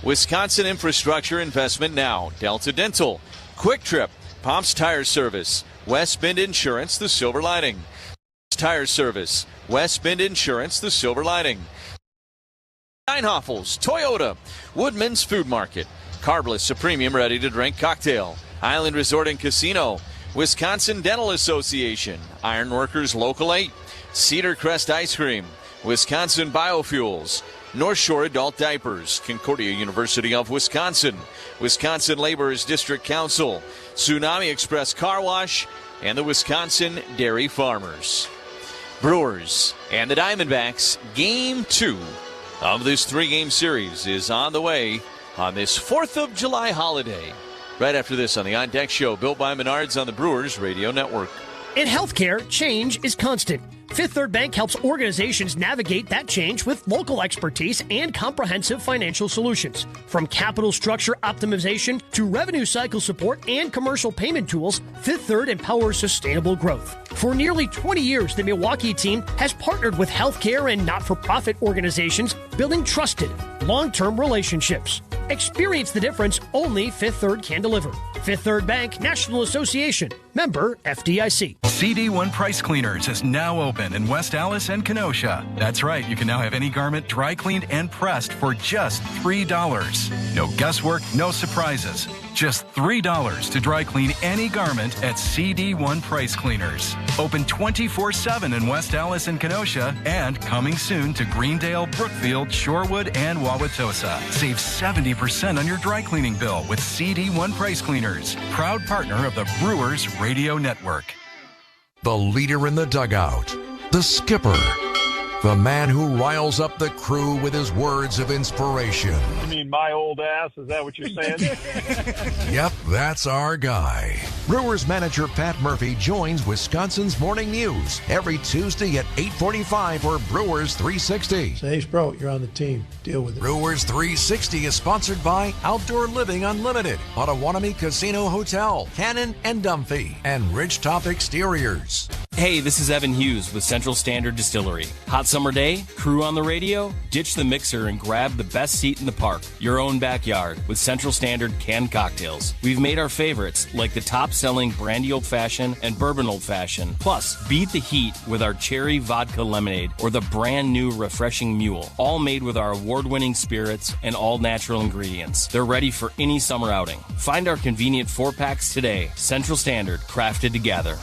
Wisconsin Infrastructure Investment Now, Delta Dental, Quick Trip, Pomps Tire Service, West Bend Insurance, the Silver Lining. Tire Service, West Bend Insurance, the Silver Lining. Steinhoffels, Toyota, Woodman's Food Market, Carbless, a premium ready-to-drink cocktail, Island Resort and Casino, Wisconsin Dental Association, Ironworkers Local 8, Cedar Crest Ice Cream, Wisconsin Biofuels, North Shore Adult Diapers, Concordia University of Wisconsin, Wisconsin Laborers District Council, Tsunami Express Car Wash, and the Wisconsin Dairy Farmers. Brewers and the Diamondbacks, Game 2 of this 3-game series is on the way on this 4th of July holiday. Right after this on the On Deck Show, built by Menards on the Brewers Radio Network. In healthcare, change is constant. Fifth Third Bank helps organizations navigate that change with local expertise and comprehensive financial solutions. From capital structure optimization to revenue cycle support and commercial payment tools, Fifth Third empowers sustainable growth. For nearly 20 years, the Milwaukee team has partnered with healthcare and not-for-profit organizations, building trusted, long-term relationships. Experience the difference only Fifth Third can deliver. Fifth Third Bank, National Association. Member FDIC. CD1 Price Cleaners is now open in West Allis and Kenosha. That's right, you can now have any garment dry cleaned and pressed for just $3. No guesswork, no surprises. Just $3 to dry clean any garment at CD1 Price Cleaners. Open 24/7 in West Allis and Kenosha, and coming soon to Greendale, Brookfield, Shorewood, and Wauwatosa. Save 70% on your dry cleaning bill with CD1 Price Cleaners. Proud partner of the Brewers Radio Network. The leader in the dugout, the skipper, the man who riles up the crew with his words of inspiration. You mean my old ass? Is that what you're saying? Yep, that's our guy. Brewers manager Pat Murphy joins Wisconsin's Morning News every Tuesday at 8:45 for Brewers 360. Say, hey, Spro, you're on the team. Deal with it. Brewers 360 is sponsored by Outdoor Living Unlimited, Potawatomi Casino Hotel, Cannon and Dumphy, and Ridgetop Exteriors. Hey, this is Evan Hughes with Central Standard Distillery. Hot summer day, crew on the radio, ditch the mixer and grab the best seat in the park, your own backyard, with Central Standard canned cocktails. We've made our favorites, like the top-selling Brandy Old Fashioned and Bourbon Old Fashioned. Plus, beat the heat with our Cherry Vodka Lemonade or the brand new Refreshing Mule, all made with our award-winning spirits and all-natural ingredients. They're ready for any summer outing. Find our convenient 4-packs today. Central Standard, crafted together.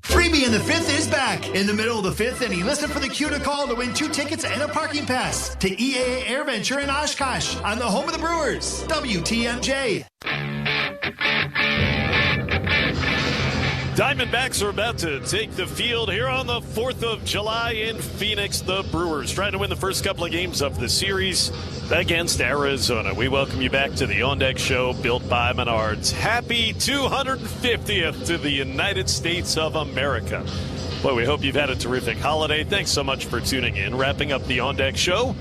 Freebie in the Fifth is back. In the middle of the 5th inning, listen for the cue to call to win 2 tickets and a parking pass to EAA AirVenture in Oshkosh on the home of the Brewers, WTMJ. Diamondbacks are about to take the field here on the 4th of July in Phoenix. The Brewers trying to win the first couple of games of the series against Arizona. We welcome you back to the On Deck Show, built by Menards. Happy 250th to the United States of America. Boy, we hope you've had a terrific holiday. Thanks so much for tuning in. Wrapping up the On Deck Show,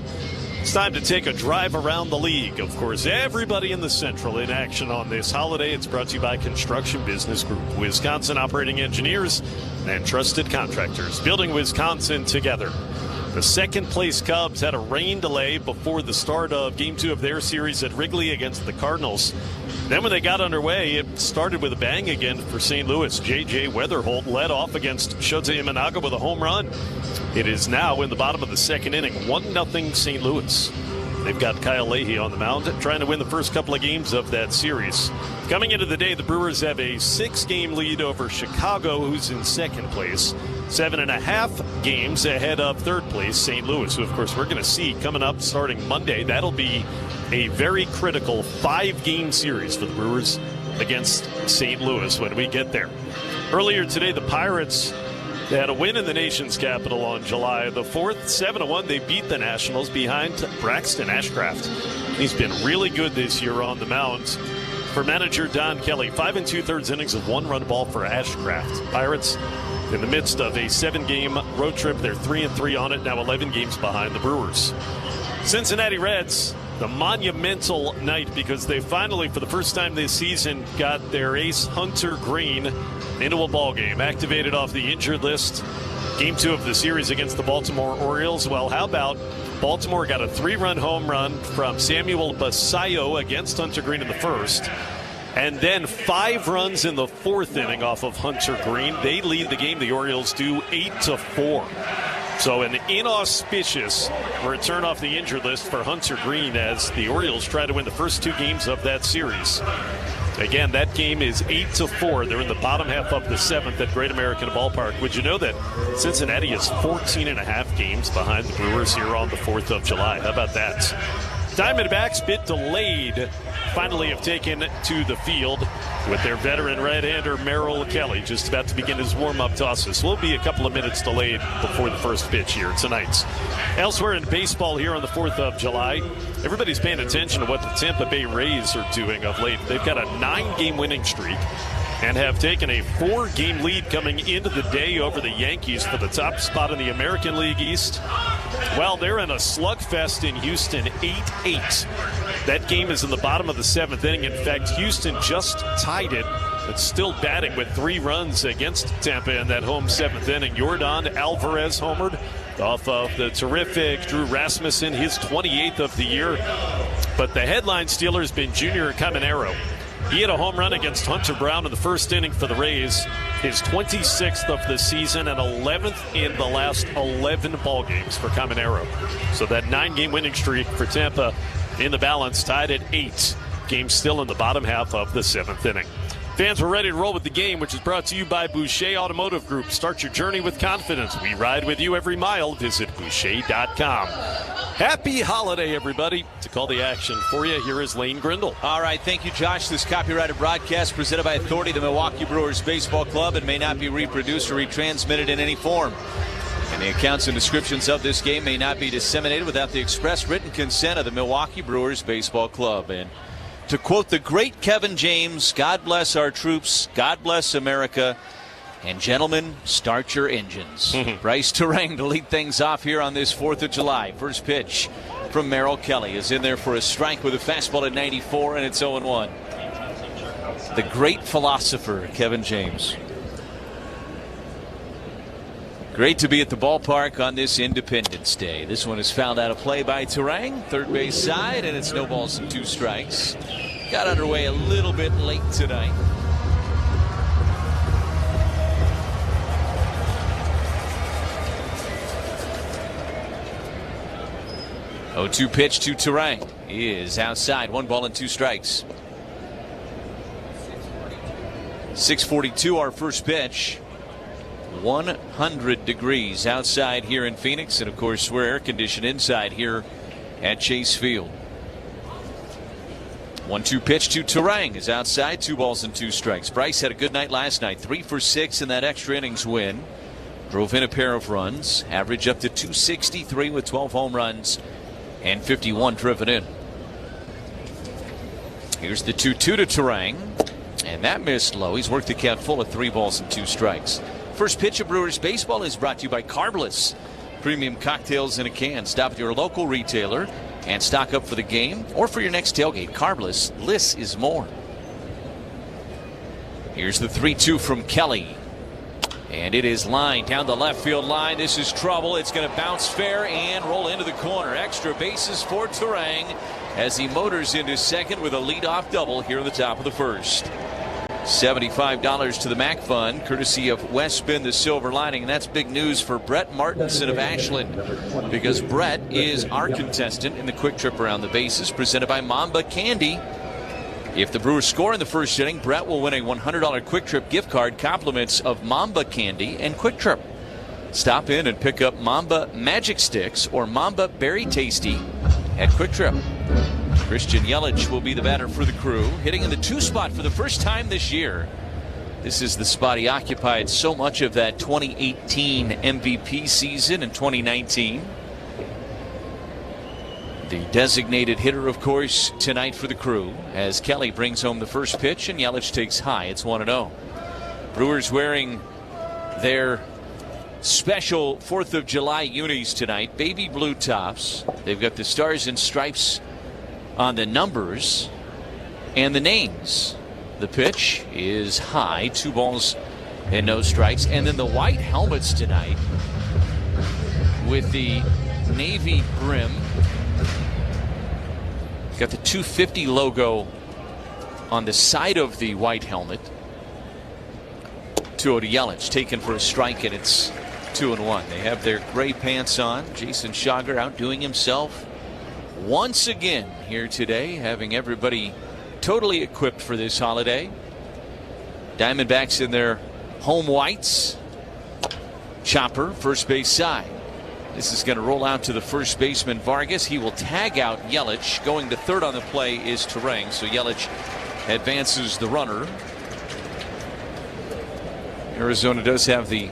it's time to take a drive around the league. Of course, everybody in the Central in action on this holiday. It's brought to you by Construction Business Group, Wisconsin operating engineers and trusted contractors, building Wisconsin together. The second-place Cubs had a rain delay before the start of Game 2 of their series at Wrigley against the Cardinals. Then when they got underway, it started with a bang again for St. Louis. J.J. Weatherholt led off against Shota Imanaga with a home run. It is now in the bottom of the second inning, 1-0 St. Louis. They've got Kyle Leahy on the mound trying to win the first couple of games of that series. Coming into the day, the Brewers have a 6-game lead over Chicago, who's in second place. 7.5 games ahead of third place, St. Louis, who, of course, we're going to see coming up starting Monday. That'll be a very critical 5-game series for the Brewers against St. Louis when we get there. Earlier today, the Pirates, they had a win in the nation's capital on July the 4th. 7-1, they beat the Nationals behind Braxton Ashcraft. He's been really good this year on the mound. For manager Don Kelly, 5 2/3 innings of 1-run ball for Ashcraft. Pirates in the midst of a 7-game road trip. They're 3-3 on it, now 11 games behind the Brewers. Cincinnati Reds, the monumental night because they finally, for the first time this season, got their ace Hunter Green into a ball game, activated off the injured list. Game 2 of the series against the Baltimore Orioles. Well, how about Baltimore got a 3-run home run from Samuel Basayo against Hunter Green in the first. And then 5 runs in the 4th inning off of Hunter Green. They lead the game, the Orioles do, 8-4. So an inauspicious return off the injured list for Hunter Green as the Orioles try to win the first 2 games of that series. Again, that game is 8-4. They're in the bottom half of the 7th at Great American Ballpark. Would you know that Cincinnati is 14.5 games behind the Brewers here on the 4th of July? How about that? Diamondbacks, bit delayed, finally have taken to the field with their veteran right-hander Merrill Kelly just about to begin his warm-up tosses. We'll be a couple of minutes delayed before the first pitch here tonight. Elsewhere in baseball here on the 4th of July, everybody's paying attention to what the Tampa Bay Rays are doing of late. They've got a 9-game winning streak and have taken a 4-game lead coming into the day over the Yankees for the top spot in the American League East. Well, they're in a slugfest in Houston, 8-8. That game is in the bottom of the 7th inning. In fact, Houston just tied it, but still batting with 3 runs against Tampa in that home 7th inning. Yordan Alvarez homered off of the terrific Drew Rasmussen, his 28th of the year. But the headline stealer has been Junior Caminero. He had a home run against Hunter Brown in the first inning for the Rays, his 26th of the season and 11th in the last 11 ball games for Caminero. So that 9-game winning streak for Tampa in the balance, tied at 8. Game still in the bottom half of the 7th inning. Fans, we're ready to roll with the game, which is brought to you by Boucher Automotive Group. Start your journey with confidence. We ride with you every mile. Visit Boucher.com. Happy holiday, everybody. To call the action for you, here is Lane Grindle. All right, thank you, Josh. This copyrighted broadcast presented by authority of the Milwaukee Brewers Baseball Club and may not be reproduced or retransmitted in any form. And the accounts and descriptions of this game may not be disseminated without the express written consent of the Milwaukee Brewers Baseball Club. And to quote the great Kevin James, God bless our troops, God bless America, and gentlemen, start your engines. Bryce Turang to lead things off here on this 4th of July. First pitch from Merrill Kelly is in there for a strike with a fastball at 94, and it's 0-1. The great philosopher, Kevin James. Great to be at the ballpark on this Independence Day. This one is fouled out of play by Turang, third base side, and it's no balls and 2 strikes. Got underway a little bit late tonight. Oh, 2 pitch to Turang is outside. 1 ball and 2 strikes. 6:42 our first pitch. 100 degrees outside here in Phoenix, and of course we're air conditioned inside here at Chase Field. 1-2 pitch to Turang is outside. 2 balls and 2 strikes. Bryce had a good night last night. 3 for 6 in that extra innings win. Drove in a pair of runs. Average up to 263 with 12 home runs and 51 driven in. Here's the 2-2 to Turang, and that missed low. He's worked the count full of 3 balls and 2 strikes. First pitch of Brewers baseball is brought to you by Carbliss. Premium cocktails in a can. Stop at your local retailer and stock up for the game or for your next tailgate. Carbliss, less is more. Here's the 3-2 from Kelly. And it is lined down the left field line. This is trouble. It's going to bounce fair and roll into the corner. Extra bases for Turang as he motors into second with a leadoff double here in the top of the first. $75 to the MAC Fund, courtesy of Westspin, the Silver Lining. And that's big news for Brett Martinson of Ashland, because Brett is our contestant in the quick trip around the bases, presented by Mamba Candy. If the Brewers score in the first inning, Brett will win a $100 Quick Trip gift card, compliments of Mamba Candy and Quick Trip. Stop in and pick up Mamba Magic Sticks or Mamba Berry Tasty at Quick Trip. Christian Yelich will be the batter for the Crew, hitting in the 2 spot for the first time this year. This is the spot he occupied so much of that 2018 MVP season and 2019. The designated hitter, of course, tonight for the Crew, as Kelly brings home the first pitch and Yelich takes high. It's 1-0. Brewers wearing their special 4th of July unis tonight, baby blue tops. They've got the stars and stripes on the numbers and the names. The pitch is high, 2 balls and no strikes. And then the white helmets tonight with the navy brim. Got the 250 logo on the side of the white helmet. 2-0 to Yelich, taken for a strike, and it's 2-1. They have their gray pants on. Jason Schauger outdoing himself once again here today, having everybody totally equipped for this holiday. Diamondbacks in their home whites. Chopper, first base side. This is going to roll out to the first baseman, Vargas. He will tag out Yelich. Going to third on the play is Terang. So Yelich advances the runner. Arizona does have the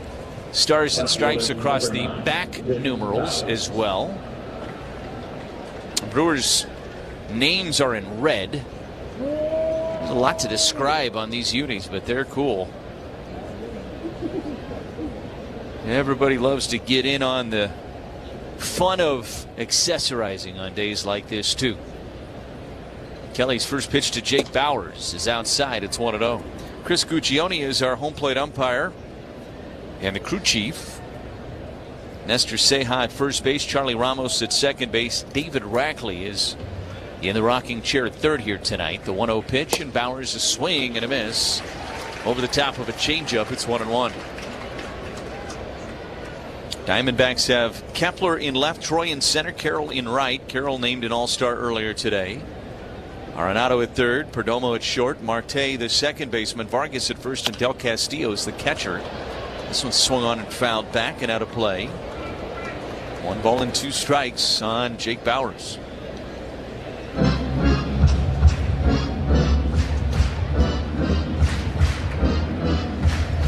stars and stripes across the back numerals as well. Brewers' names are in red. There's a lot to describe on these unis, but they're cool. Everybody loves to get in on the fun of accessorizing on days like this, too. Kelly's first pitch to Jake Bauers is outside. It's 1-0. Chris Guccione is our home plate umpire and the crew chief. Nestor Ceja at first base, Charlie Ramos at second base. David Rackley is in the rocking chair at third here tonight. The 1-0 pitch, and Bauers a swing and a miss over the top of a changeup. It's 1-1. Diamondbacks have Kepler in left, Troy in center, Carroll in right. Carroll named an all-star earlier today. Arenado at third, Perdomo at short, Marte the second baseman, Vargas at first, and Del Castillo is the catcher. This one swung on and fouled back and out of play. 1 ball and 2 strikes on Jake Bauers.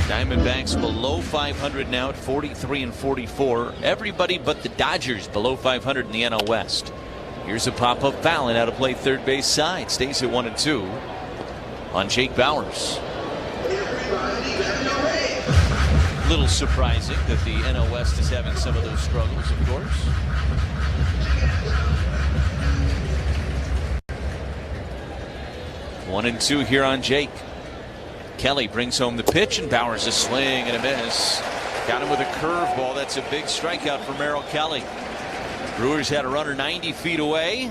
Diamondbacks below 500 now at 43 and 44. Everybody but the Dodgers below 500 in the NL West. Here's a pop-up foul and out of play third base side. Stays at 1-2 on Jake Bauers. Little surprising that the NL West is having some of those struggles, of course. One and two here on Jake. Kelly brings home the pitch, and Bauers a swing and a miss. Got him with a curveball. That's a big strikeout for Merrill Kelly. Brewers had a runner 90 feet away,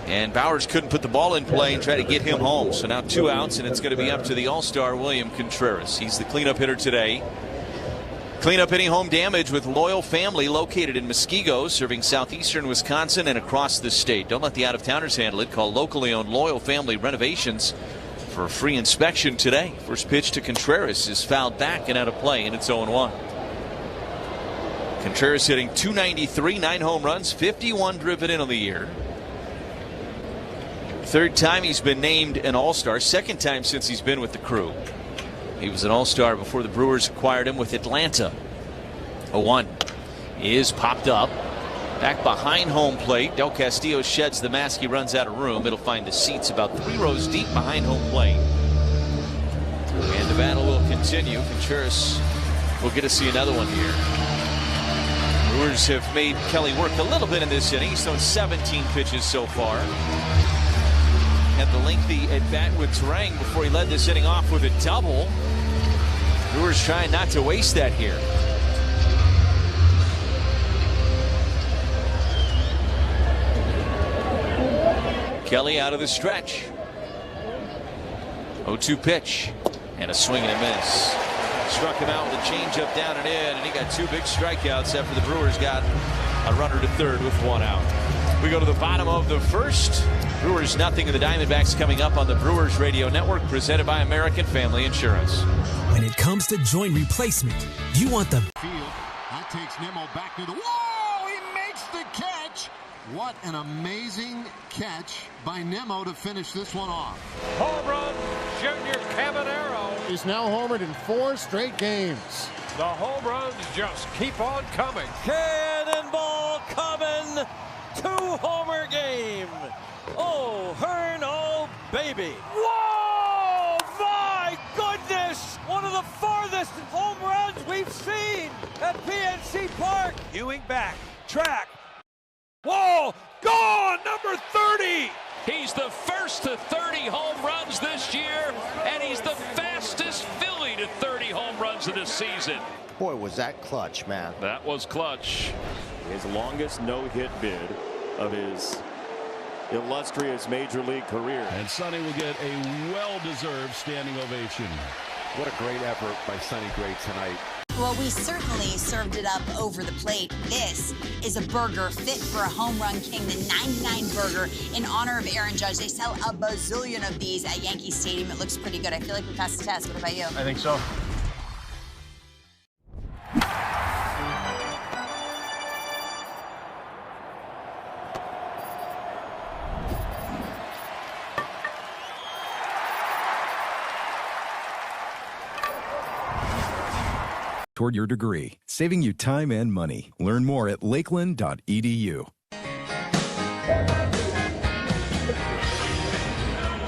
and Bauers couldn't put the ball in play and try to get him home. So now 2 outs, and it's going to be up to the all-star William Contreras. He's the cleanup hitter today. Clean up any home damage with Loyal Family, located in Muskego, serving southeastern Wisconsin and across the state. Don't let the out-of-towners handle it. Call locally owned Loyal Family Renovations for a free inspection today. First pitch to Contreras is fouled back and out of play, and it's 0-1. Contreras hitting .293, 9 home runs, 51 driven in on the year. Third time he's been named an all-star, second time since he's been with the crew. He was an all-star before the Brewers acquired him with Atlanta. 0-1 is popped up. Back behind home plate. Del Castillo sheds the mask. He runs out of room. It'll find the seats about 3 rows deep behind home plate. And the battle will continue. Contreras will get to see another one here. Brewers have made Kelly work a little bit in this inning. He's thrown 17 pitches so far. Had the lengthy at bat with Terang before he led this inning off with a double. Brewers trying not to waste that here. Kelly out of the stretch. 0-2 pitch and a swing and a miss. Struck him out with a changeup down and in, and he got 2 big strikeouts after the Brewers got a runner to third with 1 out. We go to the bottom of the first. Brewers nothing, and the Diamondbacks coming up on the Brewers Radio Network, presented by American Family Insurance. When it comes to joint replacement, you want the field. That takes Nimmo back to the wall. He makes the catch. What an amazing catch by Nimmo to finish this one off. Home run, Junior Cabanero. He's now homered in 4 straight games. The home runs just keep on coming. Cannonball coming. 2-homer game. Oh, Hearn, oh, baby. Whoa, my goodness. One of the farthest home runs we've seen at PNC Park. Ewing back, track. Whoa, gone, number 30. He's the first to 30 home runs this year, and he's the fastest Philly to 30 home runs of the third season. Boy, was that clutch, man. That was clutch. His longest no-hit bid of his illustrious Major League career. And Sonny will get a well-deserved standing ovation. What a great effort by Sonny Gray tonight. Well, we certainly served it up over the plate. This is a burger fit for a home run king, the 99 burger in honor of Aaron Judge. They sell a bazillion of these at Yankee Stadium. It looks pretty good. I feel like we passed the test. What about you? I think so. Toward your degree, saving you time and money. Learn more at lakeland.edu.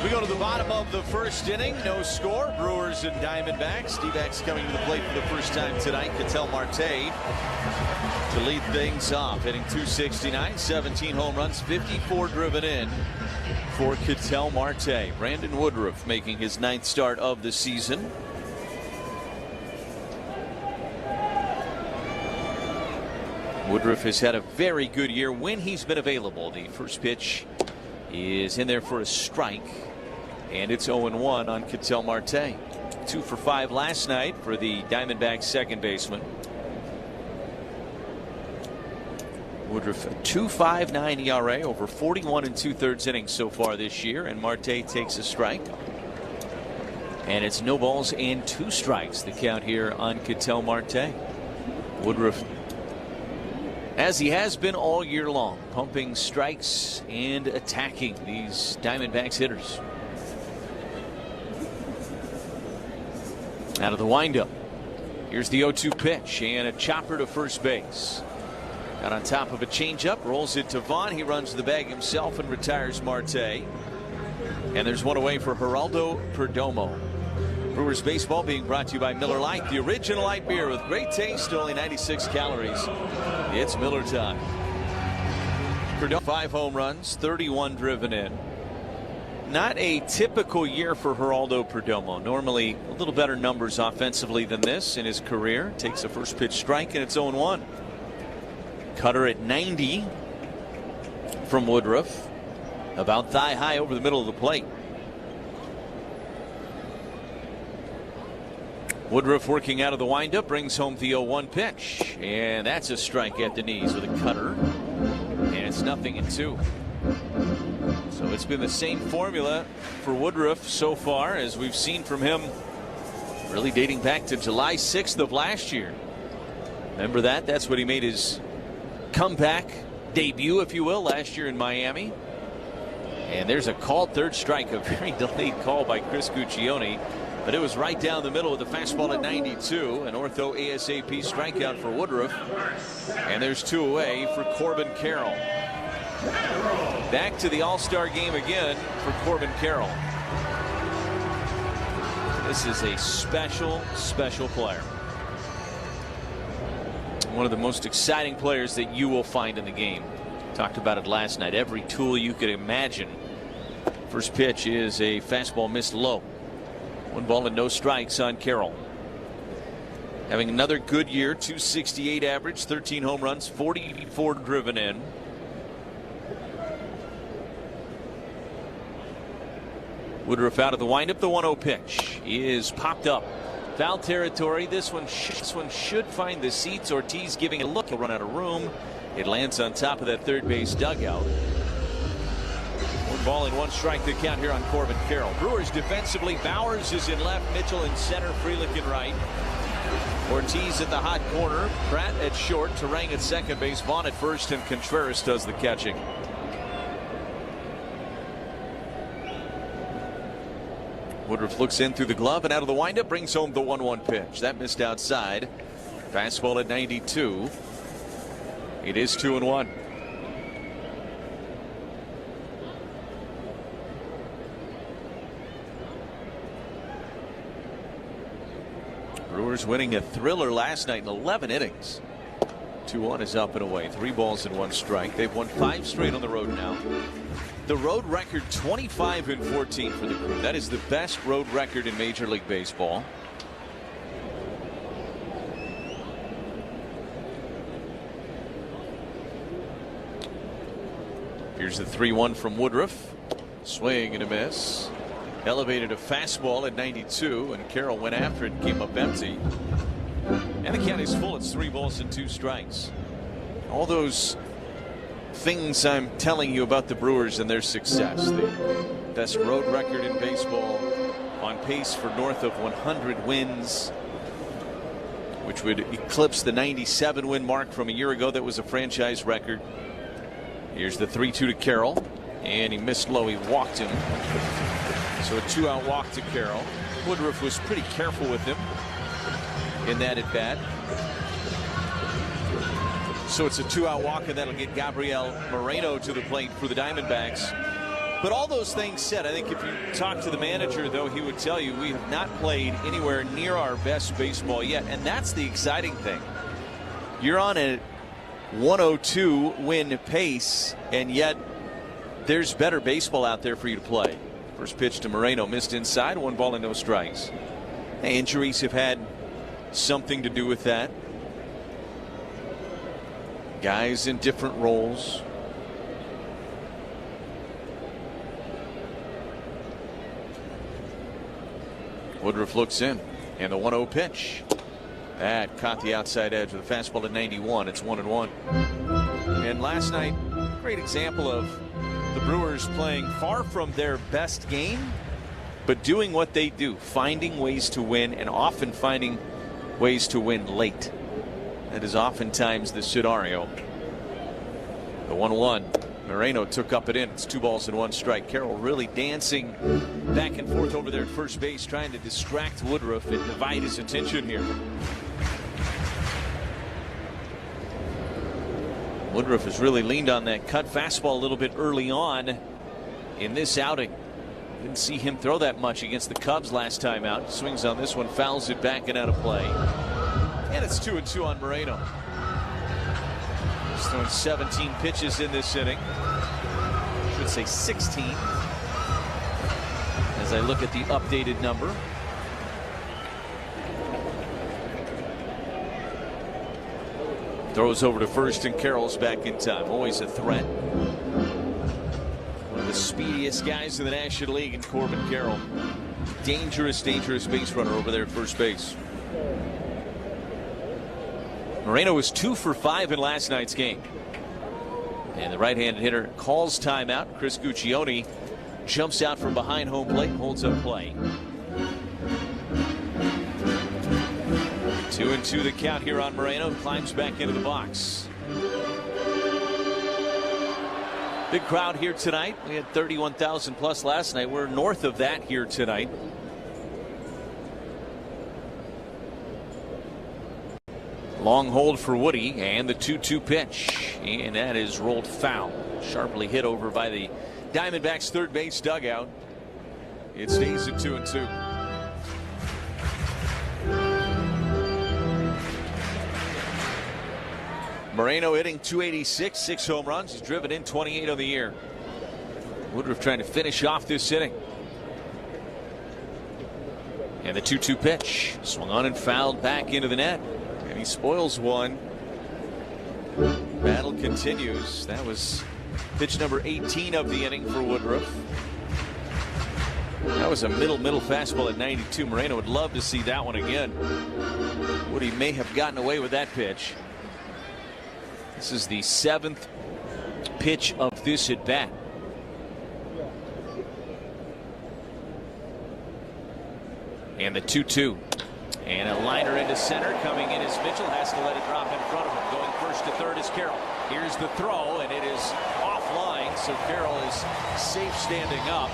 We go to the bottom of the first inning. No score. Brewers and Diamondbacks. D-backs coming to the plate for the first time tonight. Ketel Marte to lead things off. Hitting .269, 17 home runs, 54 driven in for Ketel Marte. Brandon Woodruff making his 9th start of the season. Woodruff has had a very good year when he's been available. The first pitch is in there for a strike, and it's 0-1 on Ketel Marte. 2 for 5 last night for the Diamondbacks second baseman. Woodruff a 2.59 ERA over 41 2/3 innings so far this year, and Marte takes a strike. And it's no balls and 2 strikes the count here on Ketel Marte. Woodruff, as he has been all year long, pumping strikes and attacking these Diamondbacks hitters. Out of the windup, here's the 0-2 pitch and a chopper to first base. Got on top of a changeup, rolls it to Vaughn. He runs the bag himself and retires Marte. And there's one away for Geraldo Perdomo. Brewers baseball being brought to you by Miller Lite, the original light beer with great taste, only 96 calories. It's Miller time. Perdomo, 5 home runs, 31 driven in. Not a typical year for Geraldo Perdomo. Normally a little better numbers offensively than this in his career. Takes a first pitch strike, and it's 0-1. Cutter at 90 from Woodruff. About thigh high over the middle of the plate. Woodruff working out of the windup, brings home the 0-1 pitch, and that's a strike at the knees with a cutter, and it's 0-2. So it's been the same formula for Woodruff so far as we've seen from him, really dating back to July 6th of last year. Remember that? That's when he made his comeback debut, if you will, last year in Miami. And there's a called third strike, a very delayed call by Chris Guccione. But it was right down the middle with the fastball at 92. An ortho ASAP strikeout for Woodruff. And there's 2 away for Corbin Carroll. Back to the All-Star game again for Corbin Carroll. This is a special, special player. One of the most exciting players that you will find in the game. Talked about it last night. Every tool you could imagine. First pitch is a fastball missed low. 1 ball and no strikes on Carroll. Having another good year, .268 average, 13 home runs, 44 driven in. Woodruff out of the windup. The 1-0 pitch is popped up. Foul territory. This one should find the seats. Ortiz giving it a look. He'll run out of room. It lands on top of that third base dugout. 1 ball and 1 strike to count here on Corbin Carroll. Brewers defensively. Bowers is in left. Mitchell in center. Frelick in right. Ortiz in the hot corner. Pratt at short. Terang at second base. Vaughn at first. And Contreras does the catching. Woodruff looks in through the glove and out of the windup, brings home the 1-1 pitch. That missed outside. Fastball at 92. It is 2-1. Brewers winning a thriller last night in 11 innings. 2-1 is up and away. 3 balls and 1 strike. They've won 5 straight on the road now. The road record 25-14 for the Crew. That is the best road record in Major League Baseball. Here's the 3-1 from Woodruff. Swing and a miss. Elevated a fastball at 92, and Carroll went after it and came up empty. And the count is full. It's 3 balls and 2 strikes. All those things I'm telling you about the Brewers and their success. The best road record in baseball, on pace for north of 100 wins, which would eclipse the 97 win mark from a year ago. That was a franchise record. Here's the 3-2 to Carroll, and he missed low. He walked him. So a 2-out walk to Carroll. Woodruff was pretty careful with him in that at bat. So it's a 2-out walk, and that'll get Gabriel Moreno to the plate for the Diamondbacks. But all those things said, I think if you talk to the manager, though, he would tell you we have not played anywhere near our best baseball yet. And that's the exciting thing. You're on a 102 win pace, and yet there's better baseball out there for you to play. First pitch to Moreno, missed inside, 1 ball and no strikes. Injuries have had something to do with that. Guys in different roles. Woodruff looks in, and the 1-0 pitch. That caught the outside edge with a fastball at 91. It's 1-1. And last night, great example of the Brewers playing far from their best game, but doing what they do, finding ways to win, and often finding ways to win late. That is oftentimes the scenario. The 1-1. Moreno took up and in. It's 2 balls and 1 strike. Carroll really dancing back and forth over there at first base, trying to distract Woodruff and divide his attention here. Woodruff has really leaned on that cut fastball a little bit early on in this outing. Didn't see him throw that much against the Cubs last time out. Swings on this one, fouls it back and out of play. And it's 2-2 on Moreno. He's thrown 17 pitches in this inning. Should say 16. As I look at the updated number. Throws over to first, and Carroll's back in time. Always a threat. One of the speediest guys in the National League in Corbin Carroll. Dangerous, dangerous base runner over there at first base. Moreno was 2 for 5 in last night's game. And the right-handed hitter calls timeout. Chris Guccione jumps out from behind home plate and holds up play. 2-2 the count here on Moreno. Climbs back into the box. Big crowd here tonight. We had 31,000 plus last night. We're north of that here tonight. Long hold for Woody, and the 2-2 pitch, and that is rolled foul. Sharply hit over by the Diamondbacks' third base dugout. It stays at 2-2. Moreno hitting .286, 6 home runs. He's driven in 28 on the year. Woodruff trying to finish off this inning. And the 2-2 pitch, swung on and fouled back into the net. And he spoils one. Battle continues. That was pitch number 18 of the inning for Woodruff. That was a middle fastball at 92. Moreno would love to see that one again. Woody may have gotten away with that pitch. This is the 7th pitch of this at bat. And the 2-2. And a liner into center. Coming in as Mitchell has to let it drop in front of him. Going first to third is Carroll. Here's the throw, and it is offline, so Carroll is safe standing up.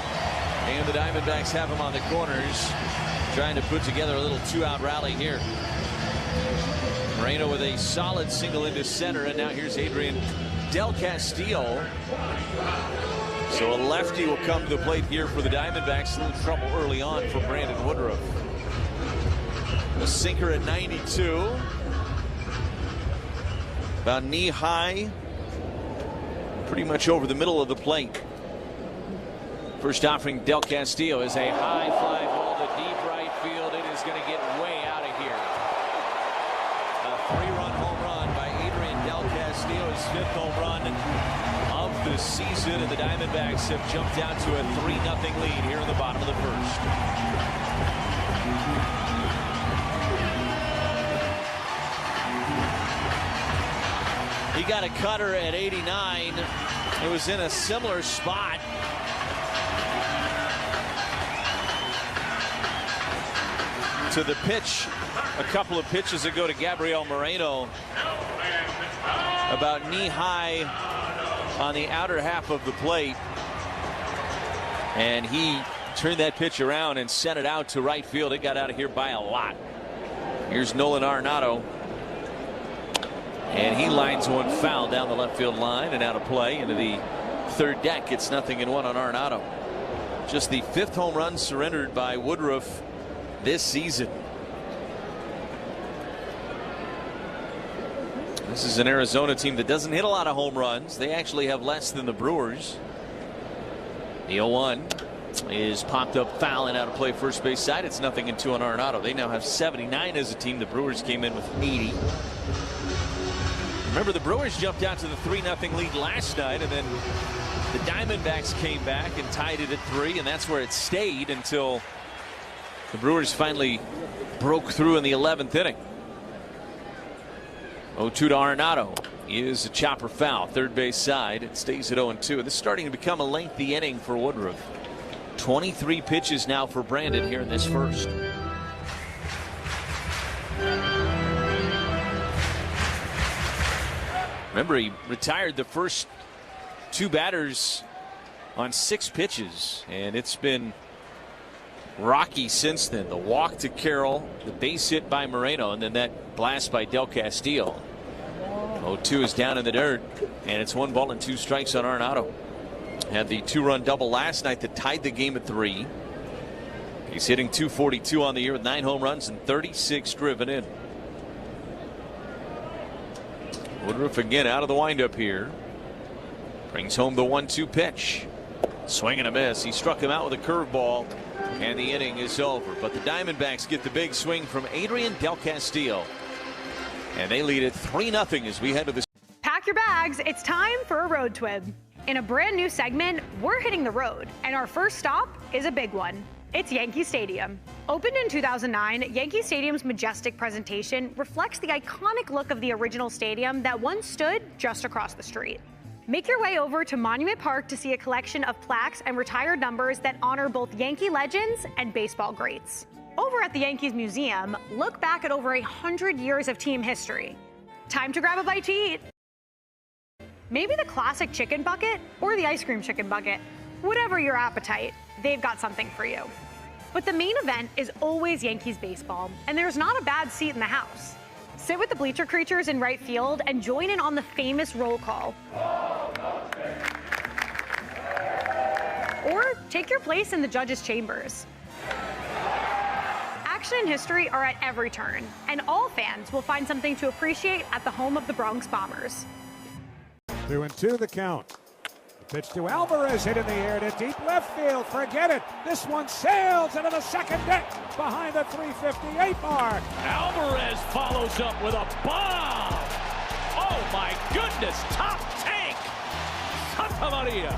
And the Diamondbacks have him on the corners, trying to put together a little 2-out rally here. Moreno with a solid single into center, and now here's Adrian Del Castillo. So a lefty will come to the plate here for the Diamondbacks. A little trouble early on for Brandon Woodruff. A sinker at 92. About knee high. Pretty much over the middle of the plate. First offering Del Castillo is a high fly ball to deep right field. It is going to get way out of here. A 3-run home run by Adrian Del Castillo, his 5th home run of the the season, and the Diamondbacks have jumped out to a 3-0 lead here in the bottom of the first. He got a cutter at 89. It was in a similar spot. To the pitch a couple of pitches ago to Gabriel Moreno, about knee-high on the outer half of the plate. And he turned that pitch around and sent it out to right field. It got out of here by a lot. Here's Nolan Arenado. And he lines one foul down the left field line and out of play into the third deck. It's 0-1 on Arenado. Just the 5th home run surrendered by Woodruff this season. This is an Arizona team that doesn't hit a lot of home runs. They actually have less than the Brewers. The 0-1 is popped up foul and out of play first base side. It's 0-2 on Arenado. They now have 79 as a team. The Brewers came in with 80. Remember, the Brewers jumped out to the 3-0 lead last night, and then the Diamondbacks came back and tied it at 3, and that's where it stayed until the Brewers finally broke through in the 11th inning. 0-2 to Arenado is a chopper foul, third base side. It stays at 0-2. This is starting to become a lengthy inning for Woodruff. 23 pitches now for Brandon here in this first. Remember, he retired the first 2 batters on 6 pitches, and it's been rocky since then. The walk to Carroll, the base hit by Moreno, and then that blast by Del Castillo. 0-2 is down in the dirt, and it's 1 ball and 2 strikes on Arenado. Had the 2-run double last night that tied the game at 3. He's hitting .242 on the year with 9 home runs and 36 driven in. Woodruff again out of the windup here. Brings home the 1-2 pitch. Swing and a miss. He struck him out with a curveball, and the inning is over. But the Diamondbacks get the big swing from Adrian Del Castillo, and they lead it 3-0 as we head to the. Pack your bags. It's time for a road twib. In a brand new segment, we're hitting the road, and our first stop is a big one. It's Yankee Stadium. Opened in 2009, Yankee Stadium's majestic presentation reflects the iconic look of the original stadium that once stood just across the street. Make your way over to Monument Park to see a collection of plaques and retired numbers that honor both Yankee legends and baseball greats. Over at the Yankees Museum, look back at over 100 years of team history. Time to grab a bite to eat. Maybe the classic chicken bucket or the ice cream chicken bucket. Whatever your appetite, they've got something for you. But the main event is always Yankees baseball, and there's not a bad seat in the house. Sit with the bleacher creatures in right field and join in on the famous roll call. Or take your place in the judges' chambers. Action and history are at every turn, and all fans will find something to appreciate at the home of the Bronx Bombers. 2-2 the count. Pitch to Alvarez, hit in the air to deep left field. Forget it. This one sails into the second deck behind the 358 mark. Alvarez follows up with a bomb. Oh my goodness, top tank. Santa Maria.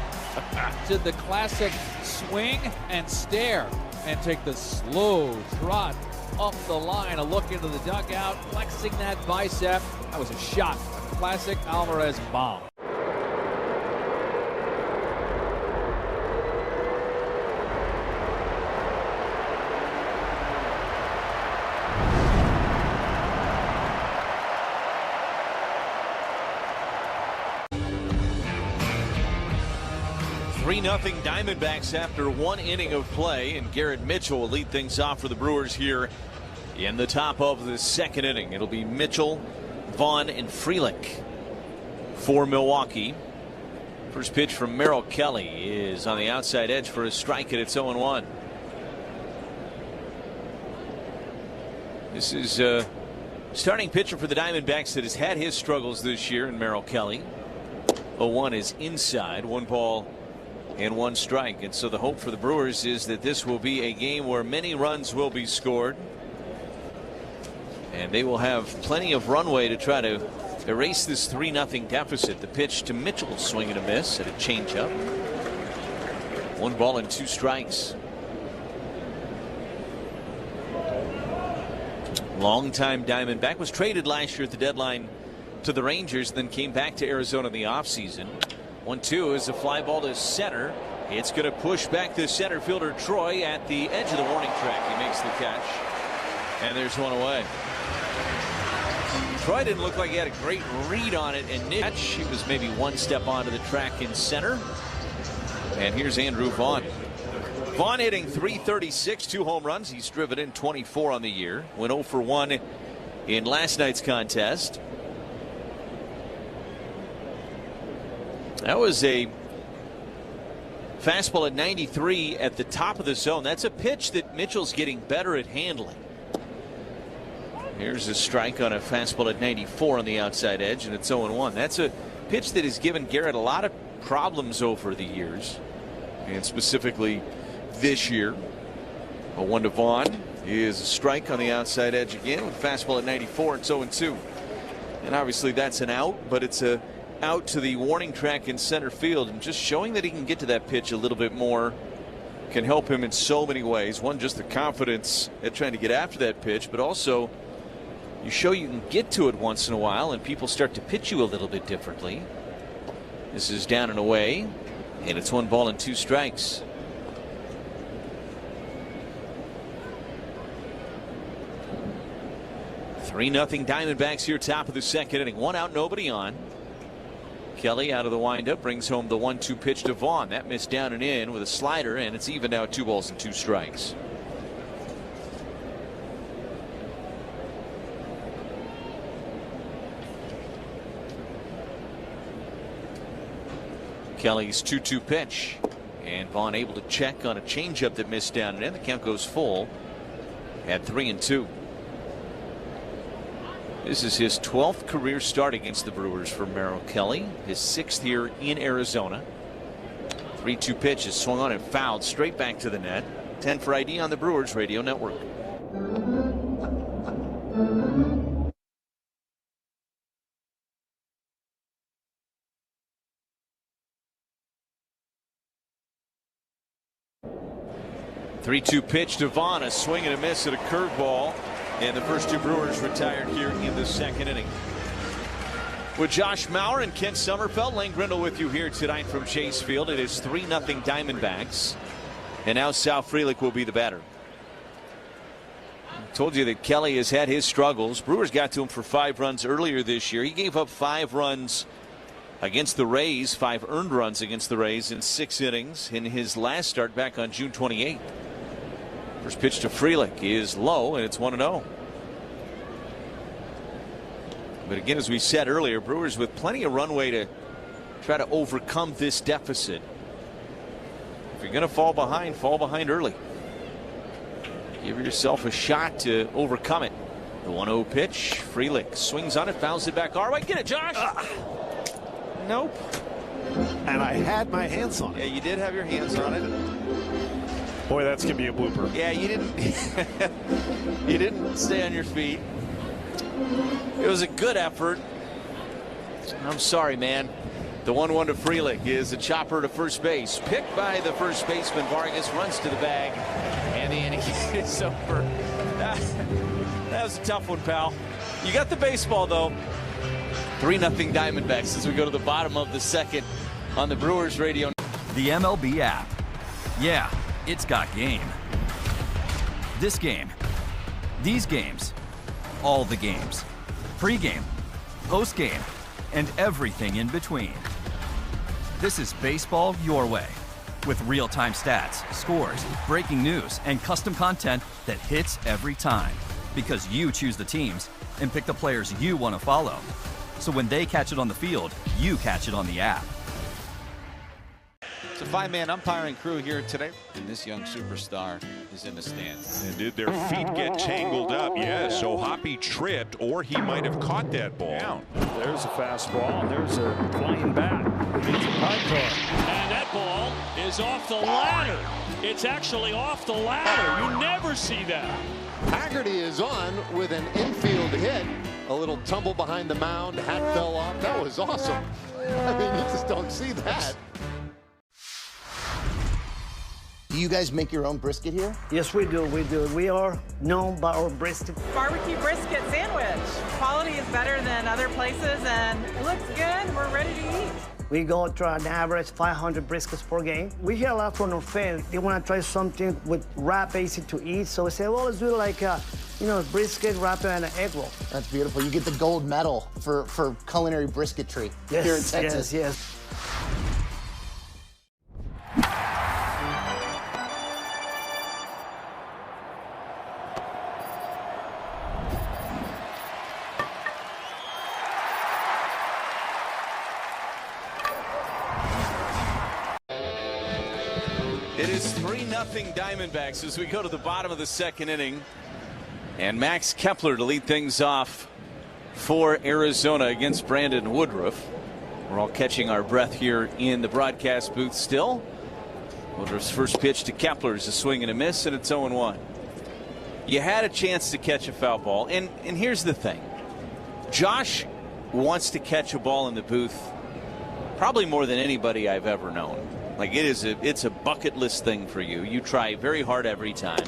Did the classic swing and stare and take the slow trot up the line, a look into the dugout, flexing that bicep. That was a shot, a classic Alvarez bomb. Nothing Diamondbacks after 1 inning of play, and Garrett Mitchell will lead things off for the Brewers here in the top of the second inning. It'll be Mitchell, Vaughn, and Frelick for Milwaukee. First pitch from Merrill Kelly is on the outside edge for a strike, and it's 0-1. This is a starting pitcher for the Diamondbacks that has had his struggles this year in Merrill Kelly. 0-1 is inside, 1 ball and 1 strike. And so the hope for the Brewers is that this will be a game where many runs will be scored, and they will have plenty of runway to try to erase this 3-0 deficit. The pitch to Mitchell, swing and a miss at a changeup. 1 ball and 2 strikes. Longtime Diamondback, was traded last year at the deadline to the Rangers, then came back to Arizona in the offseason. 1-2 is a fly ball to center. It's going to push back to center fielder Troy at the edge of the warning track. He makes the catch, and there's one away. Troy didn't look like he had a great read on it, and he was maybe 1 step onto the track in center. And here's Andrew Vaughn. Vaughn hitting .336, 2 home runs. He's driven in 24 on the year. Went 0 for 1 in last night's contest. That was a fastball at 93 at the top of the zone. That's a pitch that Mitchell's getting better at handling. Here's a strike on a fastball at 94 on the outside edge, and it's 0-1. That's a pitch that has given Garrett a lot of problems over the years, and specifically this year. A 1 to Vaughn is a strike on the outside edge again with fastball at 94. It's 0-2. And obviously that's an out, but it's a out to the warning track in center field, and just showing that he can get to that pitch a little bit more can help him in so many ways. One, just the confidence at trying to get after that pitch, but also you show you can get to it once in a while and people start to pitch you a little bit differently. This is down and away, and it's 1 ball and 2 strikes. (3-0) Diamondbacks here, top of the second inning. 1 out, nobody on. Kelly out of the windup brings home the 1-2 pitch to Vaughn. That missed down and in with a slider, and it's even now 2 balls and 2 strikes. Kelly's 2-2 pitch, and Vaughn able to check on a changeup that missed down and in. The count goes full at 3-2. This is his 12th career start against the Brewers for Merrill Kelly, his 6th here in Arizona. 3-2 pitch is swung on and fouled straight back to the net. 10 for ID on the Brewers Radio Network. (3-2) pitch to Vaughn, a swing and a miss at a curveball. And the first 2 Brewers retired here in the second inning. With Josh Maurer and Kent Sommerfeld, Lane Grindle with you here tonight from Chase Field. It is 3-0 Diamondbacks. And now Sal Frelick will be the batter. I told you that Kelly has had his struggles. Brewers got to him for 5 runs earlier this year. He gave up 5 runs against the Rays, 5 earned runs against the Rays in 6 innings in his last start back on June 28th. First pitch to Frelick is low, and it's 1-0. But again, as we said earlier, Brewers with plenty of runway to try to overcome this deficit. If you're going to fall behind early. Give yourself a shot to overcome it. The 1-0 pitch. Frelick swings on it, fouls it back our way. Get it, Josh. Nope. And I had my hands on it. Yeah, you did have your hands on it. Boy, that's gonna be a blooper. Yeah, you didn't stay on your feet. It was a good effort. I'm sorry, man. The 1-1 to Frelick is a chopper to first base. Picked by the first baseman. Vargas runs to the bag, and the inning is over. That was a tough one, pal. You got the baseball, though. 3-0 Diamondbacks as we go to the bottom of the second on the Brewers Radio. The MLB app. Yeah, it's got game. This game. These games. All the games. Pre-game. Post-game. And everything in between. This is baseball your way. With real-time stats, scores, breaking news, and custom content that hits every time. Because you choose the teams and pick the players you want to follow. So when they catch it on the field, you catch it on the app. It's a 5-man umpiring crew here today, and this young superstar is in the stands. And did their feet get tangled up? Yes, so Hoppy tripped, or he might have caught that ball. Down. There's a fastball. There's a flying bat. It's a high car. And that ball is off the ladder. It's actually off the ladder. You never see that. Haggerty is on with an infield hit. A little tumble behind the mound, hat fell off. That was awesome. I mean, you just don't see that. Do you guys make your own brisket here? Yes, we do. We are known by our brisket. Barbecue brisket sandwich. Quality is better than other places, and it looks good. We're ready to eat. We go to an average 500 briskets per game. We hear a lot from our fans. They want to try something with wrap, easy to eat. So we say, well, let's do like brisket, wrap, and an egg roll. That's beautiful. You get the gold medal for culinary brisketry here in Texas. Yes. It is 3-0 Diamondbacks as we go to the bottom of the second inning. And Max Kepler to lead things off for Arizona against Brandon Woodruff. We're all catching our breath here in the broadcast booth still. Woodruff's first pitch to Kepler is a swing and a miss, and it's 0-1. You had a chance to catch a foul ball. And here's the thing. Josh wants to catch a ball in the booth probably more than anybody I've ever known. Like it's a bucket list thing for you. You try very hard every time.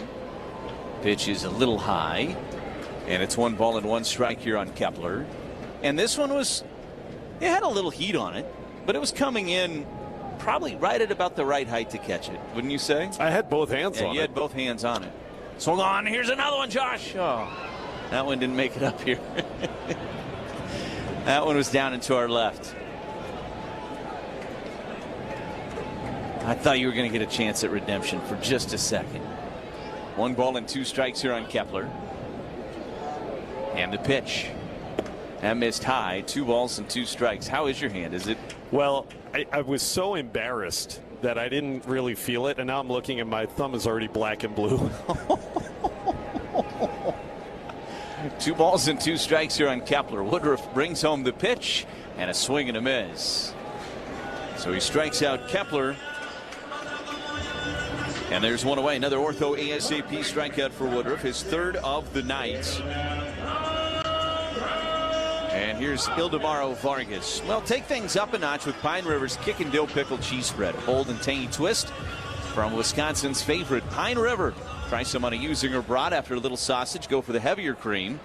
Pitch is a little high, and it's 1-1 strike here on Kepler. And this one it had a little heat on it, but it was coming in probably right at about the right height to catch it, wouldn't you say? I had both hands on it. You had both hands on it. Swung on. Here's another one, Josh. Oh, that one didn't make it up here. That one was down and to our left. I thought you were going to get a chance at redemption for just a second. 1-2 strikes here on Kepler. And the pitch. That missed high. 2 strikes. How is your hand? Is it? Well, I was so embarrassed that I didn't really feel it. And now I'm looking and my thumb is already black and blue. 2 strikes here on Kepler. Woodruff brings home the pitch and a swing and a miss. So he strikes out Kepler. And there's one away. Another ortho ASAP strikeout for Woodruff, his third of the night. And here's Ildemaro Vargas. Well, take things up a notch with Pine River's Kick and Dill Pickle Cheese Spread. A bold and tangy twist from Wisconsin's favorite, Pine River. Try some on a using or brat. After a little sausage, go for the heavier cream.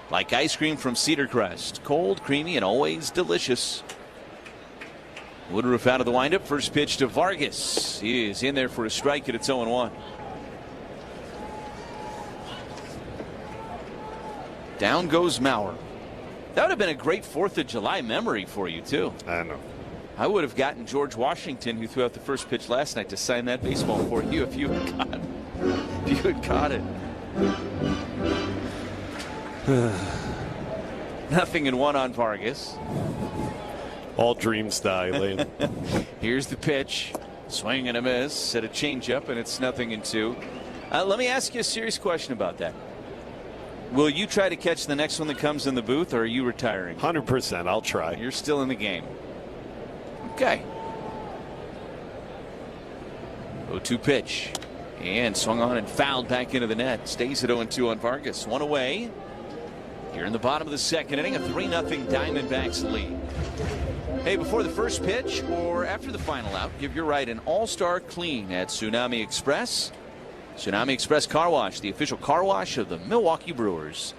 Like ice cream from Cedar Crest. Cold, creamy, and always delicious. Woodruff out of the windup. First pitch to Vargas. He is in there for a strike, and it's 0-1. Down goes Maurer. That would have been a great 4th of July memory for you, too. I know. I would have gotten George Washington, who threw out the first pitch last night, to sign that baseball for you if you had caught it. 0-1 on Vargas. All dreams die, Lane. Here's the pitch. Swing and a miss. At a changeup, and it's 0-2. Let me ask you a serious question about that. Will you try to catch the next one that comes in the booth, or are you retiring? 100%. I'll try. You're still in the game. Okay. 0-2 pitch. And swung on and fouled back into the net. Stays at 0-2 on Vargas. One away. Here in the bottom of the second inning, a 3-0 Diamondbacks lead. Hey, before the first pitch or after the final out, give your ride an all-star clean at Tsunami Express. Tsunami Express Car Wash, the official car wash of the Milwaukee Brewers.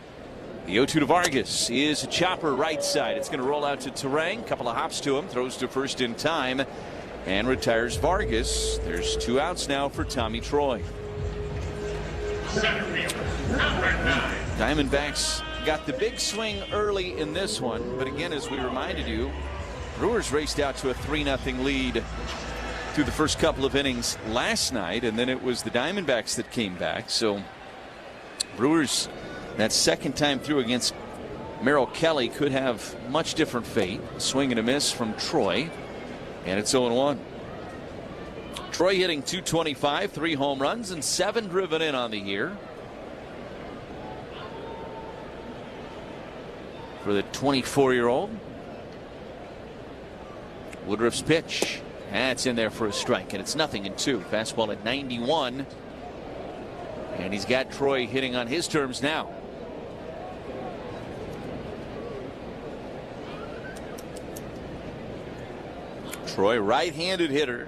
The 0-2 to Vargas is a chopper right side. It's going to roll out to Terang. Couple of hops to him. Throws to first in time and retires Vargas. There's 2 outs now for Tommy Troy. Diamondbacks got the big swing early in this one. But again, as we reminded you, Brewers raced out to a 3-0 lead through the first couple of innings last night, and then it was the Diamondbacks that came back. So Brewers, that second time through against Merrill Kelly, could have much different fate. Swing and a miss from Troy, and it's 0-1. Troy hitting .225, 3 home runs, and 7 driven in on the year. For the 24-year-old. Woodruff's pitch. That's in there for a strike, and it's 0-2. Fastball at 91. And he's got Troy hitting on his terms now. Troy, right-handed hitter.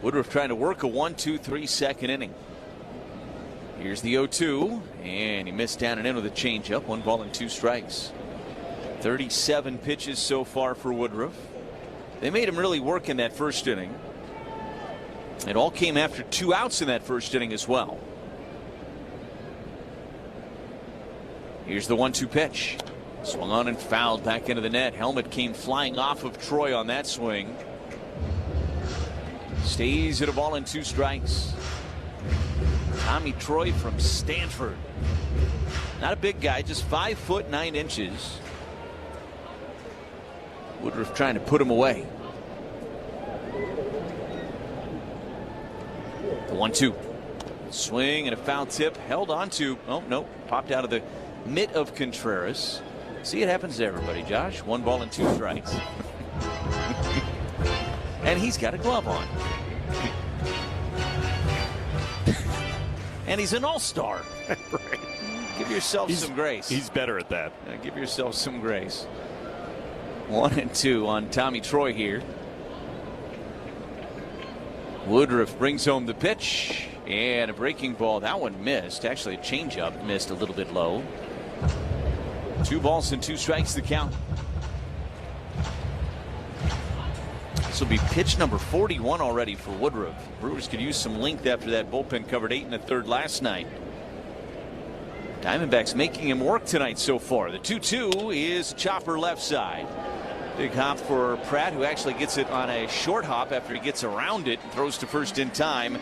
Woodruff trying to work a 1-2-3 second inning. Here's the 0-2, and he missed down and in with a changeup. 1 ball and 2 strikes. 37 pitches so far for Woodruff. They made him really work in that first inning. It all came after 2 outs in that first inning as well. Here's the 1-2 pitch. Swung on and fouled back into the net. Helmet came flying off of Troy on that swing. Stays at a ball and 2 strikes. Tommy Troy from Stanford. Not a big guy, just 5 foot 9 inches. Woodruff trying to put him away. The 1-2. Swing and a foul tip. Held on to. Oh, no. Popped out of the mitt of Contreras. See, it happens to everybody, Josh. 1 ball and 2 strikes. And he's got a glove on. And he's an all-star. Right. Give yourself some grace. He's better at that. Give yourself some grace. 1-2 on Tommy Troy here. Woodruff brings home the pitch and a breaking ball. That one missed. Actually, a changeup missed a little bit low. 2 balls and 2 strikes the count. This will be pitch number 41 already for Woodruff. Brewers could use some length after that bullpen covered 8 1/3 last night. Diamondbacks making him work tonight so far. The 2-2 is chopper left side. Big hop for Pratt, who actually gets it on a short hop after he gets around it and throws to first in time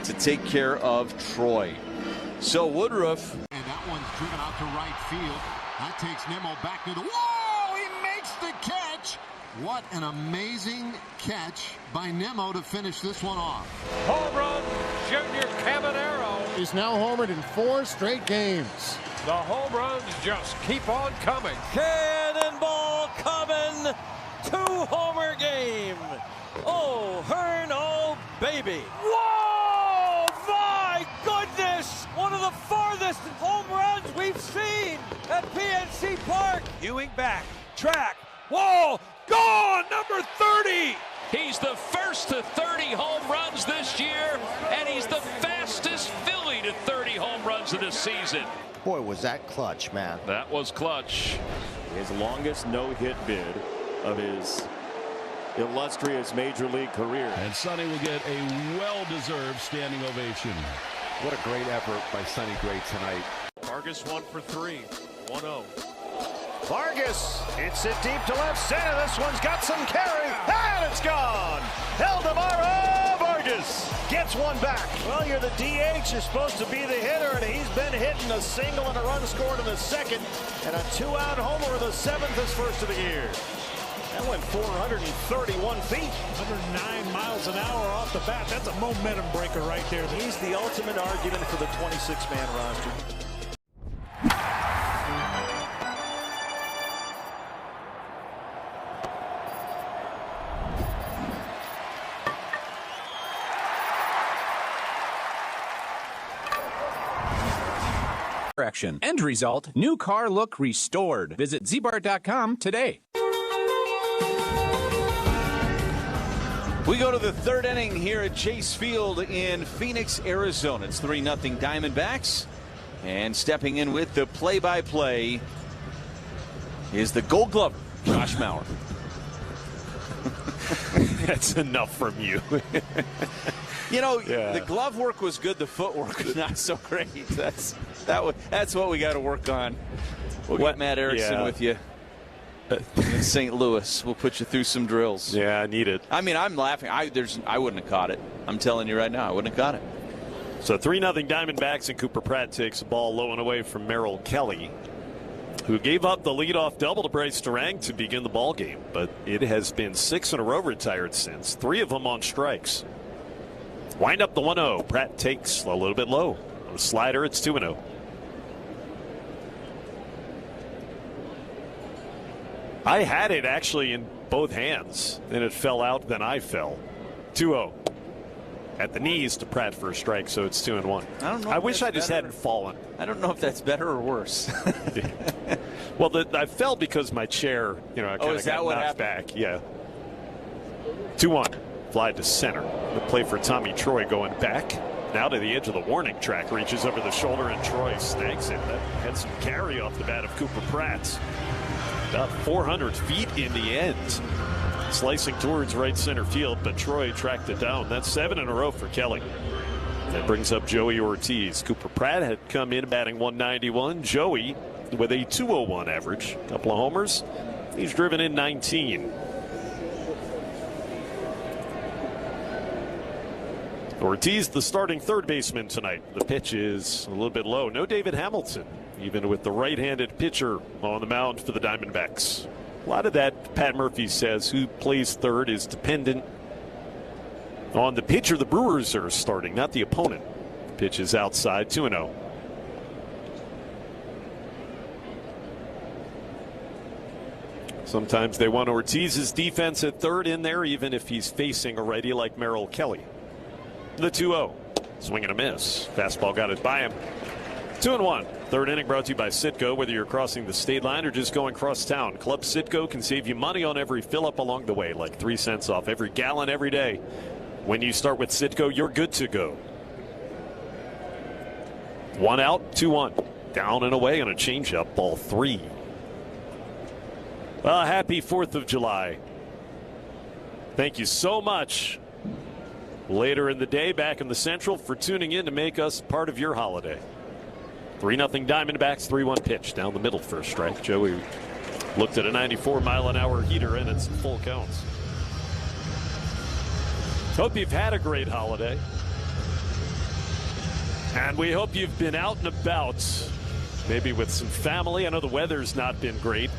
to take care of Troy. So Woodruff. And that one's driven out to right field. That takes Nimmo back to the wall. He makes the catch. What an amazing catch by Nimmo to finish this one off. Home run, Junior Cabanero. He's now homered in 4 straight games. The home runs just keep on coming. Cannonball coming. 2-homer game. Oh, Hearn, oh, baby. Whoa, my goodness. One of the farthest home runs we've seen at PNC Park. Ewing back, track, wall, gone, number 30. He's the first to 30 home runs this year, and he's the fastest Philly to 30 home runs of this season. Boy, was that clutch, man. That was clutch. His longest no-hit bid of his illustrious major league career. And Sonny will get a well-deserved standing ovation. What a great effort by Sonny Gray tonight. Vargas 1 for 3. 1-0. Vargas hits it deep to left center. This one's got some carry, and it's gone. Eldemaro Vargas gets one back. Well, you're the DH. You're supposed to be the hitter, and he's been hitting a single and a run scored in the second, and a 2-out homer in the 7th, his first of the year. That went 431 feet. 109 miles an hour off the bat. That's a momentum breaker right there. He's the ultimate argument for the 26-man roster. Correction. End result, new car look restored. Visit zbart.com today. We go to the 3rd inning here at Chase Field in Phoenix, Arizona. It's 3-0 Diamondbacks. And stepping in with the play-by-play is the Gold Glover, Josh Mauer. That's enough from you. You know, the glove work was good. The footwork was not so great. That's what we got to work on. We'll get Matt Erickson with you in St. Louis. We'll put you through some drills. Yeah, I need it. I mean, I'm laughing. I wouldn't have caught it. I'm telling you right now, I wouldn't have caught it. So 3-0 Diamondbacks, and Cooper Pratt takes the ball low and away from Merrill Kelly, who gave up the leadoff double to Bryce Durang to begin the ball game. But it has been 6 in a row retired since, 3 of them on strikes. Wind up the 1-0. Pratt takes a little bit low. On the slider, it's 2-0. I had it actually in both hands, and it fell out, then I fell. 2-0. At the knees to Pratt for a strike, so it's 2-1. I don't know. I wish I just hadn't fallen. I don't know if that's better or worse. Well, I fell because my chair, I kind of got knocked back. Yeah. 2-1. Fly to center. The play for Tommy Troy going back. Now to the edge of the warning track. Reaches over the shoulder and Troy snags it. That had some carry off the bat of Cooper Pratt. About 400 feet in the end. Slicing towards right center field, but Troy tracked it down. That's 7 in a row for Kelly. That brings up Joey Ortiz. Cooper Pratt had come in batting 191. Joey with a 201 average. A couple of homers. He's driven in 19. Ortiz, the starting third baseman tonight. The pitch is a little bit low. No David Hamilton, even with the right-handed pitcher on the mound for the Diamondbacks. A lot of that, Pat Murphy says, who plays third is dependent on the pitcher the Brewers are starting, not the opponent. Pitch is outside, 2-0. Sometimes they want Ortiz's defense at third in there, even if he's facing a righty like Merrill Kelly. The 2-0. Swing and a miss. Fastball got it by him. 2-1. Third inning brought to you by Citgo. Whether you're crossing the state line or just going cross town, Club Citgo can save you money on every fill up along the way, like 3 cents off every gallon every day. When you start with Citgo, you're good to go. 1 out, 2-1. Down and away on a changeup, ball 3. Well, happy 4th of July. Thank you so much. Later in the day, back in the Central, for tuning in to make us part of your holiday. 3-0 Diamondbacks, 3-1 pitch down the middle for a strike. Joey looked at a 94-mile-an-hour heater and it's full counts. Hope you've had a great holiday. And we hope you've been out and about, maybe with some family. I know the weather's not been great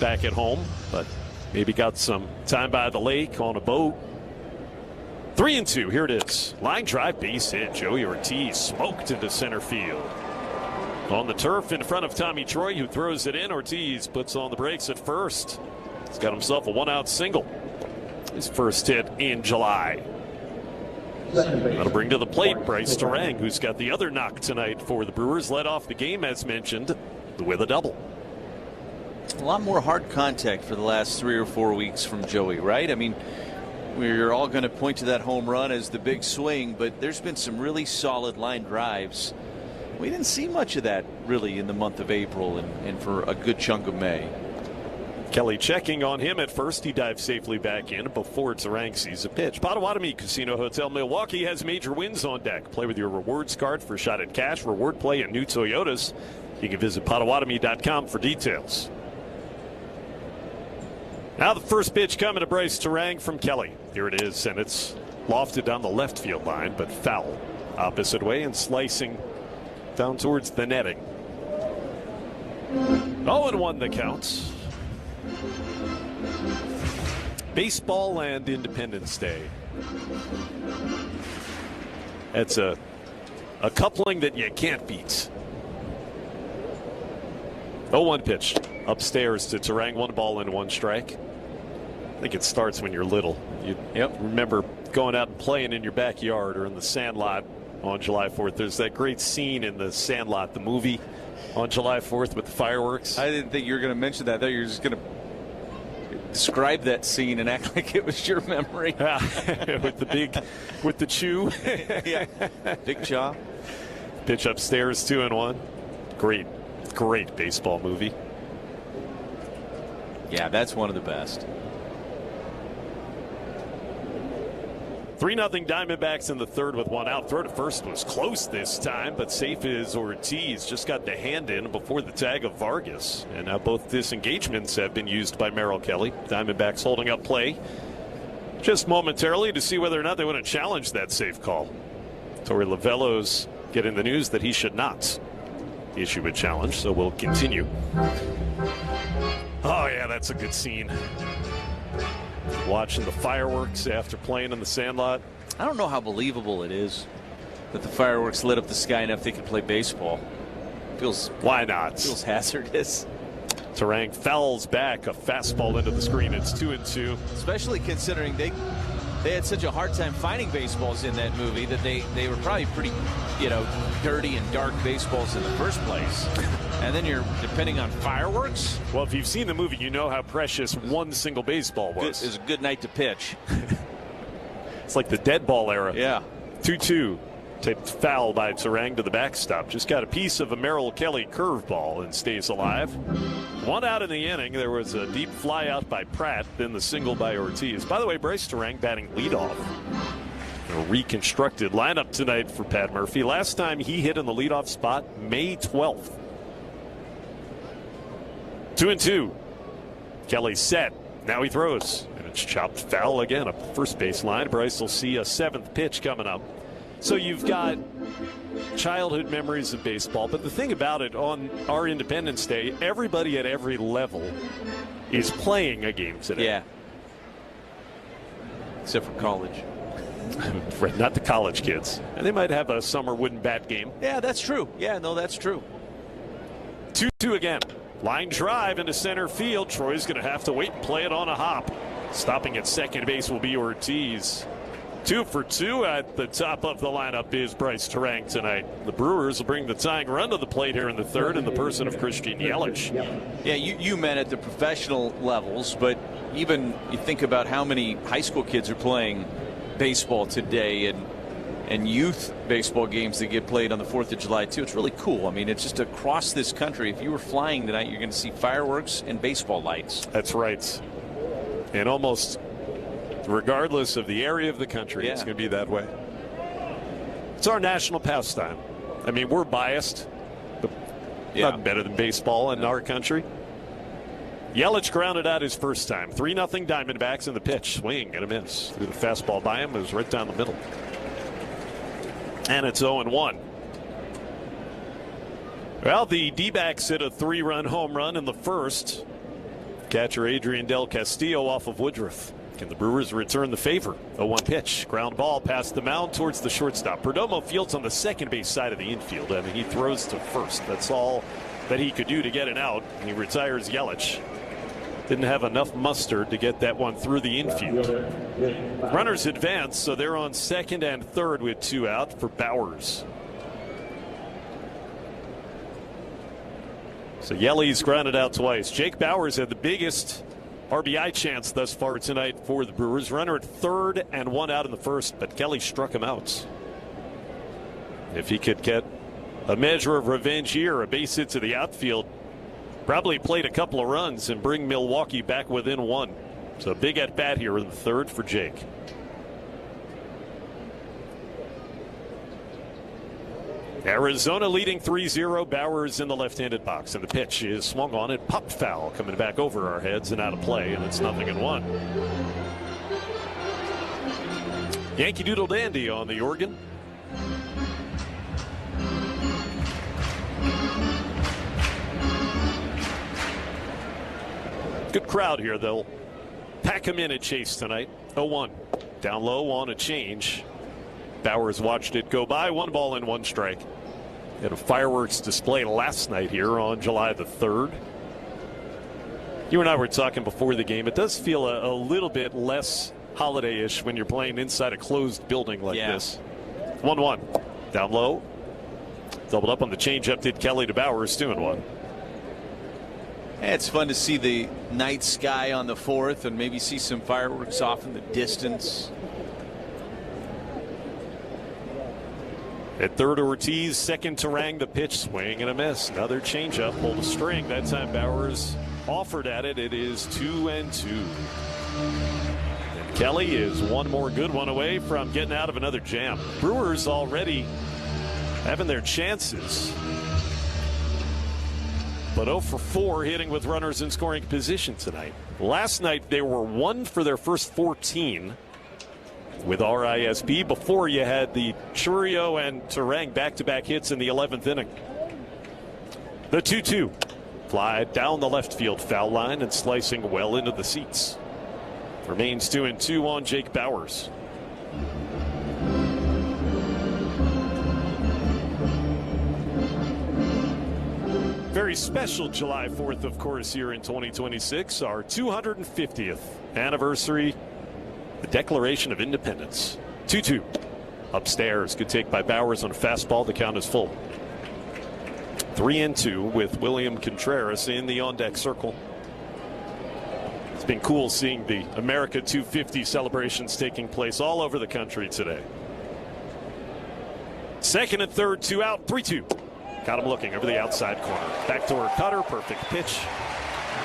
back at home, but maybe got some time by the lake on a boat. 3-2, here it is. Line drive, base hit. Joey Ortiz smoked into center field. On the turf in front of Tommy Troy, who throws it in. Ortiz puts on the brakes at first. He's got himself a 1-out single. His first hit in July. That'll bring to the plate Bryce Terang, who's got the other knock tonight for the Brewers. Led off the game, as mentioned, with a double. A lot more hard contact for the last 3 or 4 weeks from Joey, right? I mean, we're all going to point to that home run as the big swing, but there's been some really solid line drives. We didn't see much of that really in the month of April and for a good chunk of May. Kelly checking on him at first. He dives safely back in before Terang sees a pitch. Potawatomi Casino Hotel Milwaukee has major wins on deck. Play with your rewards card for shot at cash, reward play, and new Toyotas. You can visit Potawatomi.com for details. Now the first pitch coming to Bryce Terang from Kelly. Here it is, and it's lofted down the left field line, but foul. Opposite way and slicing down towards the netting. 0-1 the counts. Baseball and Independence Day. It's a coupling that you can't beat. 0-1 pitch. Upstairs to Terang, 1 ball and 1 strike. I think it starts when you're little. You remember going out and playing in your backyard or in the Sandlot on July 4th. There's that great scene in the Sandlot, the movie, on July 4th with the fireworks. I didn't think you were going to mention that. I thought you were just going to describe that scene and act like it was your memory. with the chew. Yeah. Big jaw. Pitch upstairs, 2-1. Great baseball movie. Yeah, that's one of the best. 3-0 Diamondbacks in the third with 1 out. Throw to first was close this time, but safe is Ortiz. Just got the hand in before the tag of Vargas. And now both disengagements have been used by Merrill Kelly. Diamondbacks holding up play just momentarily to see whether or not they want to challenge that safe call. Torey Lovello's getting the news that he should not issue a challenge, so we'll continue. Oh, yeah, that's a good scene. Watching the fireworks after playing in the Sandlot. I don't know how believable it is that the fireworks lit up the sky enough they could play baseball. Why not? Feels hazardous. Terang fouls back a fastball into the screen. It's 2-2. Especially considering they had such a hard time finding baseballs in that movie that they were probably pretty, dirty and dark baseballs in the first place. And then you're depending on fireworks. Well, if you've seen the movie, you know how precious one single baseball was. It was a good night to pitch. It's like the dead ball era. Yeah. 2-2. Taped foul by Turang to the backstop. Just got a piece of a Merrill Kelly curveball and stays alive. 1 out in the inning. There was a deep fly out by Pratt, then the single by Ortiz. By the way, Bryce Turang batting leadoff. A reconstructed lineup tonight for Pat Murphy. Last time he hit in the leadoff spot, May 12th. 2-2. Kelly set. Now he throws. And it's chopped foul again up the first base line. Bryce will see a 7th pitch coming up. So you've got childhood memories of baseball. But the thing about it, on our Independence Day, everybody at every level is playing a game today. Yeah. Except for college. Not the college kids. And they might have a summer wooden bat game. Yeah, that's true. Yeah, no, that's true. 2-2 again. Line drive into center field. Troy's going to have to wait and play it on a hop. Stopping at second base will be Ortiz. 2 for 2 at the top of the lineup is Bryce Turang tonight. The Brewers will bring the tying run to the plate here in the third in the person of Christian Yelich. Yeah, you meant at the professional levels, but even you think about how many high school kids are playing baseball today and youth baseball games that get played on the 4th of July too. It's really cool. I mean, it's just across this country. If you were flying tonight, you're going to see fireworks and baseball lights. That's right. And almost regardless of the area of the country, it's going to be that way. It's our national pastime. I mean, we're biased, but nothing better than baseball in our country. Yelich grounded out his first time. 3-0 Diamondbacks, in the pitch. Swing and a miss. Through the fastball by him. It was right down the middle. And it's 0-1. Well, the D-backs hit a 3-run home run in the first. Catcher Adrian Del Castillo off of Woodruff. Can the Brewers return the favor? 0-1 pitch. Ground ball past the mound towards the shortstop. Perdomo fields on the second base side of the infield. I mean, he throws to first. That's all that he could do to get an out. He retires Yelich. Didn't have enough mustard to get that one through the infield. Runners advance, so they're on second and third with 2 out for Bowers. So Yelly's grounded out twice. Jake Bowers had the biggest RBI chance thus far tonight for the Brewers. Runner at third and 1 out in the first, but Kelly struck him out. If he could get a measure of revenge here, a base hit to the outfield, probably played a couple of runs and bring Milwaukee back within 1. So big at bat here in the third for Jake. Arizona leading 3-0. Bowers in the left-handed box, and the pitch is swung on and popped foul, coming back over our heads and out of play, and it's 0-1. Yankee Doodle Dandy on the organ. Good crowd here. They'll pack him in at Chase tonight. 0-1. Down low on a change. Bowers watched it go by. 1 ball and 1 strike. Had a fireworks display last night here on July the 3rd. You and I were talking before the game. It does feel a little bit less holiday-ish when you're playing inside a closed building like this. 1-1. Down low. Doubled up on the changeup. Did Kelly to Bowers. 2-1. It's fun to see the night sky on the 4th and maybe see some fireworks off in the distance. At third, Ortiz. Second, Turang. The pitch, swing and a miss. Another changeup, pulled a string. That time Bowers offered at it. It is 2-2. And Kelly is 1 more good one away from getting out of another jam. Brewers already having their chances, but 0 for 4 hitting with runners in scoring position tonight. Last night they were 1 for their first 14 with RISB before you had the Churio and Turang back-to-back hits in the 11th inning. The 2-2. Fly down the left field foul line and slicing well into the seats. Remains 2-2 on Jake Bowers. Very special July 4th, of course, here in 2026, our 250th anniversary, the Declaration of Independence. 2-2. Upstairs, good take by Bowers on a fastball. The count is full. 3-2 with William Contreras in the on-deck circle. been cool seeing the America 250 celebrations taking place all over the country today. Second and third, 2 out, 3-2. Got him looking over the outside corner. Backdoor cutter, perfect pitch.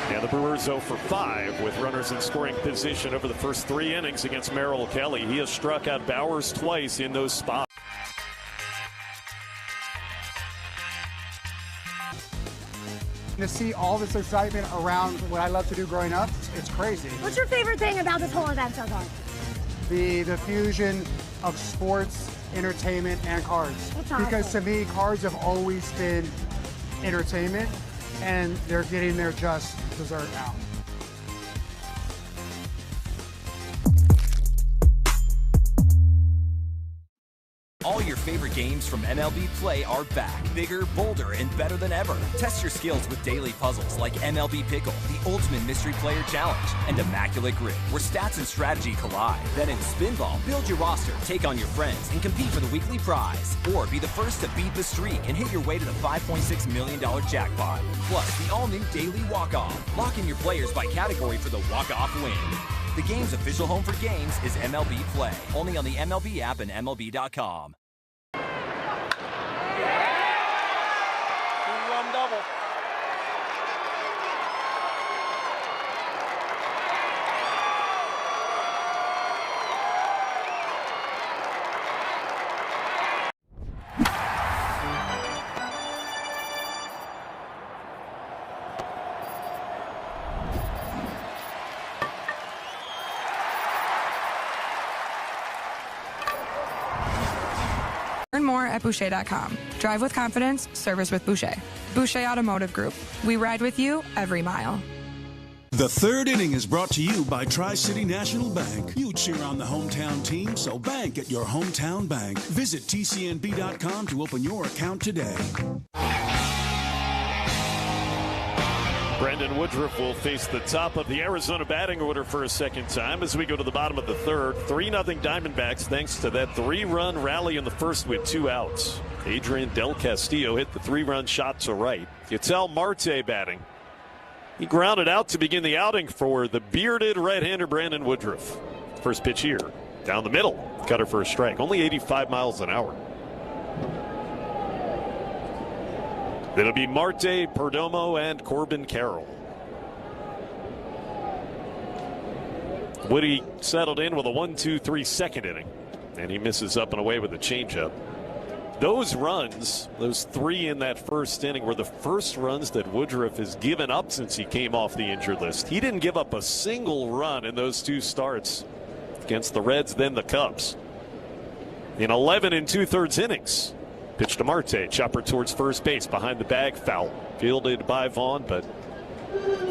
And the Brewers 0 for 5 with runners in scoring position over the first 3 innings against Merrill Kelly. He has struck out Bowers twice in those spots. To see all this excitement around what I love to do growing up, it's crazy. What's your favorite thing about this whole event so far? The fusion of sports, entertainment, and cards. That's awesome. Because to me, cards have always been entertainment, and they're getting their just dessert now. All your favorite games from MLB Play are back, bigger, bolder, and better than ever. Test your skills with daily puzzles like MLB Pickle, the Ultimate Mystery Player Challenge, and Immaculate Grid, where stats and strategy collide. Then in Spinball, build your roster, take on your friends, and compete for the weekly prize. Or be the first to beat the streak and hit your way to the $5.6 million jackpot. Plus, the all-new Daily Walk-Off. Lock in your players by category for the walk-off win. The game's official home for games is MLB Play, only on the MLB app and MLB.com. Two-run double. Learn more at Boucher.com. Drive with confidence, service with Boucher. Boucher Automotive Group. We ride with you every mile. The third inning is brought to you by Tri-City National Bank. You cheer on the hometown team, so bank at your hometown bank. Visit TCNB.com to open your account today. Brandon Woodruff will face the top of the Arizona batting order for a second time as we go to the bottom of the third. 3-0 Diamondbacks thanks to that 3-run rally in the first with 2 outs. Adrian Del Castillo hit the 3-run shot to right. Yotel Marte batting. He grounded out to begin the outing for the bearded right-hander Brandon Woodruff. First pitch here. Down the middle. Cutter for a strike. Only 85 miles an hour. It'll be Marte, Perdomo, and Corbin Carroll. Woody settled in with a 1-2-3 second inning, and he misses up and away with a changeup. Those runs, those 3 in that first inning, were the first runs that Woodruff has given up since he came off the injured list. He didn't give up a single run in those 2 starts against the Reds, then the Cubs. In 11 2/3 innings. Pitch to Marte, chopper towards first base, behind the bag, foul. Fielded by Vaughn, but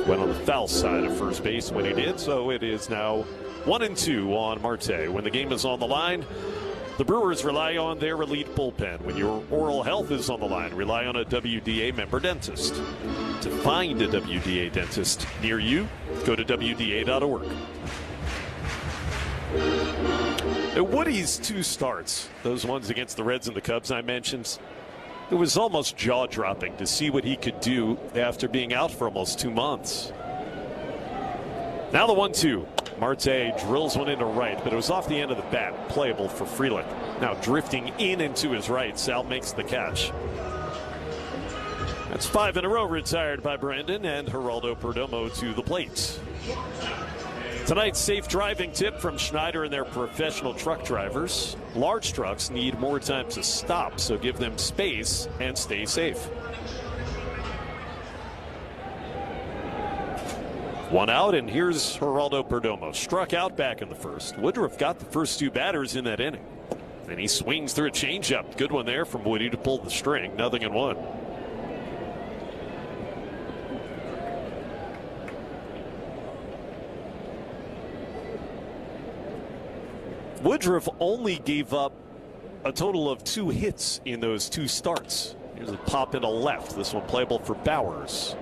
went on the foul side of first base when he did, so it is now 1-2 on Marte. When the game is on the line, the Brewers rely on their elite bullpen. When your oral health is on the line, rely on a WDA member dentist. To find a WDA dentist near you, go to WDA.org. Woody's 2 starts, those ones against the Reds and the Cubs I mentioned, it was almost jaw-dropping to see what he could do after being out for almost 2 months. Now the 1-2. Marte drills one into right, but it was off the end of the bat, playable for Freeland. Now drifting in into his right, Sal makes the catch. That's 5 in a row retired by Brandon, and Geraldo Perdomo to the plate. Tonight's safe driving tip from Schneider and their professional truck drivers. Large trucks need more time to stop, so give them space and stay safe. 1 out, and here's Geraldo Perdomo. Struck out back in the first. Woodruff got the first 2 batters in that inning. And he swings through a changeup. Good one there from Woody to pull the string. 0-1. Woodruff only gave up a total of 2 hits in those 2 starts. Here's a pop into left. This one playable for Bowers.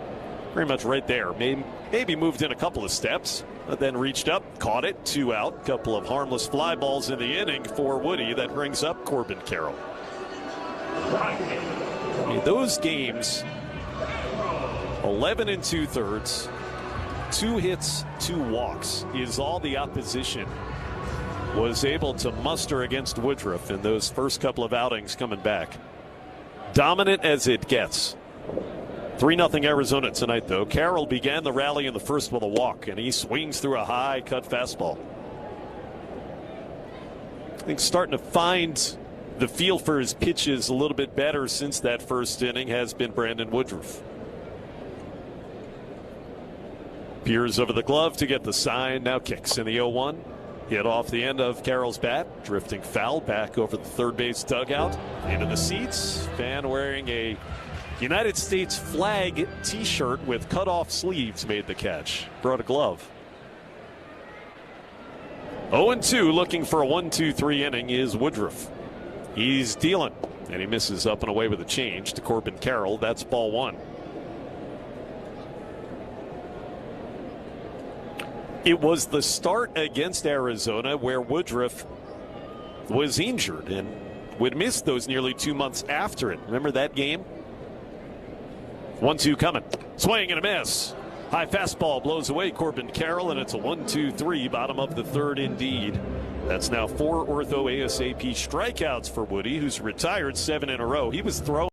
Pretty much right there. Maybe moved in a couple of steps, but then reached up, caught it, 2 out. Couple of harmless fly balls in the inning for Woody. That brings up Corbin Carroll. In those games, 11 2/3, 2 hits, 2 walks is all the opposition was able to muster against Woodruff in those first couple of outings coming back. Dominant as it gets. 3-0 Arizona tonight, though. Carroll began the rally in the first with a walk, and he swings through a high cut fastball. I think starting to find the feel for his pitches a little bit better since that first inning has been Brandon Woodruff. Peers over the glove to get the sign. Now kicks in the 0-1. Hit off the end of Carroll's bat. Drifting foul back over the third base dugout. Into the seats. Fan wearing a United States flag t-shirt with cut-off sleeves made the catch. Brought a glove. 0-2 looking for a 1-2-3 inning is Woodruff. He's dealing, and he misses up and away with a change to Corbin Carroll. That's ball 1. It was the start against Arizona where Woodruff was injured and would miss those nearly 2 months after it. Remember that game? 1-2 coming. Swing and a miss. High fastball blows away Corbin Carroll, and it's a 1-2-3, bottom of the third indeed. That's now 4 ortho ASAP strikeouts for Woody, who's retired 7 in a row. He was throwing.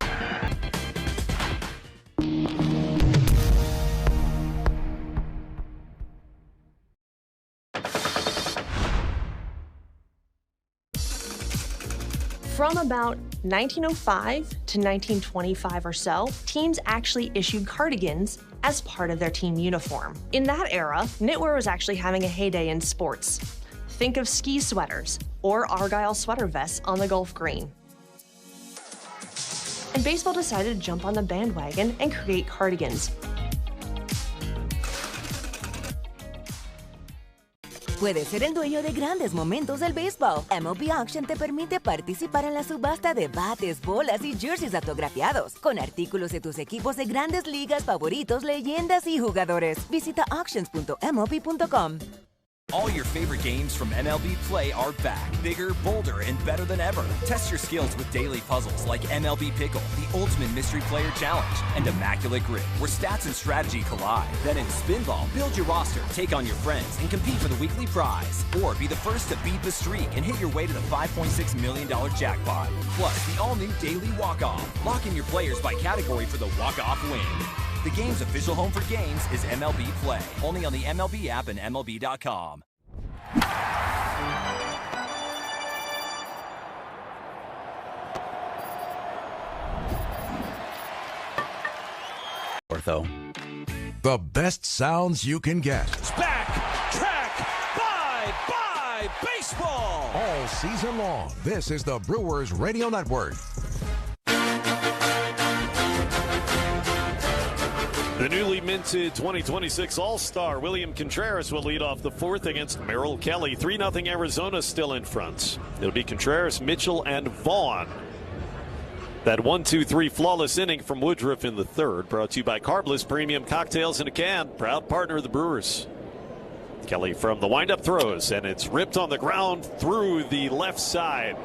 From about 1905 to 1925 or so, teams actually issued cardigans as part of their team uniform. In that era, knitwear was actually having a heyday in sports. Think of ski sweaters or Argyle sweater vests on the Gulf Green. And baseball decided to jump on the bandwagon and create cardigans. Puedes ser el dueño de grandes momentos del béisbol. MLB Auction te permite participar en la subasta de bates, bolas y jerseys autografiados, con artículos de tus equipos de grandes ligas favoritos, leyendas y jugadores. Visita auctions.mlb.com. All your favorite games from MLB Play are back, bigger, bolder, and better than ever. Test your skills with daily puzzles like MLB Pickle, the Ultimate Mystery Player Challenge, and Immaculate Grid, where stats and strategy collide. Then in Spinball, build your roster, take on your friends, and compete for the weekly prize. Or be the first to beat the streak and hit your way to the $5.6 million jackpot. Plus, the all-new Daily Walk-Off. Lock in your players by category for the walk-off win. The game's official home for games is MLB Play, only on the MLB app and MLB.com. Ortho. The best sounds you can get. It's back, track, bye, baseball. All season long, this is the Brewers Radio Network. The newly minted 2026 All-Star William Contreras will lead off the fourth against Merrill Kelly. 3-0 Arizona still in front. It'll be Contreras, Mitchell, and Vaughn. That 1-2-3 flawless inning from Woodruff in the third, brought to you by Carbless Premium Cocktails in a Can, proud partner of the Brewers. Kelly from the windup throws, and it's ripped on the ground through the left side.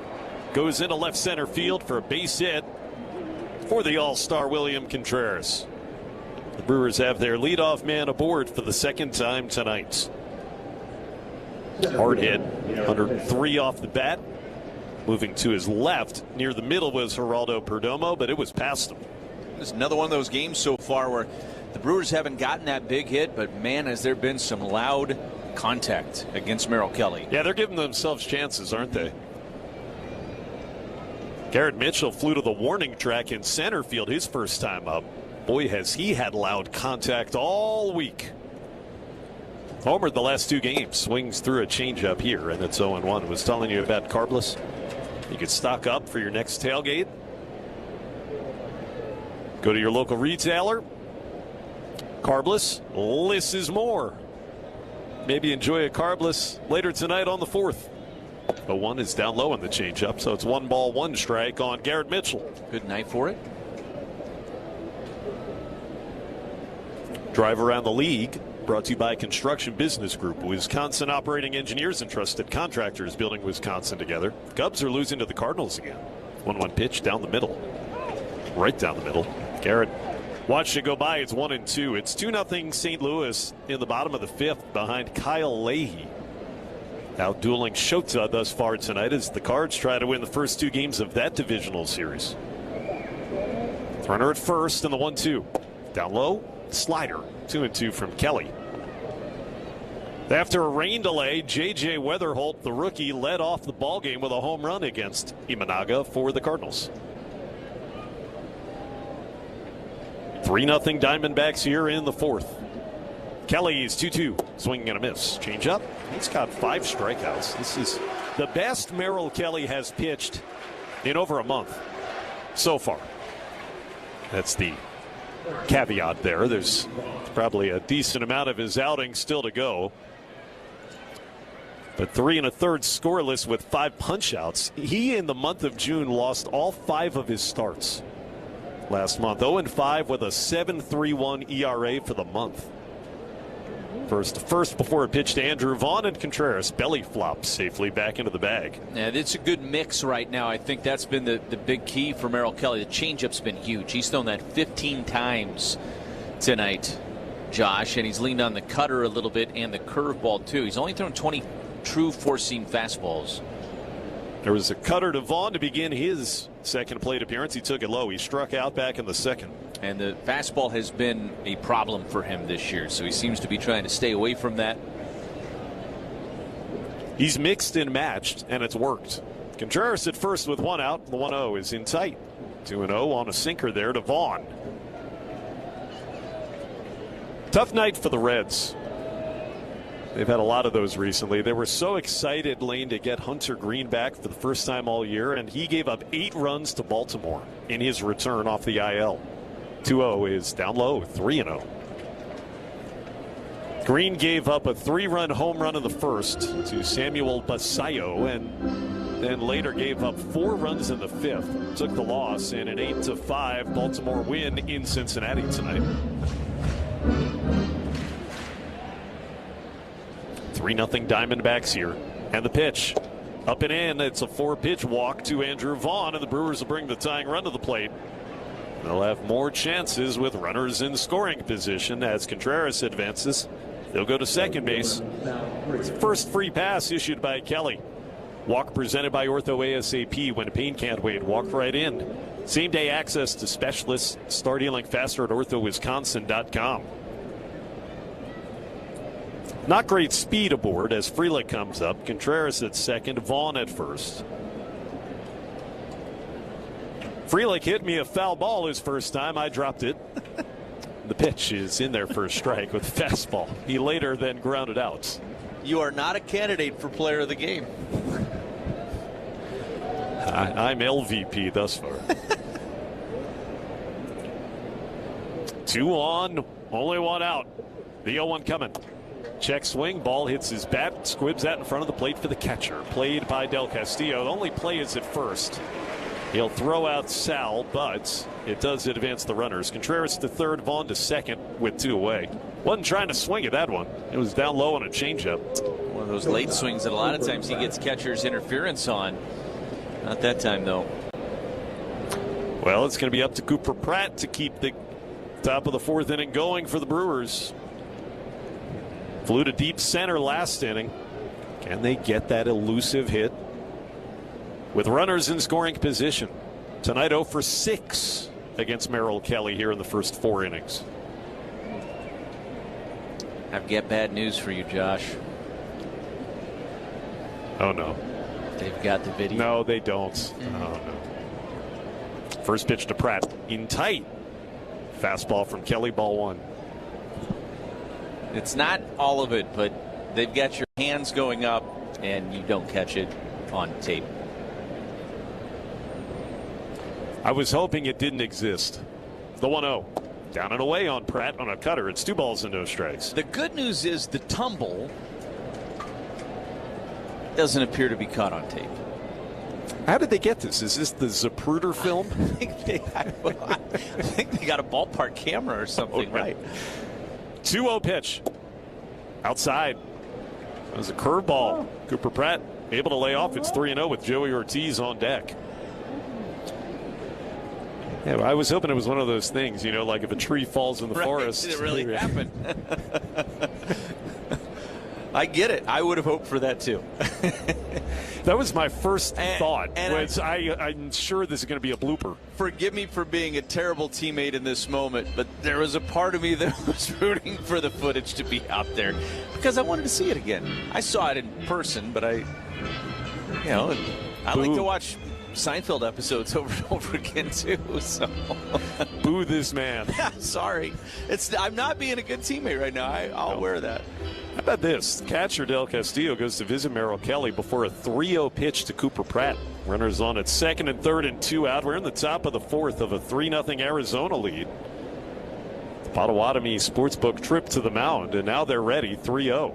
Goes into left center field for a base hit for the All-Star William Contreras. The Brewers have their leadoff man aboard for the second time tonight. Hard hit, 103 off the bat. Moving to his left, near the middle was Geraldo Perdomo, but it was past him. This is another one of those games so far where the Brewers haven't gotten that big hit, but man, has there been some loud contact against Merrill Kelly. Yeah, they're giving themselves chances, aren't they? Garrett Mitchell flew to the warning track in center field his first time up. Boy, has he had loud contact all week. Homered the last 2 games. Swings through a changeup here, and it's 0-1. Was telling you about Carbless. You could stock up for your next tailgate. Go to your local retailer. Carbless, less is more. Maybe enjoy a Carbless later tonight on the 4th. 0-1 is down low on the changeup, so it's 1 ball, 1 strike on Garrett Mitchell. Good night for it. Drive around the league, brought to you by Construction Business Group, Wisconsin operating engineers and trusted contractors building Wisconsin together. Cubs are losing to the Cardinals again. 1-1 pitch down the middle. Right down the middle. Garrett Watch it go by. It's 1-2. It's 2-0 St. Louis in the bottom of the 5th behind Kyle Leahy. Outdueling Shota thus far tonight as the Cards try to win the first 2 games of that divisional series. Runner at first and the 1-2. Down low, slider. 2-2 from Kelly. After a rain delay, J.J. Weatherholt, the rookie, led off the ballgame with a home run against Imanaga for the Cardinals. 3-0 Diamondbacks here in the 4th. Kelly's 2-2, swinging and a miss. Change up. He's got 5 strikeouts. This is the best Merrill Kelly has pitched in over a month so far. That's the caveat there. There's probably a decent amount of his outing still to go. But 3 1/3 scoreless with 5 punch-outs. He, in the month of June, lost all 5 of his starts last month. 0-5 with a 7.31 ERA for the month. First before a pitch to Andrew Vaughn, and Contreras belly flops safely back into the bag. Yeah, it's a good mix right now. I think that's been the big key for Merrill Kelly. The changeup's been huge. He's thrown that 15 times tonight, Josh, and he's leaned on the cutter a little bit and the curveball too. He's only thrown 20 true four-seam fastballs. There was a cutter to Vaughn to begin his second plate appearance. He took it low. He struck out back in the second. And the fastball has been a problem for him this year, so he seems to be trying to stay away from that. He's mixed and matched, and it's worked. Contreras at first with 1 out. The 1-0 is in tight. 2-0 on a sinker there to Vaughn. Tough night for the Reds. They've had a lot of those recently. They were so excited, Lane, to get Hunter Green back for the first time all year, and he gave up 8 runs to Baltimore in his return off the IL. 2-0 is down low, 3-0. Green gave up a 3-run home run in the first to Samuel Basayo, and then later gave up 4 runs in the 5th. Took the loss in an 8-5 Baltimore win in Cincinnati tonight. 3-0 Diamondbacks here. And the pitch. Up and in. It's a 4-pitch walk to Andrew Vaughn, and the Brewers will bring the tying run to the plate. They'll have more chances with runners in scoring position as Contreras advances. They'll go to second base. First free pass issued by Kelly. Walk presented by Ortho ASAP. When pain can't wait, walk right in. Same-day access to specialists. Start healing faster at orthowisconsin.com. Not great speed aboard as Frelick comes up. Contreras at second, Vaughn at first. Frelick hit me a foul ball his first time. I dropped it. The pitch is in there for a strike with fastball. He later then grounded out. You are not a candidate for player of the game. I'm LVP thus far. 2 on, only 1 out. The 0-1 coming. Check swing, ball hits his bat, squibs that in front of the plate for the catcher. Played by Del Castillo. The only play is at first. He'll throw out Sal, but it does advance the runners. Contreras to third, Vaughn to second with 2 away. Wasn't trying to swing at that one. It was down low on a changeup. One of those late swings that a lot of times he gets catcher's interference on. Not that time, though. Well, it's going to be up to Cooper Pratt to keep the top of the 4th inning going for the Brewers. Flew to deep center last inning. Can they get that elusive hit? With runners in scoring position. Tonight 0 for 6 against Merrill Kelly here in the first 4 innings. I've got bad news for you, Josh. Oh, no. They've got the video. No, they don't. Oh, no. First pitch to Pratt. In tight. Fastball from Kelly, ball 1. It's not all of it, but they've got your hands going up and you don't catch it on tape. I was hoping it didn't exist. The 1-0. Down and away on Pratt on a cutter. It's 2 balls and no strikes. The good news is the tumble doesn't appear to be caught on tape. How did they get this? Is this the Zapruder film? I think they got a ballpark camera or something, right? 2-0 pitch. Outside. That was a curveball. Cooper Pratt able to lay off. It's 3-0 with Joey Ortiz on deck. Yeah, I was hoping it was one of those things, like if a tree falls in the forest. Did it really happen? I get it. I would have hoped for that too. That was my first thought. I'm sure this is going to be a blooper. Forgive me for being a terrible teammate in this moment, but there was a part of me that was rooting for the footage to be out there because I wanted to see it again. I saw it in person, but I like to watch Seinfeld episodes over and over again too. So boo this man. Sorry, I'm not being a good teammate right now. I'll wear that. How about this? Catcher Del Castillo goes to visit Merrill Kelly before a 3-0 pitch to Cooper Pratt. Runners on at second and third and 2 out. We're in the top of the fourth of a 3-0 Arizona lead. The Potawatomi Sportsbook trip to the mound, and now they're ready, 3-0.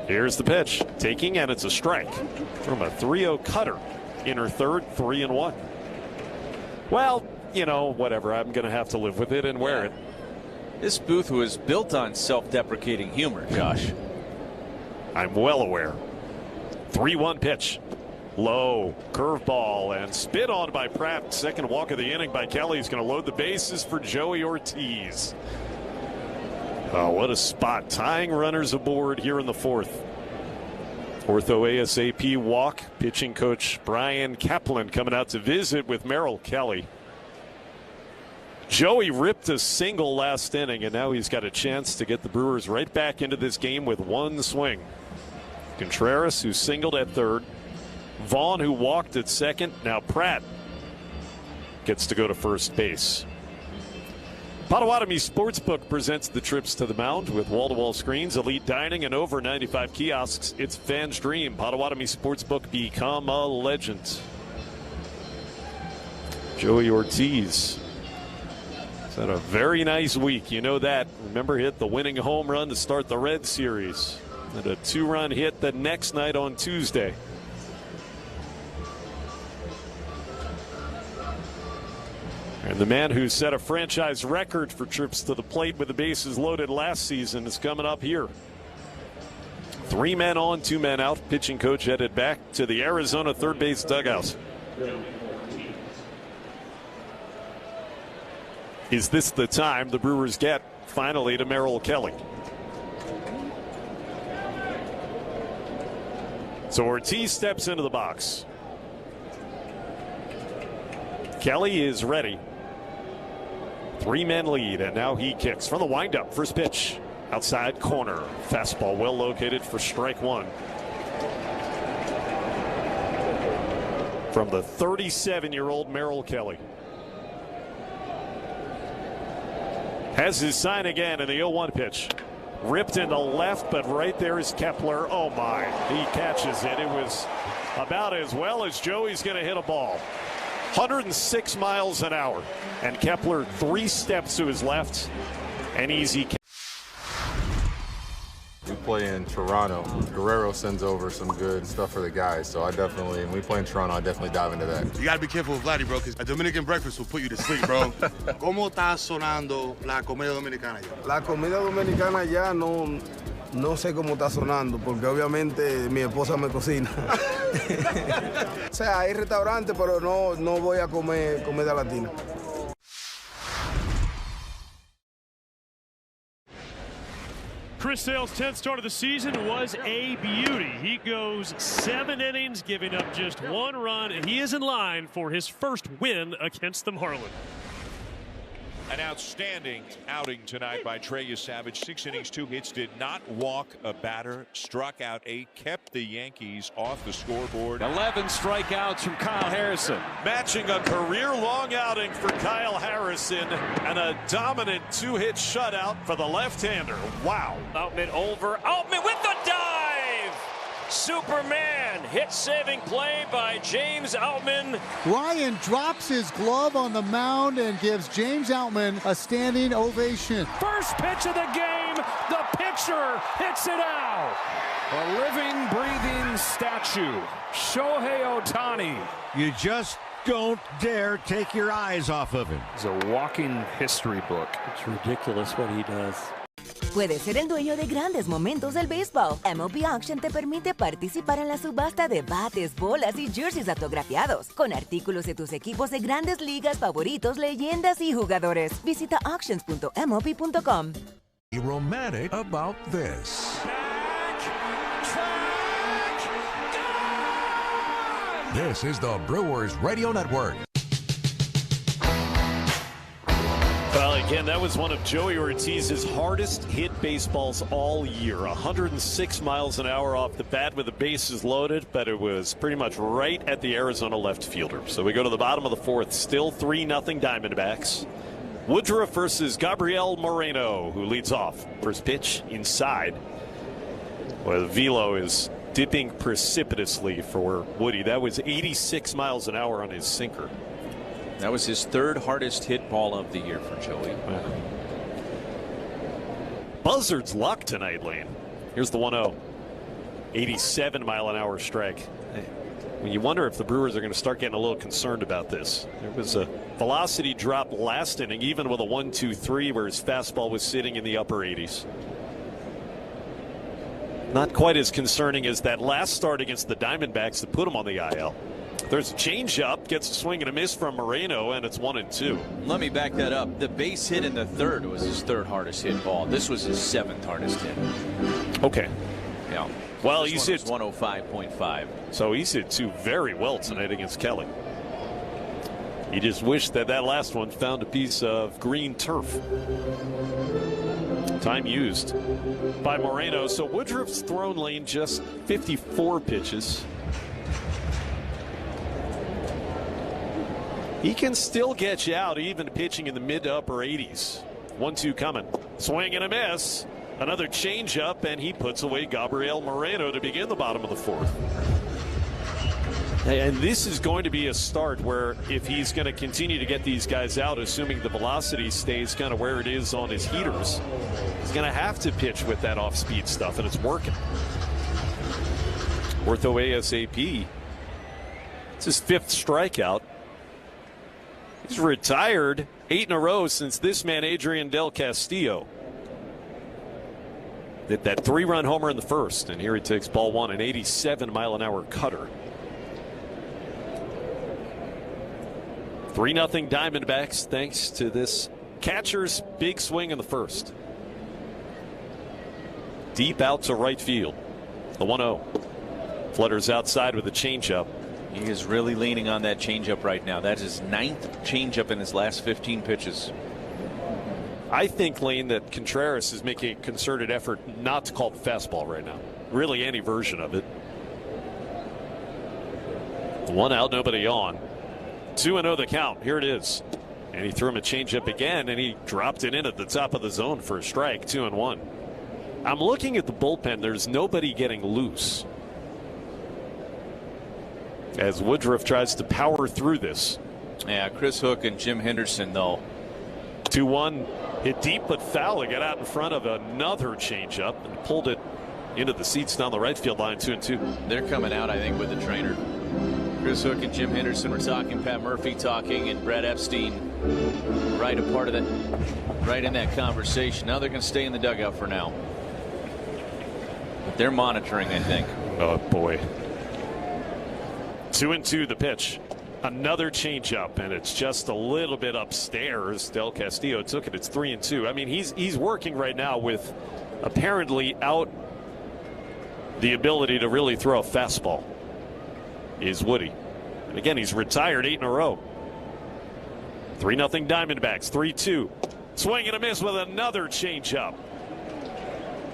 Here's the pitch, taking, and it's a strike from a 3-0 cutter. Inner third, 3-1. Well, whatever. I'm going to have to live with it and wear it. This booth was built on self-deprecating humor, Josh. I'm well aware. 3-1 pitch. Low, curveball, and spit on by Pratt. Second walk of the inning by Kelly. He's going to load the bases for Joey Ortiz. Oh, what a spot. Tying runners aboard here in the fourth. Ortho ASAP walk. Pitching coach Brian Kaplan coming out to visit with Merrill Kelly. Joey ripped a single last inning, and now he's got a chance to get the Brewers right back into this game with one swing. Contreras, who singled at third. Vaughn, who walked at second. Now Pratt gets to go to first base. Potawatomi Sportsbook presents the trips to the mound with wall-to-wall screens, elite dining, and over 95 kiosks. It's fans' dream. Potawatomi Sportsbook, become a legend. Joey Ortiz has had a very nice week. You know that. Remember, hit the winning home run to start the Red Series. And a 2-run hit the next night on Tuesday. And the man who set a franchise record for trips to the plate with the bases loaded last season is coming up here. 3 men on, 2 men out. Pitching coach headed back to the Arizona third base dugout. Is this the time the Brewers get finally to Merrill Kelly? So Ortiz steps into the box. Kelly is ready. 3-men lead, and now he kicks from the windup. First pitch, outside corner. Fastball well located for strike one. From the 37-year-old Merrill Kelly. Has his sign again in the 0-1 pitch. Ripped into left, but right there is Kepler. Oh my, he catches it. It was about as well as Joey's going to hit a ball. 106 miles an hour, and Kepler 3 steps to his left, and easy. We play in Toronto. Guerrero sends over some good stuff for the guys, so when we play in Toronto, I definitely dive into that. You gotta be careful with Vladdy, bro, because a Dominican breakfast will put you to sleep, bro. ¿Cómo está sonando la comida dominicana ya? La comida dominicana ya no sé cómo está sonando, porque obviamente mi esposa me cocina. O sea, hay restaurantes, pero no voy a comer comida latina. Chris Sale's 10th start of the season was a beauty. He goes 7 innings, giving up just 1 run, and he is in line for his first win against the Marlins. An outstanding outing tonight by Trey Savage. 6 innings, 2 hits, did not walk a batter, struck out 8, kept the Yankees off the scoreboard. 11 strikeouts from Kyle Harrison. Matching a career-long outing for Kyle Harrison and a dominant 2-hit shutout for the left-hander. Wow. Outman over. Outman with the dive. Superman hit-saving play by James Outman. Ryan drops his glove on the mound and gives James Outman a standing ovation. First pitch of the game, the pitcher hits it out. A living, breathing statue, Shohei Ohtani. You just don't dare take your eyes off of him. He's a walking history book. It's ridiculous what he does. Puedes ser el dueño de grandes momentos del béisbol. MLB Auction te permite participar en la subasta de bates, bolas y jerseys autografiados, con artículos de tus equipos de grandes ligas favoritos, leyendas y jugadores. Visita auctions.mlb.com. Be romantic about this. This is the Brewers Radio Network. Well, again, that was one of Joey Ortiz's hardest hit baseballs all year. 106 miles an hour off the bat with the bases loaded, but it was pretty much right at the Arizona left fielder. So we go to the bottom of the fourth, still 3-0 Diamondbacks. Woodruff versus Gabriel Moreno, who leads off. First pitch inside. Well, the velo is dipping precipitously for Woody. That was 86 miles an hour on his sinker. That was his third hardest hit ball of the year for Joey. Buzzard's luck tonight, Lane. Here's the 1-0. 87 mile an hour strike. When you wonder if the Brewers are going to start getting a little concerned about this. There was a velocity drop last inning, even with a 1-2-3, where his fastball was sitting in the upper 80s. Not quite as concerning as that last start against the Diamondbacks that put him on the IL. There's a changeup, gets a swing and a miss from Moreno, and it's 1-2. Let me back that up. The base hit in the third was his third hardest hit ball. This was his seventh hardest hit. Okay. Yeah. Well, he's hit 105.5. So he's hit two very well tonight against Kelly. He just wished that that last one found a piece of green turf. Time used by Moreno. So Woodruff's thrown, Lane, just 54 pitches. He can still get you out, even pitching in the mid to upper 80s. 1-2 coming. Swing and a miss. Another changeup, and he puts away Gabriel Moreno to begin the bottom of the fourth. And this is going to be a start where if he's going to continue to get these guys out, assuming the velocity stays kind of where it is on his heaters, he's going to have to pitch with that off-speed stuff, and it's working. Ortho ASAP. It's his fifth strikeout. He's retired 8 in a row since this man, Adrian Del Castillo. Hit that 3-run homer in the first, and here he takes ball one, an 87-mile-an-hour cutter. 3-0 Diamondbacks thanks to this catcher's big swing in the first. Deep out to right field. The 1-0. Flutters outside with a changeup. He is really leaning on that changeup right now. That is his 9th changeup in his last 15 pitches. I think, Lane, that Contreras is making a concerted effort not to call the fastball right now. Really any version of it. 1 out, nobody on. 2-0 the count. Here it is. And he threw him a changeup again, and he dropped it in at the top of the zone for a strike. 2-1. I'm looking at the bullpen. There's nobody getting loose as Woodruff tries to power through this. Yeah, Chris Hook and Jim Henderson, though. 2-1. Hit deep but foul. He got out in front of another changeup and pulled it into the seats down the right field line. 2-2. They're coming out, I think, with the trainer. Chris Hook and Jim Henderson were talking, Pat Murphy talking, and Brad Epstein right a part of that, right in that conversation. Now they're going to stay in the dugout for now. But they're monitoring, I think. Oh, boy. 2-2 the pitch. Another changeup, and it's just a little bit upstairs. Del Castillo took it. It's 3-2. I mean, he's working right now with apparently out the ability to really throw a fastball. Is Woody. And again, he's retired 8 in a row. 3-0 Diamondbacks. 3-2. Swing and a miss with another changeup.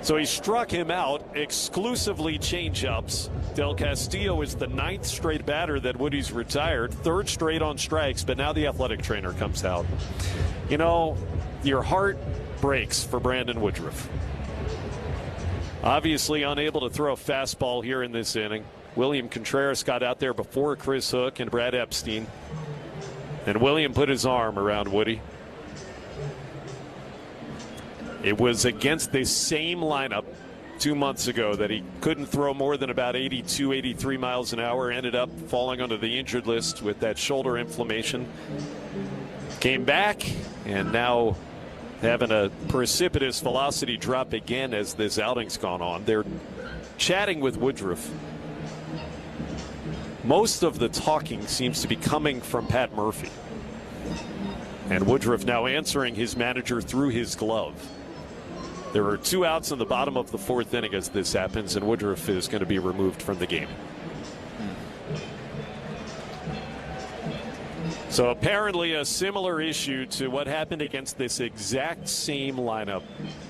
So he struck him out exclusively changeups. Del Castillo is the 9th straight batter that Woody's retired, 3rd straight on strikes, but now the athletic trainer comes out. You know, your heart breaks for Brandon Woodruff. Obviously unable to throw a fastball here in this inning. William Contreras got out there before Chris Hook and Brad Epstein. And William put his arm around Woody. It was against the same lineup 2 months ago that he couldn't throw more than about 82, 83 miles an hour. Ended up falling onto the injured list with that shoulder inflammation. Came back, and now having a precipitous velocity drop again as this outing's gone on. They're chatting with Woodruff. Most of the talking seems to be coming from Pat Murphy. And Woodruff now answering his manager through his glove. There are 2 outs in the bottom of the 4th inning as this happens, and Woodruff is going to be removed from the game. So apparently a similar issue to what happened against this exact same lineup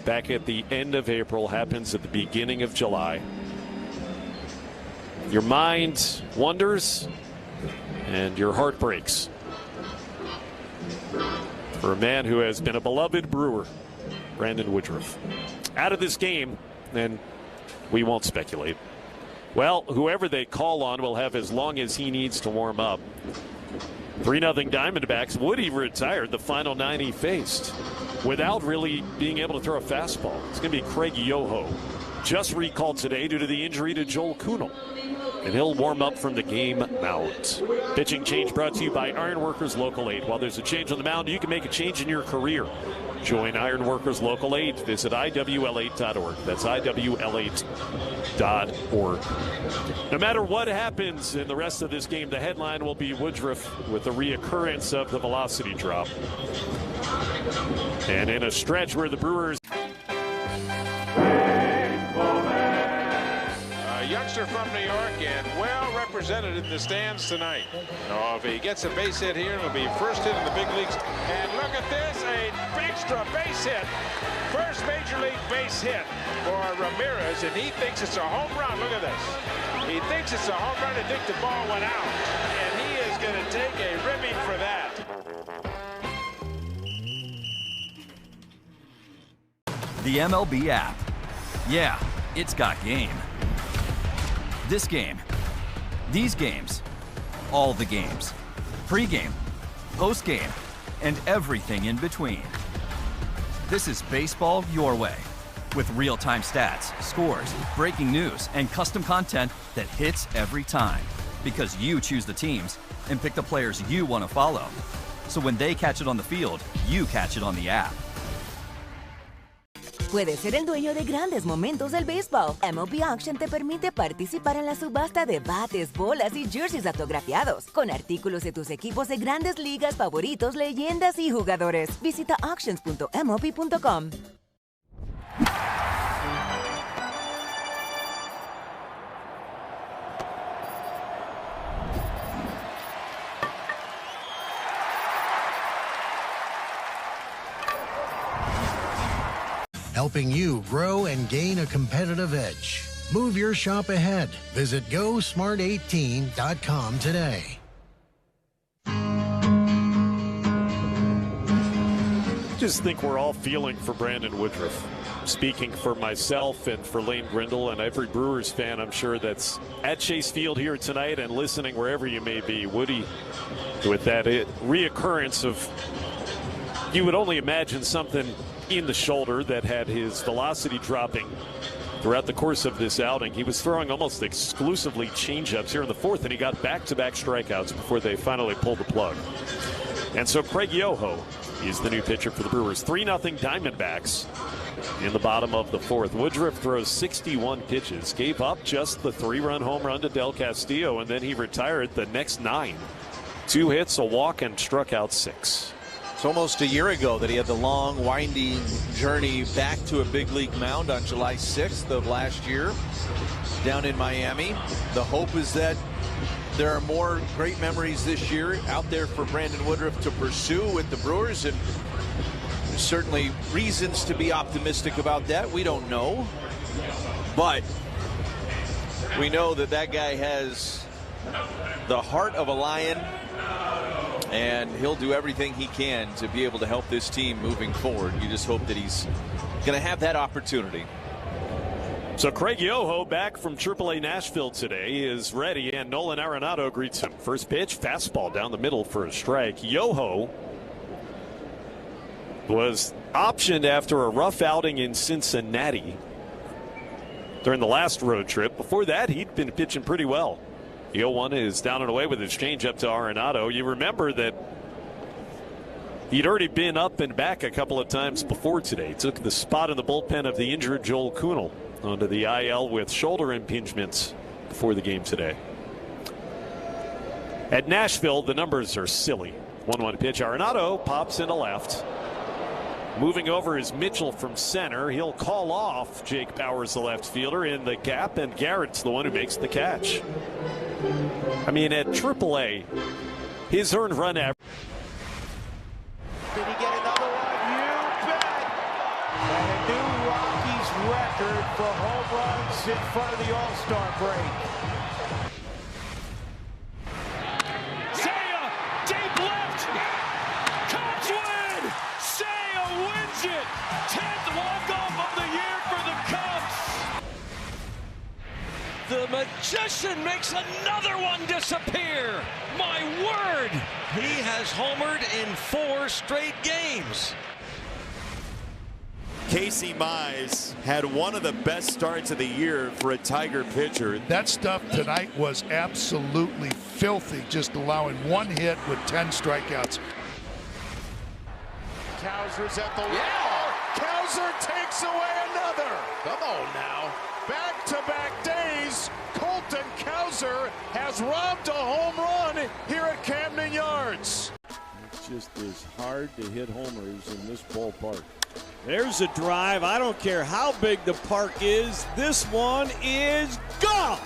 back at the end of April happens at the beginning of July. Your mind wonders and your heart breaks for a man who has been a beloved Brewer, Brandon Woodruff. Out of this game, and we won't speculate. Well, whoever they call on will have as long as he needs to warm up. 3-0 Diamondbacks. Woody retired the final 9 he faced without really being able to throw a fastball. It's going to be Craig Yoho, just recalled today due to the injury to Joel Kuhnel. And he'll warm up from the game mound. Pitching change brought to you by Ironworkers Local 8. While there's a change on the mound, you can make a change in your career. Join Ironworkers Local 8. Visit IWL8.org. That's IWL8.org. No matter what happens in the rest of this game, the headline will be Woodruff with the reoccurrence of the velocity drop. And in a stretch where the Brewers... Youngster from New York and well represented in the stands tonight. Oh, if he gets a base hit here, it'll be first hit in the big leagues. And look at this, an extra base hit. First major league base hit for Ramirez, and he thinks it's a home run. Look at this. He thinks it's a home run. I think the ball went out, and he is going to take a ribbing for that. The MLB app. Yeah, it's got game. This game, these games, all the games, pre-game, post-game, and everything in between. This is baseball your way, with real-time stats, scores, breaking news, and custom content that hits every time, because you choose the teams and pick the players you want to follow. So when they catch it on the field, you catch it on the app. Puedes ser el dueño de grandes momentos del béisbol. MLB Auction te permite participar en la subasta de bates, bolas y jerseys autografiados, con artículos de tus equipos de grandes ligas favoritos, leyendas y jugadores. Visita auctions.mlb.com. Helping you grow and gain a competitive edge. Move your shop ahead. Visit GoSmart18.com today. I just think we're all feeling for Brandon Woodruff. Speaking for myself and for Lane Grindle and every Brewers fan, I'm sure that's at Chase Field here tonight and listening wherever you may be. Woody, with that reoccurrence of, you would only imagine something in the shoulder that had his velocity dropping throughout the course of this outing. He was throwing almost exclusively changeups here in the 4th, and he got back-to-back strikeouts before they finally pulled the plug. And so Craig Yoho is the new pitcher for the Brewers. 3-0 Diamondbacks in the bottom of the 4th. Woodruff throws 61 pitches, gave up just the 3-run home run to Del Castillo, and then he retired the next 9. 2 hits, a walk, and struck out 6. It's almost a year ago that he had the long, winding journey back to a big league mound on July 6th of last year down in Miami. The hope is that there are more great memories this year out there for Brandon Woodruff to pursue with the Brewers, and there's certainly reasons to be optimistic about that. We don't know, but we know that that guy has the heart of a lion, and he'll do everything he can to be able to help this team moving forward. You just hope that he's going to have that opportunity. So Craig Yoho, back from AAA Nashville today, is ready, and Nolan Arenado greets him. First pitch, fastball down the middle for a strike. Yoho was optioned after a rough outing in Cincinnati during the last road trip. Before that, he'd been pitching pretty well. 0-1 is down and away with his changeup to Arenado. You remember that He'd already been up and back a couple of times before today. Took the spot in the bullpen of the injured Joel Kuhnel onto the IL with shoulder impingements before the game today. At Nashville, the numbers are silly. 1-1 pitch. Arenado pops into left. Moving over is Mitchell from center. He'll call off Jake Bauers, the left fielder, in the gap, and Garrett's the one who makes the catch. I mean, at AAA, his earned run average. Did he get another one? You bet! And a new Rockies record for home runs in front of the All-Star break. Seiya, deep left. Cubs win. Seiya wins it. 10th walk-off of the year for the Cubs. The magician makes another one disappear. My word. He has homered in 4 straight games. Casey Mize had one of the best starts of the year for a Tiger pitcher. That stuff tonight was absolutely filthy, just allowing 1 hit with 10 strikeouts. Cowser's at the wall. Cowser takes away another. Come on now. Back-to-back days, Colton Cowser has robbed a home run here at Camden Yards. It just is hard to hit homers in this ballpark. There's a drive. I don't care how big the park is. This one is gone.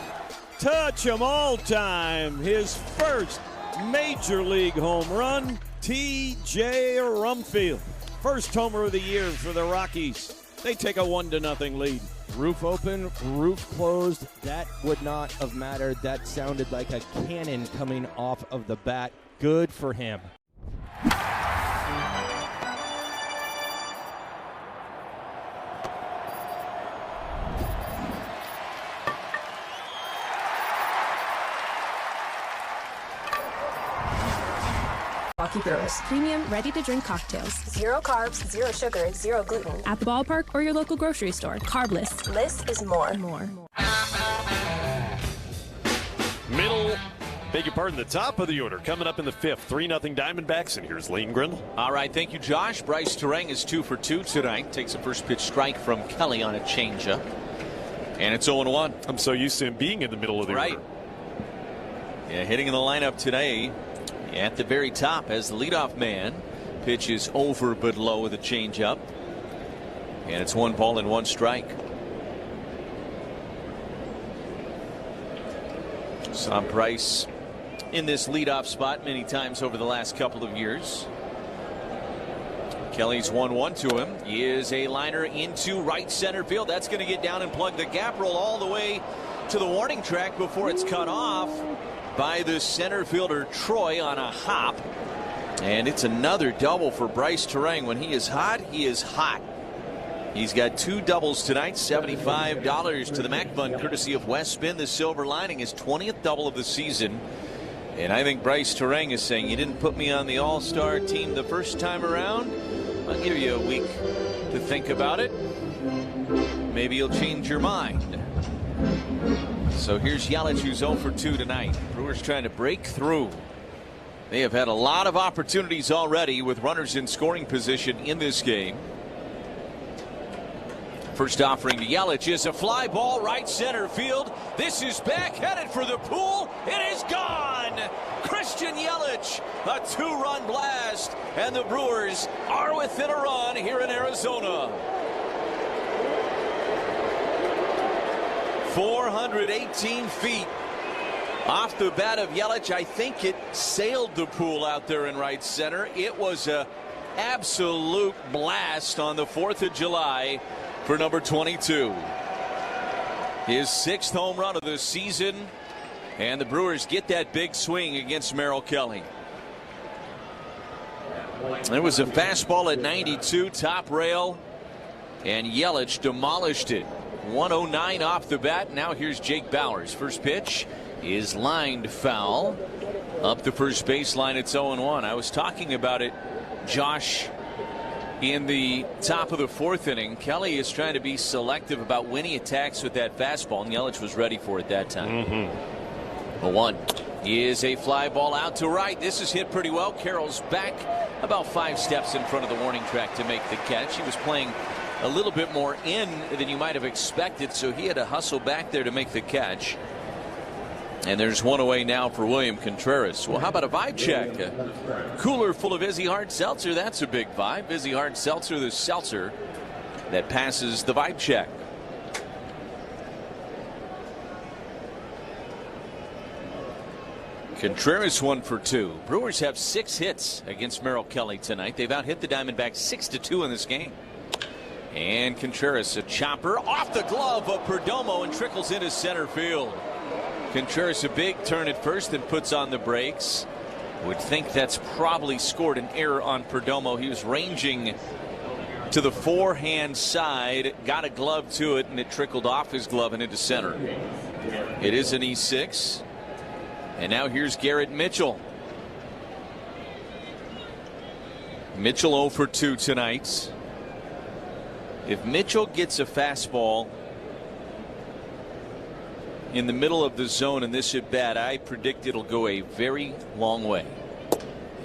Touch 'em all time. His first major league home run, T.J. Rumfield. First homer of the year for the Rockies. They take a 1-0 lead. Roof open, roof closed. That would not have mattered. That sounded like a cannon coming off of the bat. Good for him. MILWAUKEE Brewers. Premium, ready-to-drink cocktails. 0 carbs, 0 sugar, 0 gluten. At the ballpark or your local grocery store. Carbless. Less is more. Beg your pardon, the top of the order coming up in the 5th. 3-0 Diamondbacks, and here's Lane Grindle. All right, thank you, Josh. Bryce Terang is 2 for 2 tonight. Takes a first pitch strike from Kelly on a changeup. And it's 0-1. I'm so used to him being in the middle of the order. Yeah, hitting in the lineup today at the very top as the leadoff man. Pitch is over but low with a changeup. And it's 1 ball and 1 strike. Saw Bryce in this leadoff spot many times over the last couple of years. Kelly's 1-1 to him. He is a liner into right center field. That's going to get down and plug the gap roll all the way to the warning track before it's cut off by the center fielder Troy on a hop. And it's another double for Bryce Terang. When he is hot, he is hot. He's got 2 doubles tonight. $75 to the Mac Fund courtesy of West Spin. The silver lining, his 20th double of the season. And I think Bryce Terang is saying, you didn't put me on the all-star team the first time around. I'll give you a week to think about it. Maybe you'll change your mind. So here's Yelich, who's 0 for 2 tonight. Brewers trying to break through. They have had a lot of opportunities already with runners in scoring position in this game. First offering to Yelich is a fly ball right center field. This is back headed for the pool. It is gone. Christian Yelich, a 2-run blast, and the Brewers are within a run here in Arizona. 418 feet off the bat of Yelich. I think it sailed the pool out there in right center. It was a absolute blast on the 4th of July for number 22. His 6th home run of the season, and the Brewers get that big swing against Merrill Kelly. It was a fastball at 92, top rail, and Yelich demolished it. 109 off the bat. Now here's Jake Bauers. First pitch is lined foul. Up the first baseline, it's 0-1. I was talking about it, Josh, in the top of the 4th inning. Kelly is trying to be selective about when he attacks with that fastball, and Yelich was ready for it that time. 0-1. is a fly ball out to right. This is hit pretty well. Carroll's back about 5 steps in front of the warning track to make the catch. He was playing a little bit more in than you might have expected, so he had to hustle back there to make the catch. And there's one away now for William Contreras. Well, how about a vibe check? A cooler full of Vizzy Hard Seltzer. That's a big vibe. Vizzy Hard Seltzer, the seltzer that passes the vibe check. Contreras 1 for 2. Brewers have 6 hits against Merrill Kelly tonight. They've out hit the Diamondbacks 6-2 in this game. And Contreras, a chopper off the glove of Perdomo and trickles into center field. Contreras a big turn at first and puts on the brakes. Would think that's probably scored an error on Perdomo. He was ranging to the forehand side, got a glove to it, and it trickled off his glove and into center. It is an E6. And now here's Garrett Mitchell. Mitchell 0 for 2 tonight. If Mitchell gets a fastball in the middle of the zone in this at bat, I predict it'll go a very long way.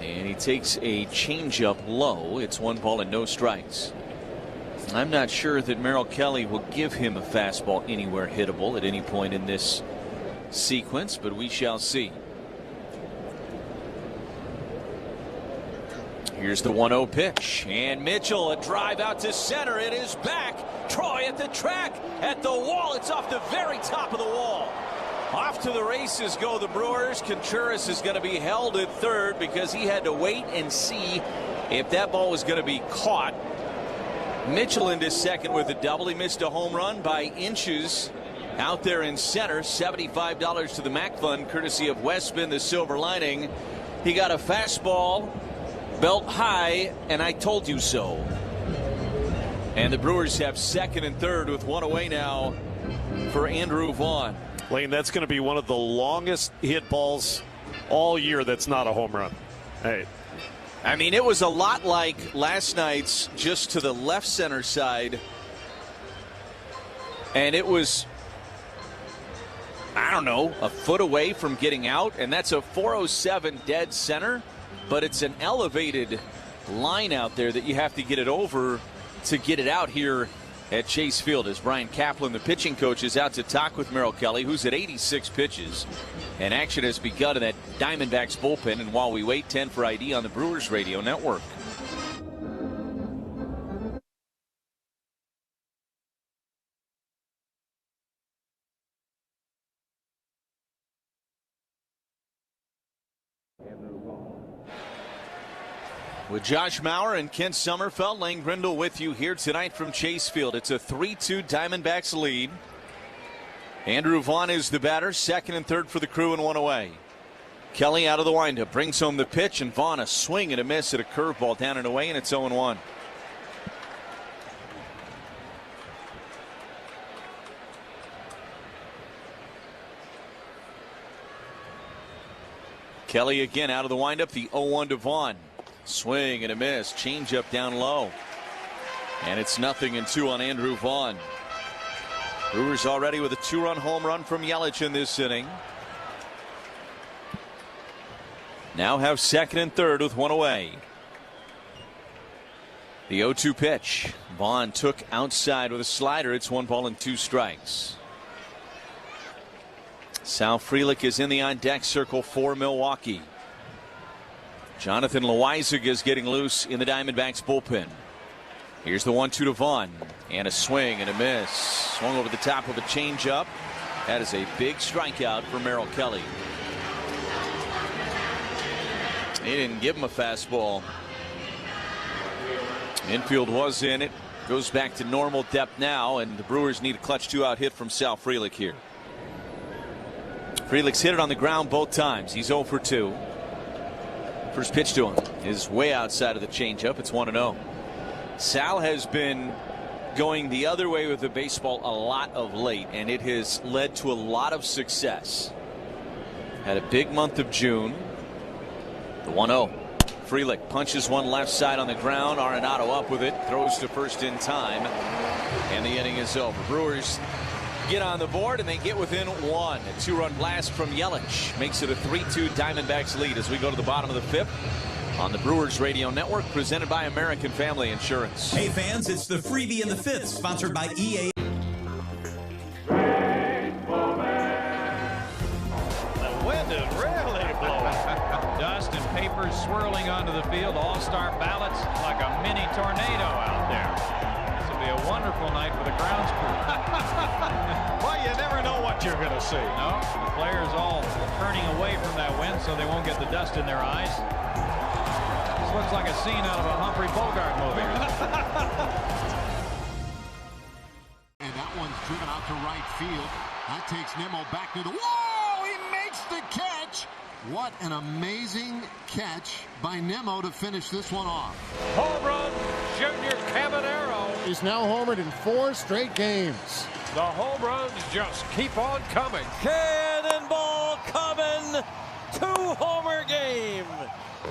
And he takes a changeup low. It's 1 ball and no strikes. I'm not sure that Merrill Kelly will give him a fastball anywhere hittable at any point in this sequence, but we shall see. Here's the 1-0 pitch, and Mitchell, a drive out to center. It is back. Troy at the track, at the wall. It's off the very top of the wall. Off to the races go the Brewers. Contreras is going to be held at third because he had to wait and see if that ball was going to be caught. Mitchell into second with a double. He missed a home run by inches out there in center. $75 to the MAC Fund, courtesy of Westman, the silver lining. He got a fastball belt high, and I told you so. And the Brewers have second and third with 1 away now for Andrew Vaughn. Lane, that's going to be one of the longest hit balls all year that's not a home run. Hey, I mean, it was a lot like last night's, just to the left center side. And it was, I don't know, a foot away from getting out. And that's a 407 dead center. But it's an elevated line out there that you have to get it over to get it out here at Chase Field, as Brian Kaplan, the pitching coach, is out to talk with Merrill Kelly, who's at 86 pitches. And action has begun in that Diamondbacks bullpen. And while we wait, 10 for ID on the Brewers Radio Network. With Josh Mauer and Kent Sommerfeld, Lane Grindle with you here tonight from Chase Field. It's a 3-2 Diamondbacks lead. Andrew Vaughn is the batter, second and third for the Crew, and 1 away. Kelly out of the windup, brings home the pitch, and Vaughn a swing and a miss at a curveball down and away, and it's 0-1. Kelly again out of the windup, the 0-1 to Vaughn. Swing and a miss, changeup down low. And it's 0-2 on Andrew Vaughn. Brewers already with a 2-run home run from Yelich in this inning. Now have second and third with 1 away. The 0-2 pitch. Vaughn took outside with a slider. It's 1 ball and 2 strikes. Sal Frelick is in the on-deck circle for Milwaukee. Jonathan Loaizaga is getting loose in the Diamondbacks bullpen. Here's the 1-2 to Vaughn, and a swing and a miss. Swung over the top of a changeup. That is a big strikeout for Merrill Kelly. He didn't give him a fastball. Infield was in it. Goes back to normal depth now, and the Brewers need a clutch 2-out hit from Sal Frelick here. Frelick's hit it on the ground both times. He's 0 for 2. First pitch to him is way outside of the changeup. It's 1-0. Sal has been going the other way with the baseball a lot of late, and it has led to a lot of success. Had a big month of June. The 1-0. Frelick punches one left side on the ground. Arenado up with it, throws to first in time, and the inning is over. Brewers get on the board, and they get within one. A 2-run blast from Yelich makes it a 3-2 Diamondbacks lead as we go to the bottom of the fifth on the Brewers Radio Network, presented by American Family Insurance. Hey fans, it's the freebie in the fifth, sponsored by EA. The wind is really blowing. Dust and papers swirling onto the field. All-star ballots like a mini tornado out there. This will be a wonderful night for the grounds crew. Well, you never know what you're going to see. No, the players all turning away from that wind so they won't get the dust in their eyes. This looks like a scene out of a Humphrey Bogart movie. And that one's driven out to right field. That takes Nimmo back to the wall. He makes the catch. What an amazing catch by Nimmo to finish this one off. Home run, Junior Caminero. He's now homered in 4 straight games. The home runs just keep on coming. Cannonball coming. 2-homer game.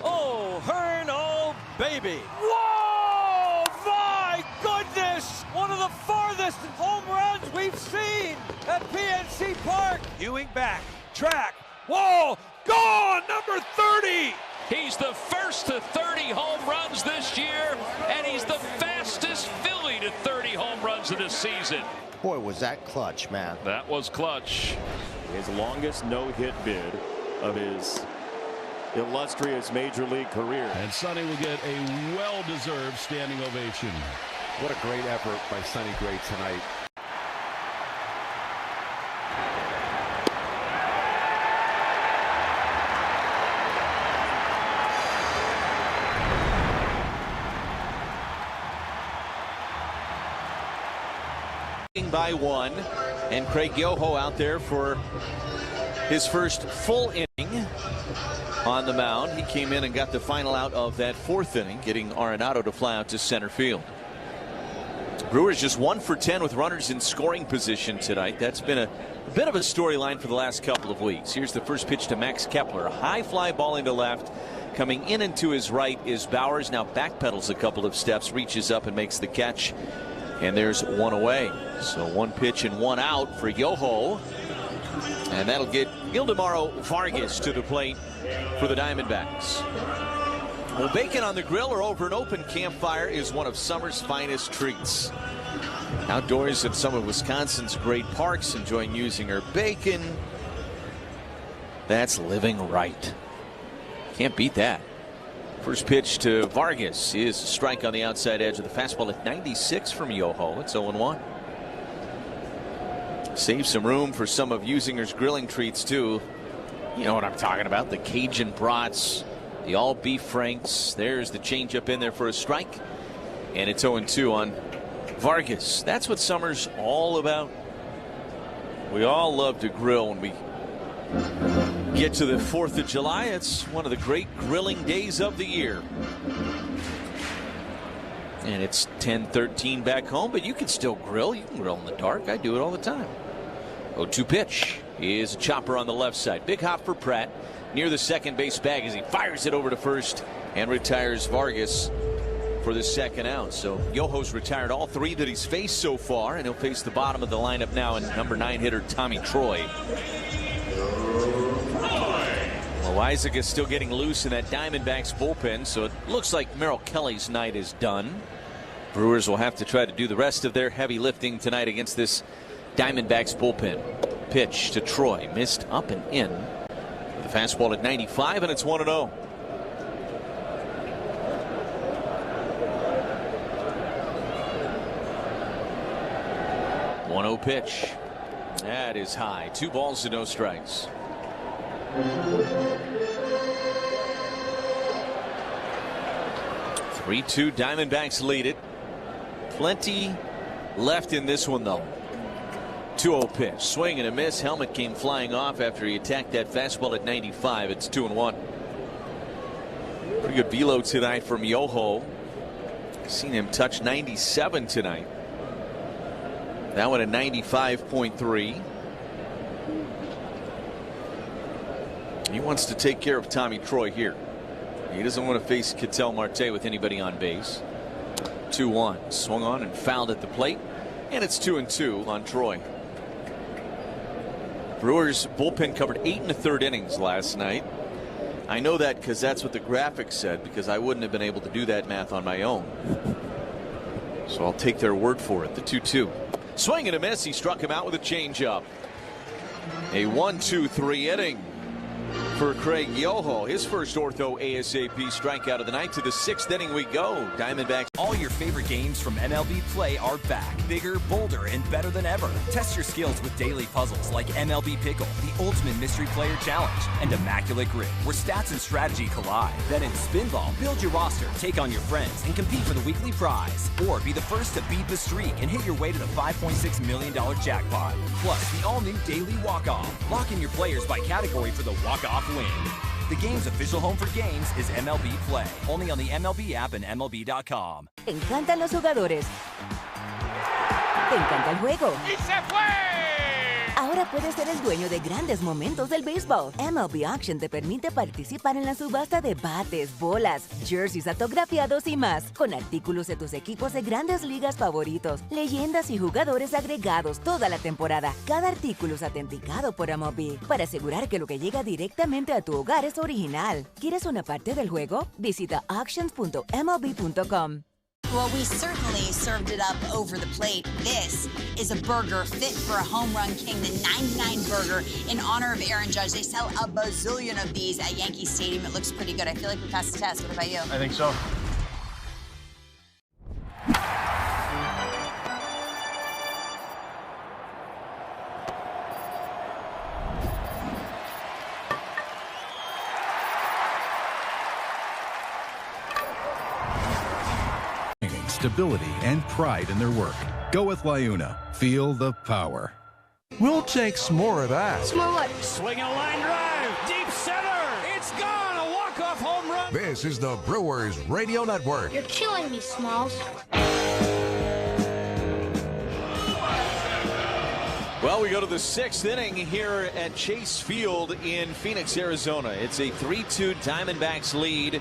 Oh, Hearn, oh, baby. Whoa, my goodness. One of the farthest home runs we've seen at PNC Park. Ewing back, track, wall, gone, number 30. He's the first to 30 home runs this year, and he's the fastest Philly to 30 home runs of this season. Boy, was that clutch, man. That was clutch. His longest no-hit bid of his illustrious major league career. And Sonny will get a well-deserved standing ovation. What a great effort by Sonny Gray tonight. By 1, and Craig Yoho out there for his first full inning on the mound. He came in and got the final out of that 4th inning, getting Arenado to fly out to center field. Brewers just 1 for 10 with runners in scoring position tonight. That's been a bit of a storyline for the last couple of weeks. Here's the first pitch to Max Kepler. A high fly ball into left. Coming in and to his right is Bowers. Now backpedals a couple of steps, reaches up and makes the catch. And there's 1 away. So 1 pitch and 1 out for Yoho. And that'll get Ildemaro Vargas to the plate for the Diamondbacks. Well, bacon on the grill or over an open campfire is one of summer's finest treats. Outdoors at some of Wisconsin's great parks, enjoying using her bacon. That's living right. Can't beat that. First pitch to Vargas is a strike on the outside edge of the fastball at 96 from Yoho. It's 0-1. Save some room for some of Usinger's grilling treats too. You know what I'm talking about. The Cajun brats, the all beef franks. There's the changeup in there for a strike. And it's 0-2 on Vargas. That's what summer's all about. We all love to grill when we get to the 4th of July. It's one of the great grilling days of the year. And it's 10-13 back home, but you can still grill. You can grill in the dark. I do it all the time. 0-2 pitch is a chopper on the left side. Big hop for Pratt near the second base bag as he fires it over to first and retires Vargas for the second out. So Yoho's retired all 3 that he's faced so far, and he'll face the bottom of the lineup now in number 9 hitter Tommy Troy. Well, Isaac is still getting loose in that Diamondbacks bullpen, so it looks like Merrill Kelly's night is done. Brewers will have to try to do the rest of their heavy lifting tonight against this Diamondbacks bullpen. Pitch to Troy, missed up and in. The fastball at 95, and it's 1-0. One-0 pitch. That is high. 2 balls to no strikes. 3-2 Diamondbacks lead it. Plenty left in this one though. 2-0 pitch. Swing and a miss. Helmet came flying off after he attacked that fastball at 95. It's 2-1. Pretty good velo tonight from Yoho. Seen him touch 97 tonight. That one at 95.3. He wants to take care of Tommy Troy here. He doesn't want to face Ketel Marte with anybody on base. 2-1. Swung on and fouled at the plate. And it's 2-2 on Troy. Brewers bullpen covered 8 1/3 innings last night. I know that because that's what the graphic said, because I wouldn't have been able to do that math on my own. So I'll take their word for it. The 2-2. Swing and a miss. He struck him out with a changeup. A 1-2-3 inning for Craig Yoho. His first ortho ASAP strikeout of the night. To the 6th inning we go. Diamondbacks. All your favorite games from MLB Play are back. Bigger, bolder, and better than ever. Test your skills with daily puzzles like MLB Pickle, the Ultimate Mystery Player Challenge, and Immaculate Grid, where stats and strategy collide. Then in Spinball, build your roster, take on your friends, and compete for the weekly prize. Or be the first to beat the streak and hit your way to the $5.6 million jackpot. Plus, the all-new Daily Walk-Off. Lock in your players by category for the walk-off win. The game's official home for games is MLB Play. Only on the MLB app and MLB.com. Te encantan los jugadores. Te encanta el juego. ¡Y se fue! Ahora puedes ser el dueño de grandes momentos del béisbol. MLB Auction te permite participar en la subasta de bates, bolas, jerseys autografiados y más, con artículos de tus equipos de grandes ligas favoritos, leyendas y jugadores agregados toda la temporada. Cada artículo es autenticado por MLB para asegurar que lo que llega directamente a tu hogar es original. ¿Quieres una parte del juego? Visita auctions.mlb.com. Well, we certainly served it up over the plate. This is a burger fit for a home run king, the 99 burger in honor of Aaron Judge. They sell a bazillion of these at Yankee Stadium. It looks pretty good. I feel like we passed the test. What about you? I think so. Stability and pride in their work. Go with Liuna. Feel the power. We'll take some more of that. Small what? Swing a line drive. Deep center. It's gone. A walk-off home run. This is the Brewers Radio Network. You're killing me, Smalls. Well, we go to the 6th inning here at Chase Field in Phoenix, Arizona. It's a 3-2 Diamondbacks lead.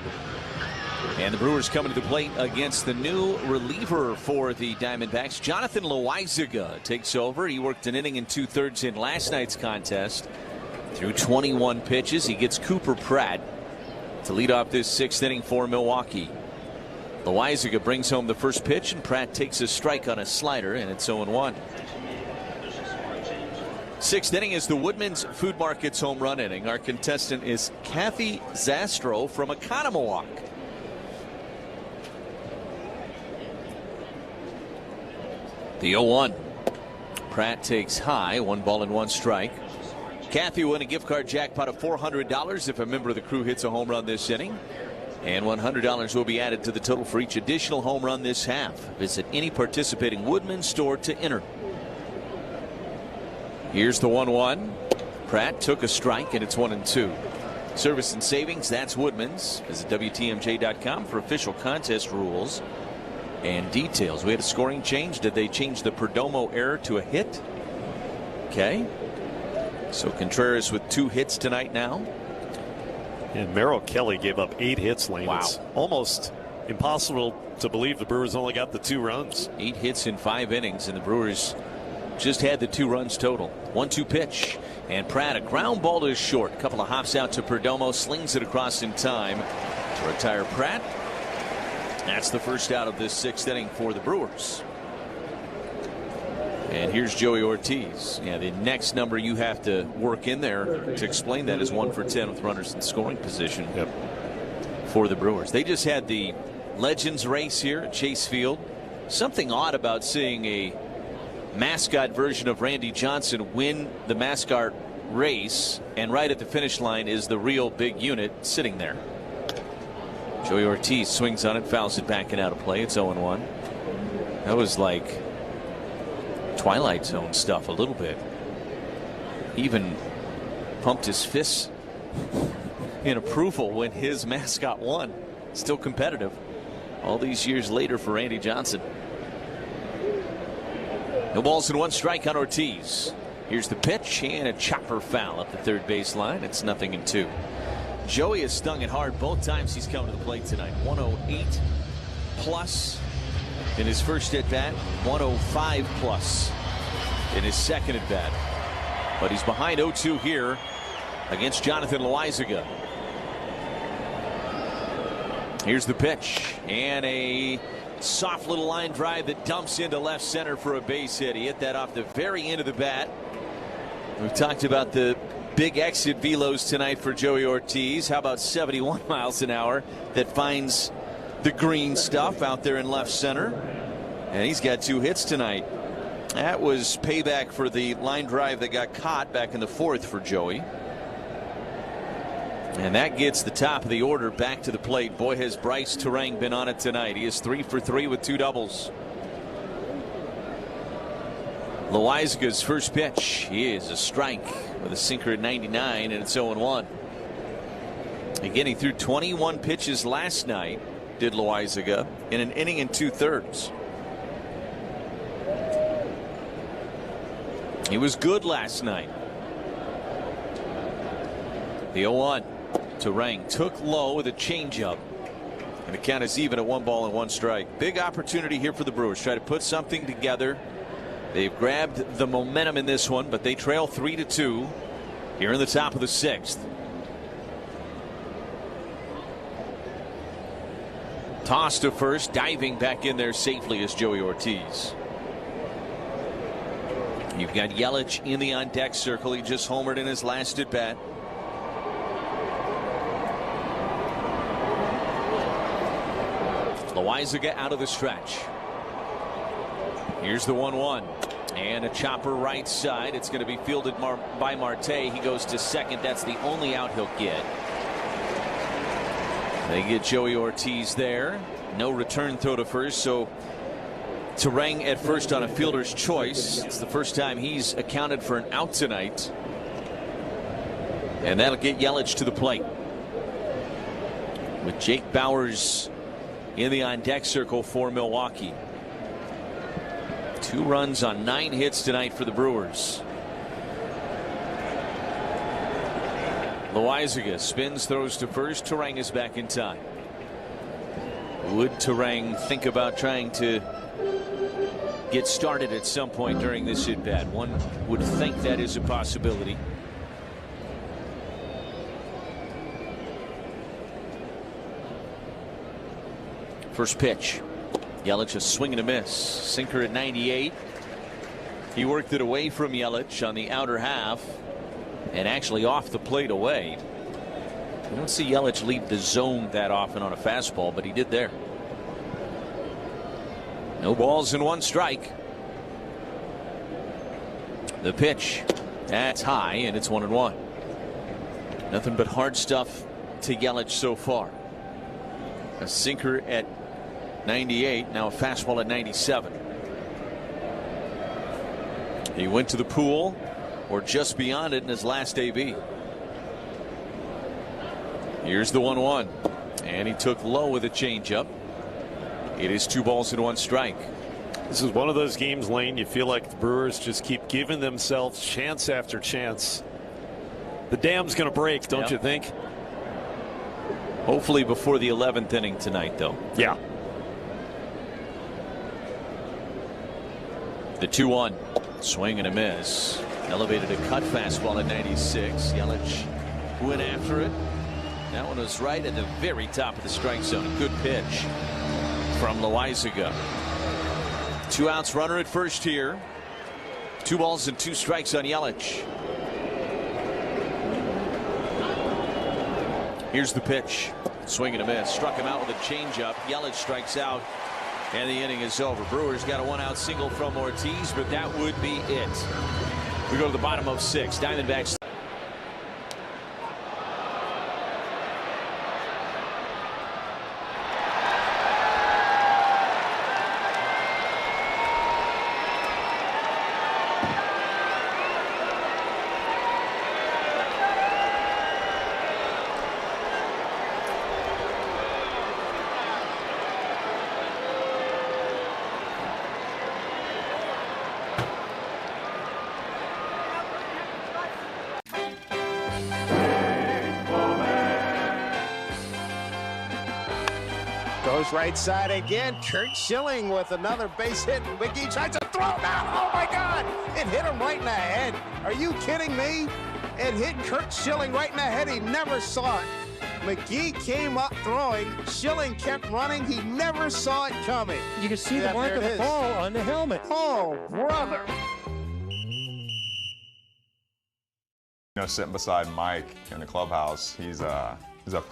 And the Brewers coming to the plate against the new reliever for the Diamondbacks. Jonathan Loaizaga takes over. He worked an inning and 2/3 in last night's contest. Through 21 pitches, he gets Cooper Pratt to lead off this 6th inning for Milwaukee. Loaizaga brings home the first pitch, and Pratt takes a strike on a slider, and it's 0-1. 6th inning is the Woodman's Food Market's home run inning. Our contestant is Kathy Zastro from Economowalk. The 0-1. Pratt takes high, 1 ball and 1 strike. Kathy will win a gift card jackpot of $400 if a member of the crew hits a home run this inning. And $100 will be added to the total for each additional home run this half. Visit any participating Woodman store to enter. Here's the 1-1. Pratt took a strike, and it's 1-2. Service and savings, that's Woodman's. Visit WTMJ.com for official contest rules and details. We had a scoring change. Did they change the Perdomo error to a hit? Okay. So Contreras with 2 hits tonight now. And Merrill Kelly gave up 8 hits, Lane. Wow. It's almost impossible to believe the Brewers only got the 2 runs. 8 hits in 5 innings, and the Brewers just had the 2 runs total. 1-2 pitch. And Pratt, a ground ball to short. A couple of hops out to Perdomo. Slings it across in time to retire Pratt. That's the first out of this 6th inning for the Brewers. And here's Joey Ortiz. Yeah, the next number you have to work in there to explain that is 1 for 10 with runners in scoring position for the Brewers. They just had the Legends race here at Chase Field. Something odd about seeing a mascot version of Randy Johnson win the mascot race, and right at the finish line is the real big unit sitting there. Joey Ortiz swings on it, fouls it back and out of play. It's 0-1. That was like Twilight Zone stuff a little bit. He even pumped his fists in approval when his mascot won. Still competitive all these years later for Randy Johnson. No balls and 1 strike on Ortiz. Here's the pitch and a chopper foul up the third baseline. It's 0-2. Joey has stung it hard both times he's come to the plate tonight. 108 plus in his first at bat, 105 plus in his second at bat. But he's behind 0-2 here against Jonathan Loaizaga. Here's the pitch, and a soft little line drive that dumps into left center for a base hit. He hit that off the very end of the bat. We've talked about the big exit velos tonight for Joey Ortiz. How about 71 miles an hour that finds the green stuff out there in left center? And he's got 2 hits tonight. That was payback for the line drive that got caught back in the 4th for Joey. And that gets the top of the order back to the plate. Boy, has Bryce Terang been on it tonight. He is 3 for 3 with 2 doubles. Loaizaga's first pitch is a strike with a sinker at 99, and it's 0-1. Again, he threw 21 pitches last night, did Loaizaga, in an inning and 2/3. He was good last night. The 0-1. Terang took low with a changeup, and the count is even at 1-1 strike. Big opportunity here for the Brewers. Try to put something together. They've grabbed the momentum in this one, but they trail 3-2 here in the top of the 6th. Toss to first, diving back in there safely is Joey Ortiz. You've got Yelich in the on deck circle. He just homered in his last at bat. Loaizaga out of the stretch. Here's the 1-1, and a chopper right side. It's going to be fielded by Marte. He goes to second. That's the only out he'll get. They get Joey Ortiz there. No return throw to first, so Terang at first on a fielder's choice. It's the first time he's accounted for an out tonight, and that'll get Yelich to the plate with Jake Bauers in the on deck circle for Milwaukee. 2 runs on 9 hits tonight for the Brewers. Loaizaga spins, throws to first. Terang is back in time. Would Terang think about trying to get started at some point during this at bat? One would think that is a possibility. First pitch. Yelich a swing and a miss. Sinker at 98. He worked it away from Yelich on the outer half and actually off the plate away. You don't see Yelich leave the zone that often on a fastball, but he did there. No balls and 1 strike. The pitch. That's high, and it's 1-1. Nothing but hard stuff to Yelich so far. A sinker at 98, now a fastball at 97. He went to the pool or just beyond it in his last AB. Here's the 1-1, and he took low with a changeup. It is 2 balls and 1 strike. This is one of those games, Lane, you feel like the Brewers just keep giving themselves chance after chance. The dam's going to break, don't you think? Hopefully before the 11th inning tonight, though. Yeah. The 2-1, swing and a miss. Elevated a cut fastball at 96. Yelich went after it. That one was right at the very top of the strike zone. A good pitch from Loaizaga. 2 outs, runner at first here. 2 balls and 2 strikes on Yelich. Here's the pitch. Swing and a miss. Struck him out with a changeup. Yelich strikes out, and the inning is over. Brewers got a 1-out single from Ortiz, but that would be it. We go to the bottom of 6. Diamondbacks goes right side again. Kurt Schilling with another base hit. McGee tries to throw down. Oh, my God. It hit him right in the head. Are you kidding me? It hit Kurt Schilling right in the head. He never saw it. McGee came up throwing. Schilling kept running. He never saw it coming. You can see the mark of the ball on the helmet. Oh, brother. You know, sitting beside Mike in the clubhouse, he's a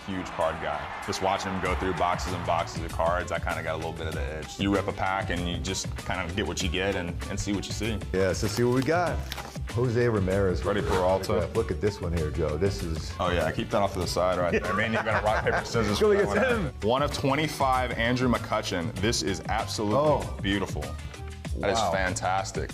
huge card guy. Just watching him go through boxes and boxes of cards, I kind of got a little bit of the edge. You rip a pack and you just kind of get what you get and see what you see. Yeah, so see what we got. Jose Ramirez. Ready for Alta. Look at this one here, Joe. This is... Oh, yeah, keep that off to the side right there. Man, you got to rock, paper, scissors. Go against him. 1 of 25, Andrew McCutchen. This is absolutely beautiful. That is fantastic.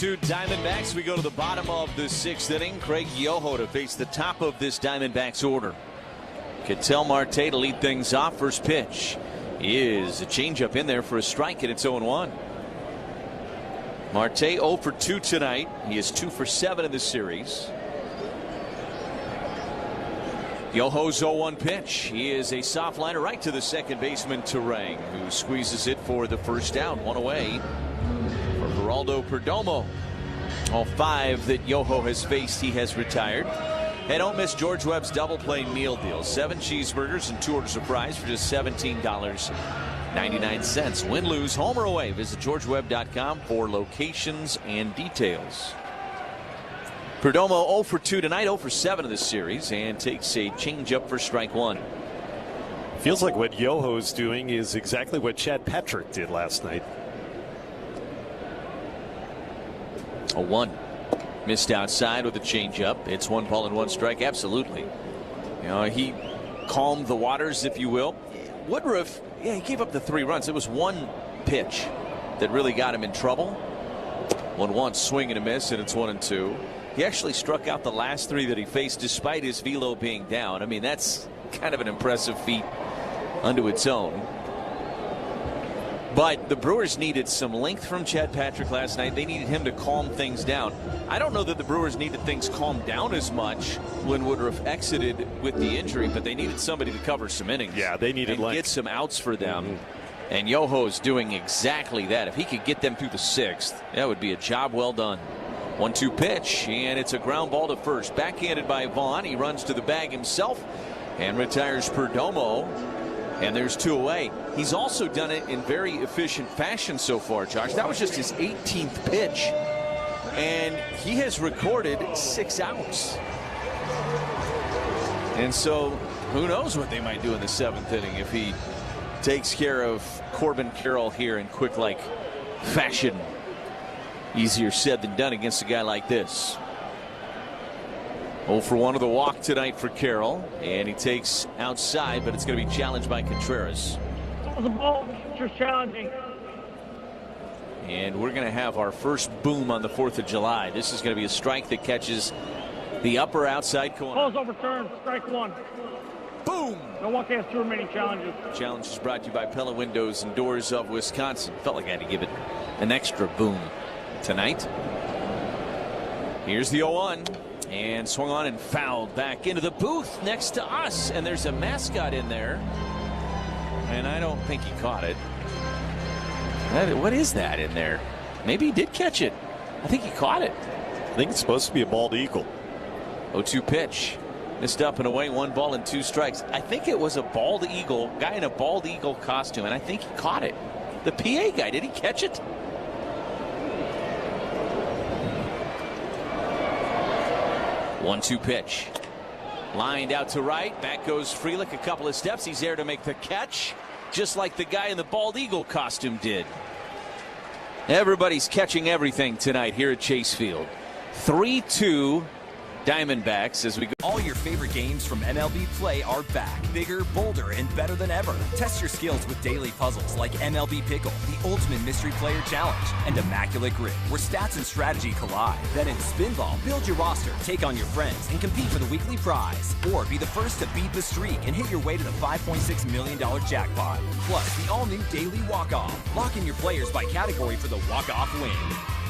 Diamondbacks. We go to the bottom of the 6th inning. Craig Yoho to face the top of this Diamondbacks order. Ketel Marte to lead things off. First pitch is a changeup in there for a strike, and it's 0-1. Marte 0 for 2 tonight. He is 2 for 7 in the series. Yoho's 0-1 pitch. He is a soft liner right to the second baseman Terang, who squeezes it for the first out. 1 away. Geraldo Perdomo. All 5 that Yoho has faced, he has retired. And don't miss George Webb's double play meal deal. 7 cheeseburgers and 2 orders of fries for just $17.99. Win, lose, home or away. Visit georgewebb.com for locations and details. Perdomo 0 for 2 tonight, 0 for 7 of this series, and takes a changeup for strike 1. Feels like what Yoho's doing is exactly what Chad Patrick did last night. 0-1. Missed outside with a changeup. It's 1 ball and 1 strike. Absolutely. You know, he calmed the waters, if you will. Woodruff, yeah, he gave up the 3 runs. It was 1 pitch that really got him in trouble. 1-1 swing and a miss, and it's 1-2. He actually struck out the last 3 that he faced despite his velo being down. I mean, that's kind of an impressive feat unto its own. But the Brewers needed some length from Chad Patrick last night. They needed him to calm things down. I don't know that the Brewers needed things calmed down as much when Woodruff exited with the injury, but they needed somebody to cover some innings. Yeah, they needed length. Get some outs for them. And Yoho's doing exactly that. If he could get them through the 6th, that would be a job well done. 1-2 pitch, and it's a ground ball to first. Backhanded by Vaughn. He runs to the bag himself and retires Perdomo. And there's 2 away. He's also done it in very efficient fashion so far, Josh. That was just his 18th pitch. And he has recorded 6 outs. And so who knows what they might do in the 7th inning if he takes care of Corbin Carroll here in quick-like fashion. Easier said than done against a guy like this. 0 for 1 of the walk tonight for Carroll, and he takes outside, but it's going to be challenged by Contreras. The ball, just challenging. And we're going to have our first boom on the 4th of July. This is going to be a strike that catches the upper outside corner. Ball's overturned, strike 1. Boom! Milwaukee has 2 remaining challenges. Challenge is brought to you by Pella Windows and Doors of Wisconsin. Felt like I had to give it an extra boom tonight. Here's the 0-1. And swung on and fouled back into the booth next to us. And there's a mascot in there. And I don't think he caught it. What is that in there? Maybe he did catch it. I think he caught it. I think it's supposed to be a bald eagle. 0-2 pitch. Missed up and away. 1 ball and 2 strikes. I think it was a bald eagle. Guy in a bald eagle costume. And I think he caught it. The PA guy, did he catch it? One-two pitch. Lined out to right. Back goes Frelick a couple of steps. He's there to make the catch, just like the guy in the bald eagle costume did. Everybody's catching everything tonight here at Chase Field. 3-2 Diamondbacks as we go. All your favorite games from MLB Play are back. Bigger, bolder, and better than ever. Test your skills with daily puzzles like MLB Pickle, the ultimate mystery player challenge, and Immaculate Grid, where stats and strategy collide. Then in Spinball, build your roster, take on your friends, and compete for the weekly prize. Or be the first to beat the streak and hit your way to the $5.6 million jackpot. Plus, the all-new Daily Walk-Off. Lock in your players by category for the walk-off win.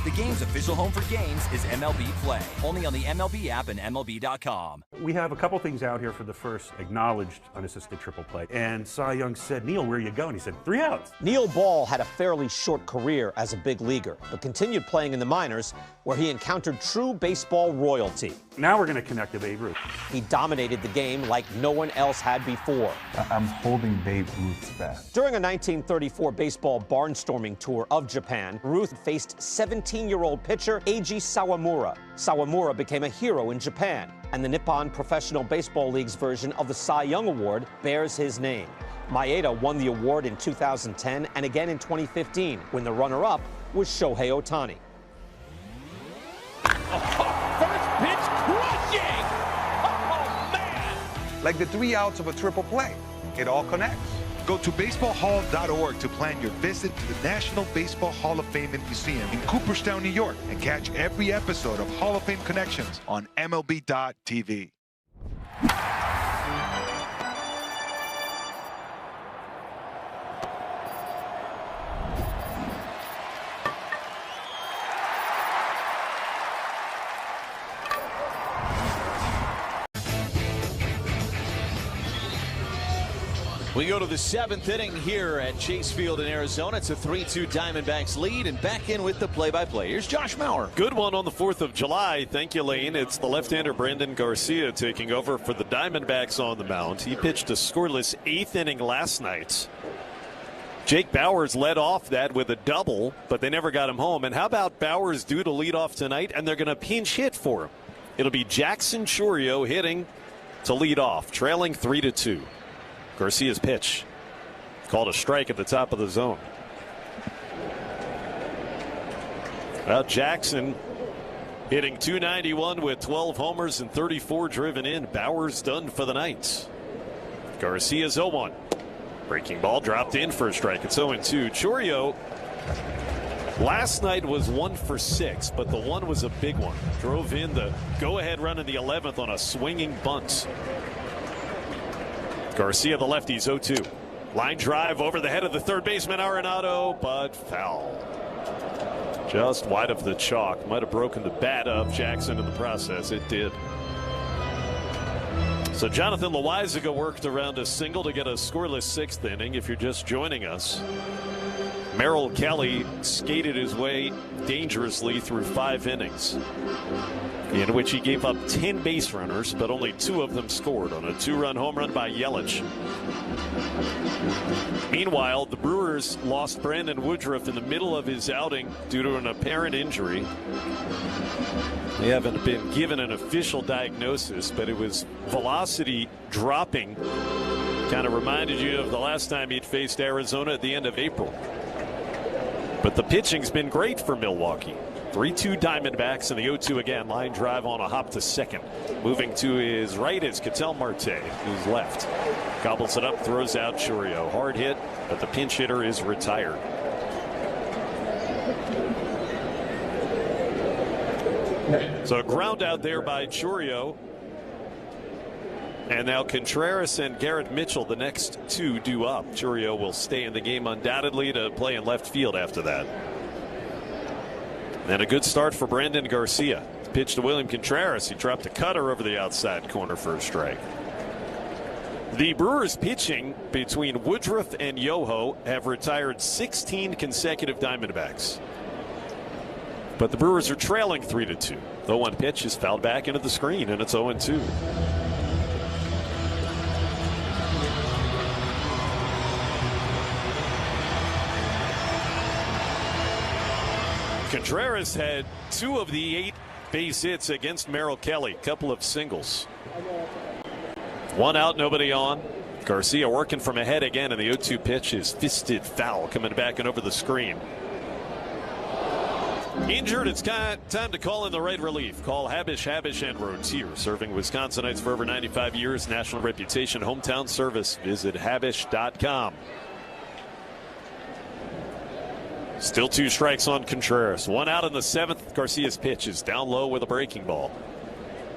The game's official home for games is MLB Play, only on the MLB app and MLB.com. We have a couple things out here for the first acknowledged unassisted triple play. And Cy Young said, "Neil, where are you going?" He said, 3 outs. Neil Ball had a fairly short career as a big leaguer, but continued playing in the minors, where he encountered true baseball royalty. Now we're going to connect to Babe Ruth. He dominated the game like no one else had before. I'm holding Babe Ruth's bat. During a 1934 baseball barnstorming tour of Japan, Ruth faced 17-year-old pitcher Eiji Sawamura. Sawamura became a hero in Japan, and the Nippon Professional Baseball League's version of the Cy Young Award bears his name. Maeda won the award in 2010 and again in 2015, when the runner-up was Shohei Ohtani. First pitch crushing! Oh, man! Like the 3 outs of a triple play. It all connects. Go to baseballhall.org to plan your visit to the National Baseball Hall of Fame and Museum in Cooperstown, New York, and catch every episode of Hall of Fame Connections on MLB.tv. We go to the 7th inning here at Chase Field in Arizona. It's a 3-2 Diamondbacks lead, and back in with the play-by-play. Here's Josh Maurer. Good one on the 4th of July. Thank you, Lane. It's the left-hander Brandon Garcia taking over for the Diamondbacks on the mound. He pitched a scoreless 8th inning last night. Jake Bauers led off that with a double, but they never got him home. And how about Bauers due to lead off tonight, and they're going to pinch hit for him. It'll be Jackson Chourio hitting to lead off, trailing 3-2. Garcia's pitch called a strike at the top of the zone. Well, Jackson hitting .291 with 12 homers and 34 driven in. Bauers done for the night. Garcia's 0-1. Breaking ball dropped in for a strike. It's 0-2. Chourio last night was 1 for 6, but the one was a big one. Drove in the go-ahead run in the 11th on a swinging bunt. Garcia, the lefties, 0-2. Line drive over the head of the third baseman, Arenado, but foul. Just wide of the chalk. Might have broken the bat of Jackson in the process. It did. So Jonathan Loaizaga worked around a single to get a scoreless 6th inning. If you're just joining us, Merrill Kelly skated his way dangerously through 5 innings, in which he gave up 10 base runners, but only 2 of them scored on a 2-run home run by Yelich. Meanwhile, the Brewers lost Brandon Woodruff in the middle of his outing due to an apparent injury. They haven't been given an official diagnosis, but it was velocity dropping. Kind of reminded you of the last time he'd faced Arizona at the end of April. But the pitching's been great for Milwaukee. 3-2 Diamondbacks, and the 0-2 again. Line drive on a hop to second. Moving to his right is Ketel Marte, who's left. Gobbles it up, throws out Chourio. Hard hit, but the pinch hitter is retired. So a ground out there by Chourio. And now Contreras and Garrett Mitchell, the next 2 due up. Chourio will stay in the game undoubtedly to play in left field after that. And a good start for Brandon Garcia. Pitch to William Contreras. He dropped a cutter over the outside corner for a strike. The Brewers pitching between Woodruff and Yoho have retired 16 consecutive Diamondbacks. But the Brewers are trailing 3-2. The 1 pitch is fouled back into the screen, and it's 0-2. Contreras had 2 of the 8 base hits against Merrill Kelly. Couple of singles. 1 out, nobody on. Garcia working from ahead again, and the 0-2 pitch is fisted foul, coming back and over the screen. Injured, it's time to call in the right relief. Call Habish, and Rotier. Serving Wisconsinites for over 95 years. National reputation, hometown service. Visit Habish.com. Still 2 strikes on Contreras. 1 out in the 7th. Garcia's pitch is down low with a breaking ball.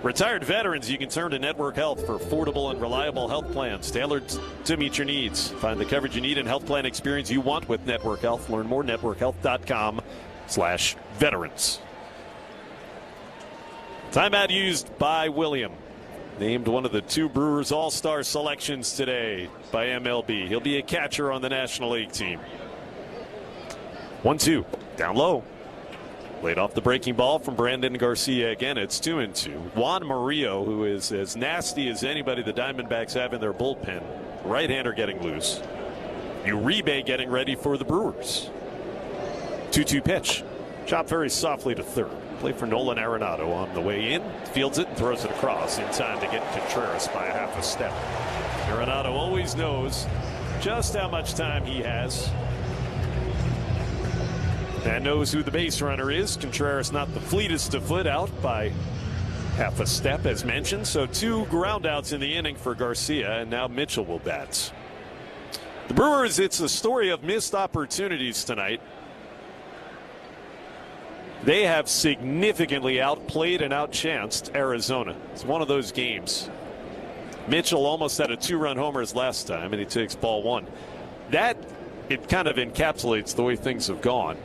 Retired veterans, you can turn to Network Health for affordable and reliable health plans tailored to meet your needs. Find the coverage you need and health plan experience you want with Network Health. Learn more, networkhealth.com/veterans. Timeout used by William. Named one of the 2 Brewers All-Star selections today by MLB. He'll be a catcher on the National League team. 1-2, down low. Laid off the breaking ball from Brandon Garcia. Again, it's 2-2. Juan Murillo, who is as nasty as anybody the Diamondbacks have in their bullpen. Right-hander getting loose. Uribe getting ready for the Brewers. 2-2 pitch. Chopped very softly to third. Play for Nolan Arenado on the way in. Fields it and throws it across in time to get Contreras by a half a step. Arenado always knows just how much time he has. And knows who the base runner is. Contreras not the fleetest of foot, out by half a step as mentioned. So 2 groundouts in the inning for Garcia, and now Mitchell will bat. The Brewers, it's a story of missed opportunities tonight. They have significantly outplayed and outchanced Arizona. It's one of those games. Mitchell almost had a 2-run homers last time, and he takes ball 1. It kind of encapsulates the way things have gone.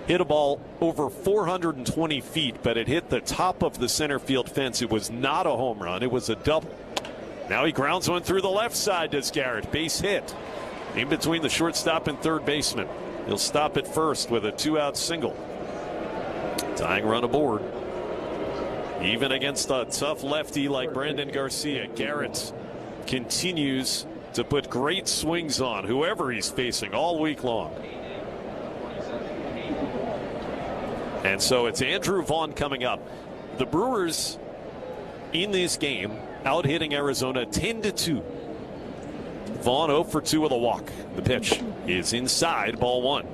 Hit a ball over 420 feet, but it hit the top of the center field fence. It was not a home run. It was a double. Now he grounds one through the left side, does Garrett. Base hit. In between the shortstop and third baseman. He'll stop at first with a 2-out single. Tying run aboard. Even against a tough lefty like Brandon Garcia, Garrett continues to put great swings on whoever he's facing all week long. And so it's Andrew Vaughn coming up. The Brewers in this game out hitting Arizona 10-2. Vaughn 0 for 2 with a walk. The pitch is inside, ball 1.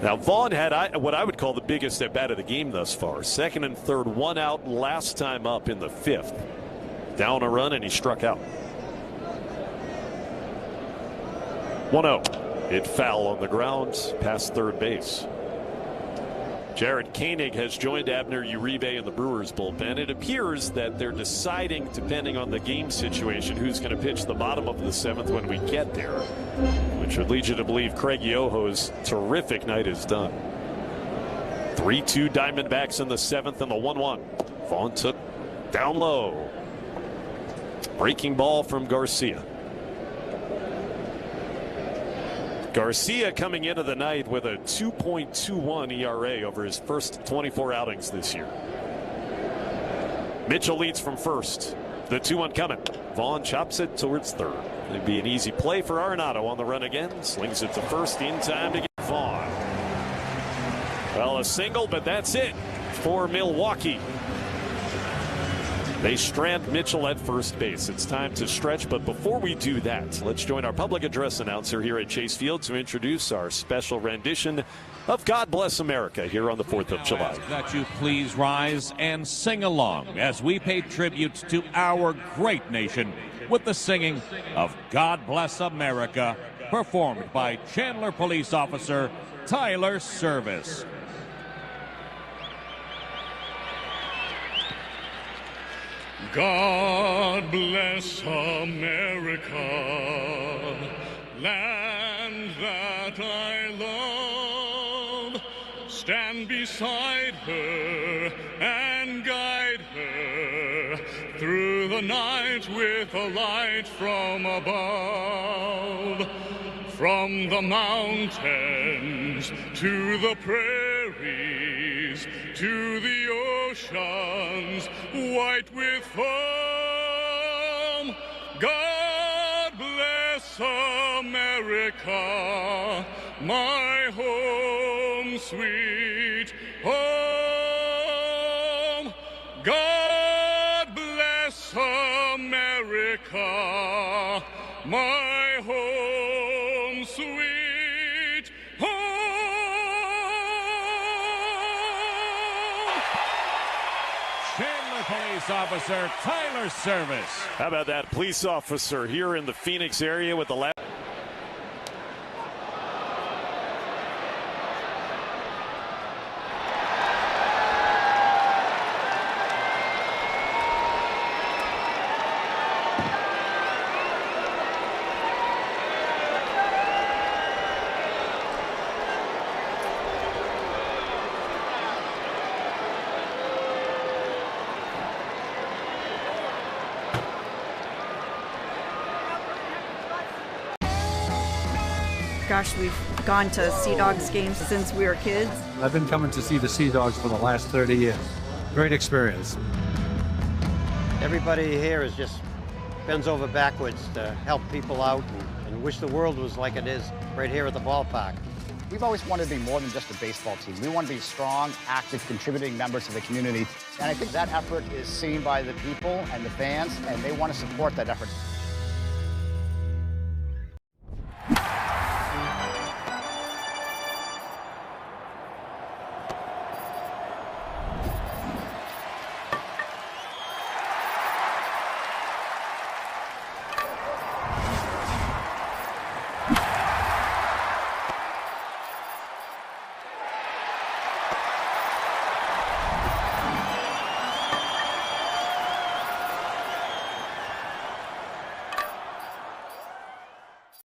Now Vaughn had what I would call the biggest at bat of the game thus far. Second and third, 1 out last time up in the 5th. Down a run and he struck out. 1-0. It foul on the ground past third base. Jared Koenig has joined Abner Uribe in the Brewers bullpen. It appears that they're deciding, depending on the game situation, who's going to pitch the bottom of the 7th when we get there, which would lead you to believe Craig Yoho's terrific night is done. 3-2 Diamondbacks in the 7th and the 1-1. Vaughn took down low. Breaking ball from Garcia. Garcia coming into the night with a 2.21 ERA over his first 24 outings this year. Mitchell leads from first. The 2-1 coming. Vaughn chops it towards third. It'd be an easy play for Arenado on the run again. Slings it to first in time to get Vaughn. Well, a single, but that's it for Milwaukee. They strand Mitchell at first base. It's time to stretch, but before we do that, let's join our public address announcer here at Chase Field to introduce our special rendition of God Bless America here on the 4th of July. That you please rise and sing along as we pay tribute to our great nation with the singing of God Bless America, performed by Chandler Police Officer Tyler Service. God bless America, land that I love. Stand beside her and guide her through the night with a light from above. From the mountains to the prairies to the oceans white with foam. God bless America, my home sweet home. God bless America, my home sweet home. officer Tyler Service. How about that police officer here in the Phoenix area with the last. Gosh, we've gone to Sea Dogs games since we were kids. I've been coming to see the Sea Dogs for the last 30 years. Great experience. Everybody here is just bends over backwards to help people out and wish the world was like it is right here at the ballpark. We've always wanted to be more than just a baseball team. We want to be strong, active, contributing members of the community. And I think that effort is seen by the people and the fans, and they want to support that effort.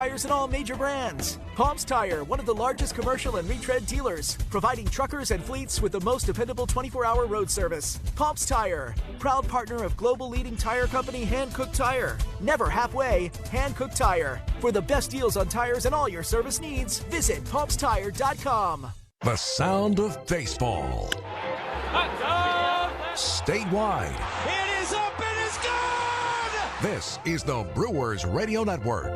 Tires in all major brands. Hobbs Tire, one of the largest commercial and retread dealers, providing truckers and fleets with the most dependable 24-hour road service. Hobbs Tire, proud partner of global leading tire company Hankook Tire. Never halfway, Hankook Tire. For the best deals on tires and all your service needs, visit hobbstire.com. The sound of baseball. Statewide. It is up and it's gone! This is the Brewers Radio Network.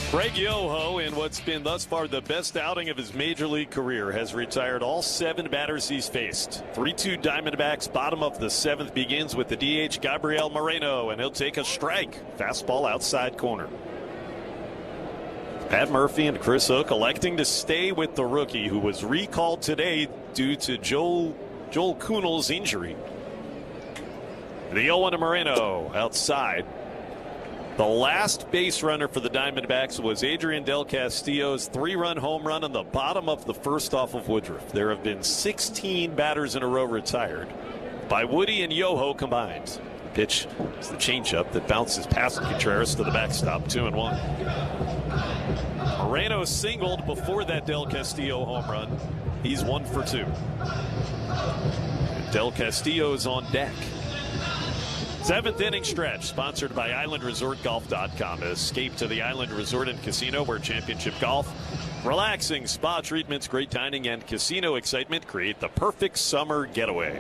Craig Yoho, in what's been thus far the best outing of his major league career, has retired all 7 batters he's faced. 3-2 Diamondbacks, bottom of the 7th, begins with the DH Gabriel Moreno, and he'll take a strike. Fastball outside corner. Pat Murphy and Chris Hook electing to stay with the rookie, who was recalled today due to Joel Kuhnel's injury. The 0-1 to Moreno outside. The last base runner for the Diamondbacks was Adrian Del Castillo's 3-run home run in the bottom of the 1st off of Woodruff. There have been 16 batters in a row retired by Woody and Yoho combined. The pitch is the changeup that bounces past Contreras to the backstop. 2-1. Moreno singled before that Del Castillo home run. He's 1 for 2. Del Castillo is on deck. 7th inning stretch, sponsored by IslandResortGolf.com. Escape to the Island Resort and Casino, where championship golf, relaxing spa treatments, great dining, and casino excitement create the perfect summer getaway.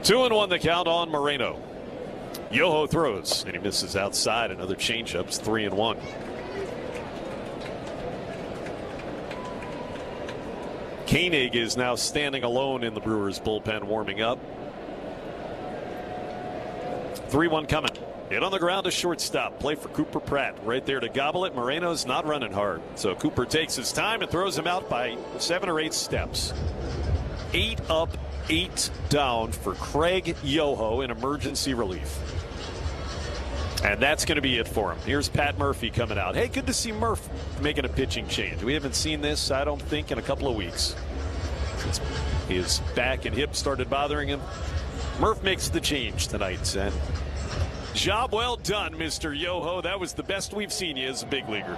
2-1 the count on Moreno. Yoho throws, and he misses outside. Another changeup's 3-1. Koenig is now standing alone in the Brewers bullpen, warming up. 3-1 coming. Hit on the ground to shortstop. Play for Cooper Pratt. Right there to gobble it. Moreno's not running hard. So Cooper takes his time and throws him out by 7 or 8 steps. 8 up, 8 down for Craig Yoho in emergency relief. And that's going to be it for him. Here's Pat Murphy coming out. Hey, good to see Murph making a pitching change. We haven't seen this, I don't think, in a couple of weeks. Since his back and hip started bothering him. Murph makes the change tonight, and job well done, Mr. Yoho. That was the best we've seen you as a big leaguer.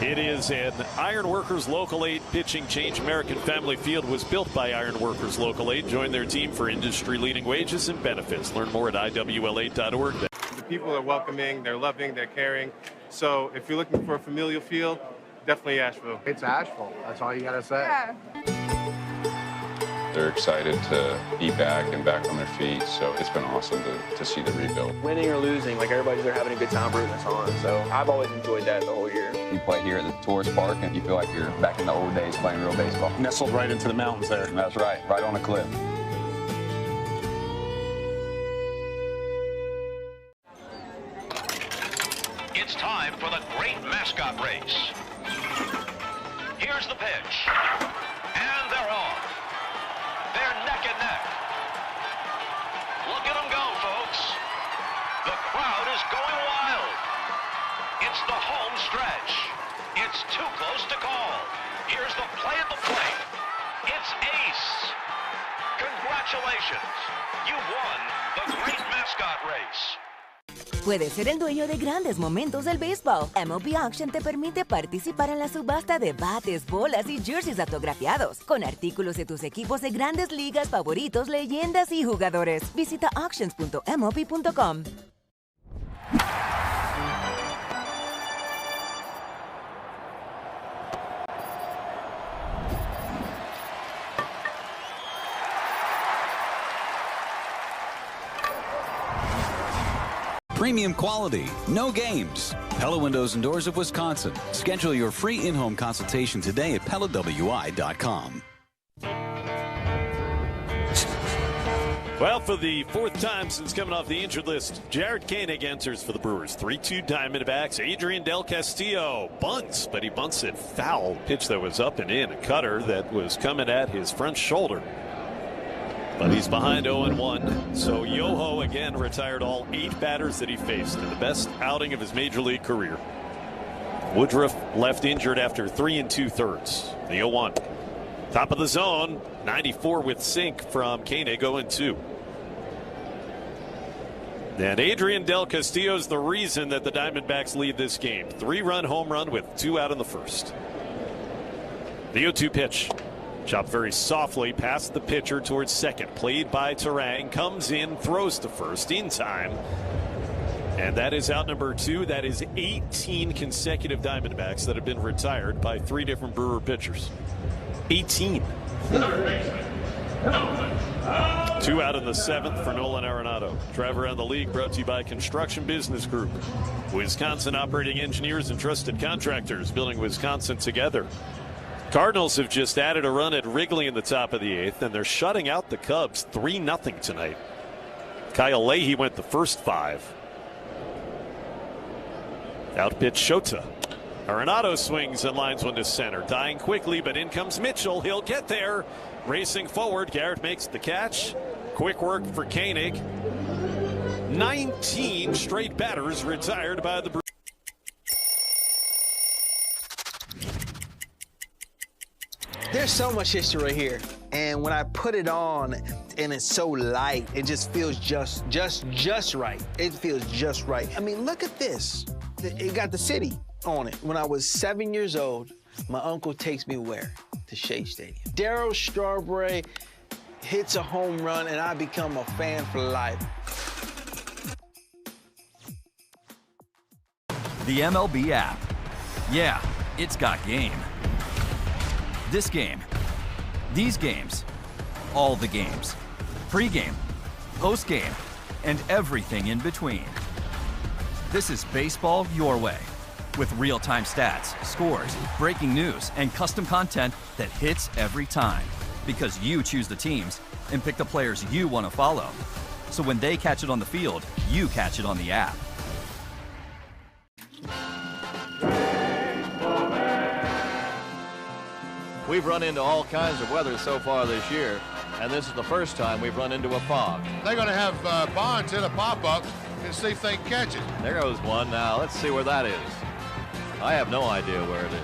It is an Iron Workers Local 8 pitching change. American Family Field was built by Iron Workers Local 8. Join their team for industry-leading wages and benefits. Learn more at IWL8.org. The people are welcoming, they're loving, they're caring. So if you're looking for a familial feel, definitely Asheville. It's Asheville. That's all you got to say. Yeah. They're excited to be back and back on their feet, so it's been awesome to see the rebuild. Winning or losing, like everybody's there having a good time rooting us on, so I've always enjoyed that the whole year. You play here at the tourist park and you feel like you're back in the old days playing real baseball. Nestled right into the mountains there. That's right on a cliff. It's time for the great mascot race. Here's the pitch, and they're off. the home stretch. It's too close to call. Here's the play at the plate. It's ace. Congratulations. You won the great mascot race. Puedes ser el dueño de grandes momentos del béisbol. MLB Auction te permite participar en la subasta de bates, bolas y jerseys autografiados, con artículos de tus equipos de grandes ligas favoritos, leyendas y jugadores. Visita auctions.mlb.com. Premium quality, no games. Pella Windows and Doors of Wisconsin. Schedule your free in-home consultation today at PellaWI.com. Well, for the fourth time since coming off the injured list, Jared Koenig enters for the Brewers. 3-2 Diamondbacks. Adrian Del Castillo bunts, but he bunts it foul. Pitch that was up and in. A cutter that was coming at his front shoulder. But he's behind 0-1. So Yoho again retired all 8 batters that he faced in the best outing of his major league career. Woodruff left injured after 3 2/3. The 0-1. Top of the zone. 94 with sink from Koenig, 0-2. And Adrian Del Castillo is the reason that the Diamondbacks lead this game. 3-run home run with 2 out in the first. The 0-2 pitch. Chopped very softly past the pitcher towards second. Played by Terang. Comes in, throws to first in time. And that is out number 2. That is 18 consecutive Diamondbacks that have been retired by 3 different Brewer pitchers. 18. 2 out in the 7th for Nolan Arenado. Drive around the league brought to you by Construction Business Group. Wisconsin operating engineers and trusted contractors building Wisconsin together. Cardinals have just added a run at Wrigley in the top of the 8th, and they're shutting out the Cubs 3-0 tonight. Kyle Leahy went the first 5. Outpitch Shota. Arenado swings and lines one to center. Dying quickly, but in comes Mitchell. He'll get there. Racing forward. Garrett makes the catch. Quick work for Koenig. 19 straight batters retired by the Brewers. There's so much history right here, and when I put it on and it's so light, it just feels just right. It feels just right. I mean, look at this. It got the city on it. When I was 7 years old, my uncle takes me where? To Shea Stadium. Darryl Strawberry hits a home run, and I become a fan for life. The MLB app. Yeah, it's got game. This game, these games, all the games, pre-game, post-game, and everything in between. This is baseball your way, with real-time stats, scores, breaking news, and custom content that hits every time, because you choose the teams and pick the players you want to follow. So when they catch it on the field, you catch it on the app. We've run into all kinds of weather so far this year, and this is the first time we've run into a fog. They're going to have Bonds hit a pop-up and see if they can catch it. There goes one now. Let's see where that is. I have no idea where it is.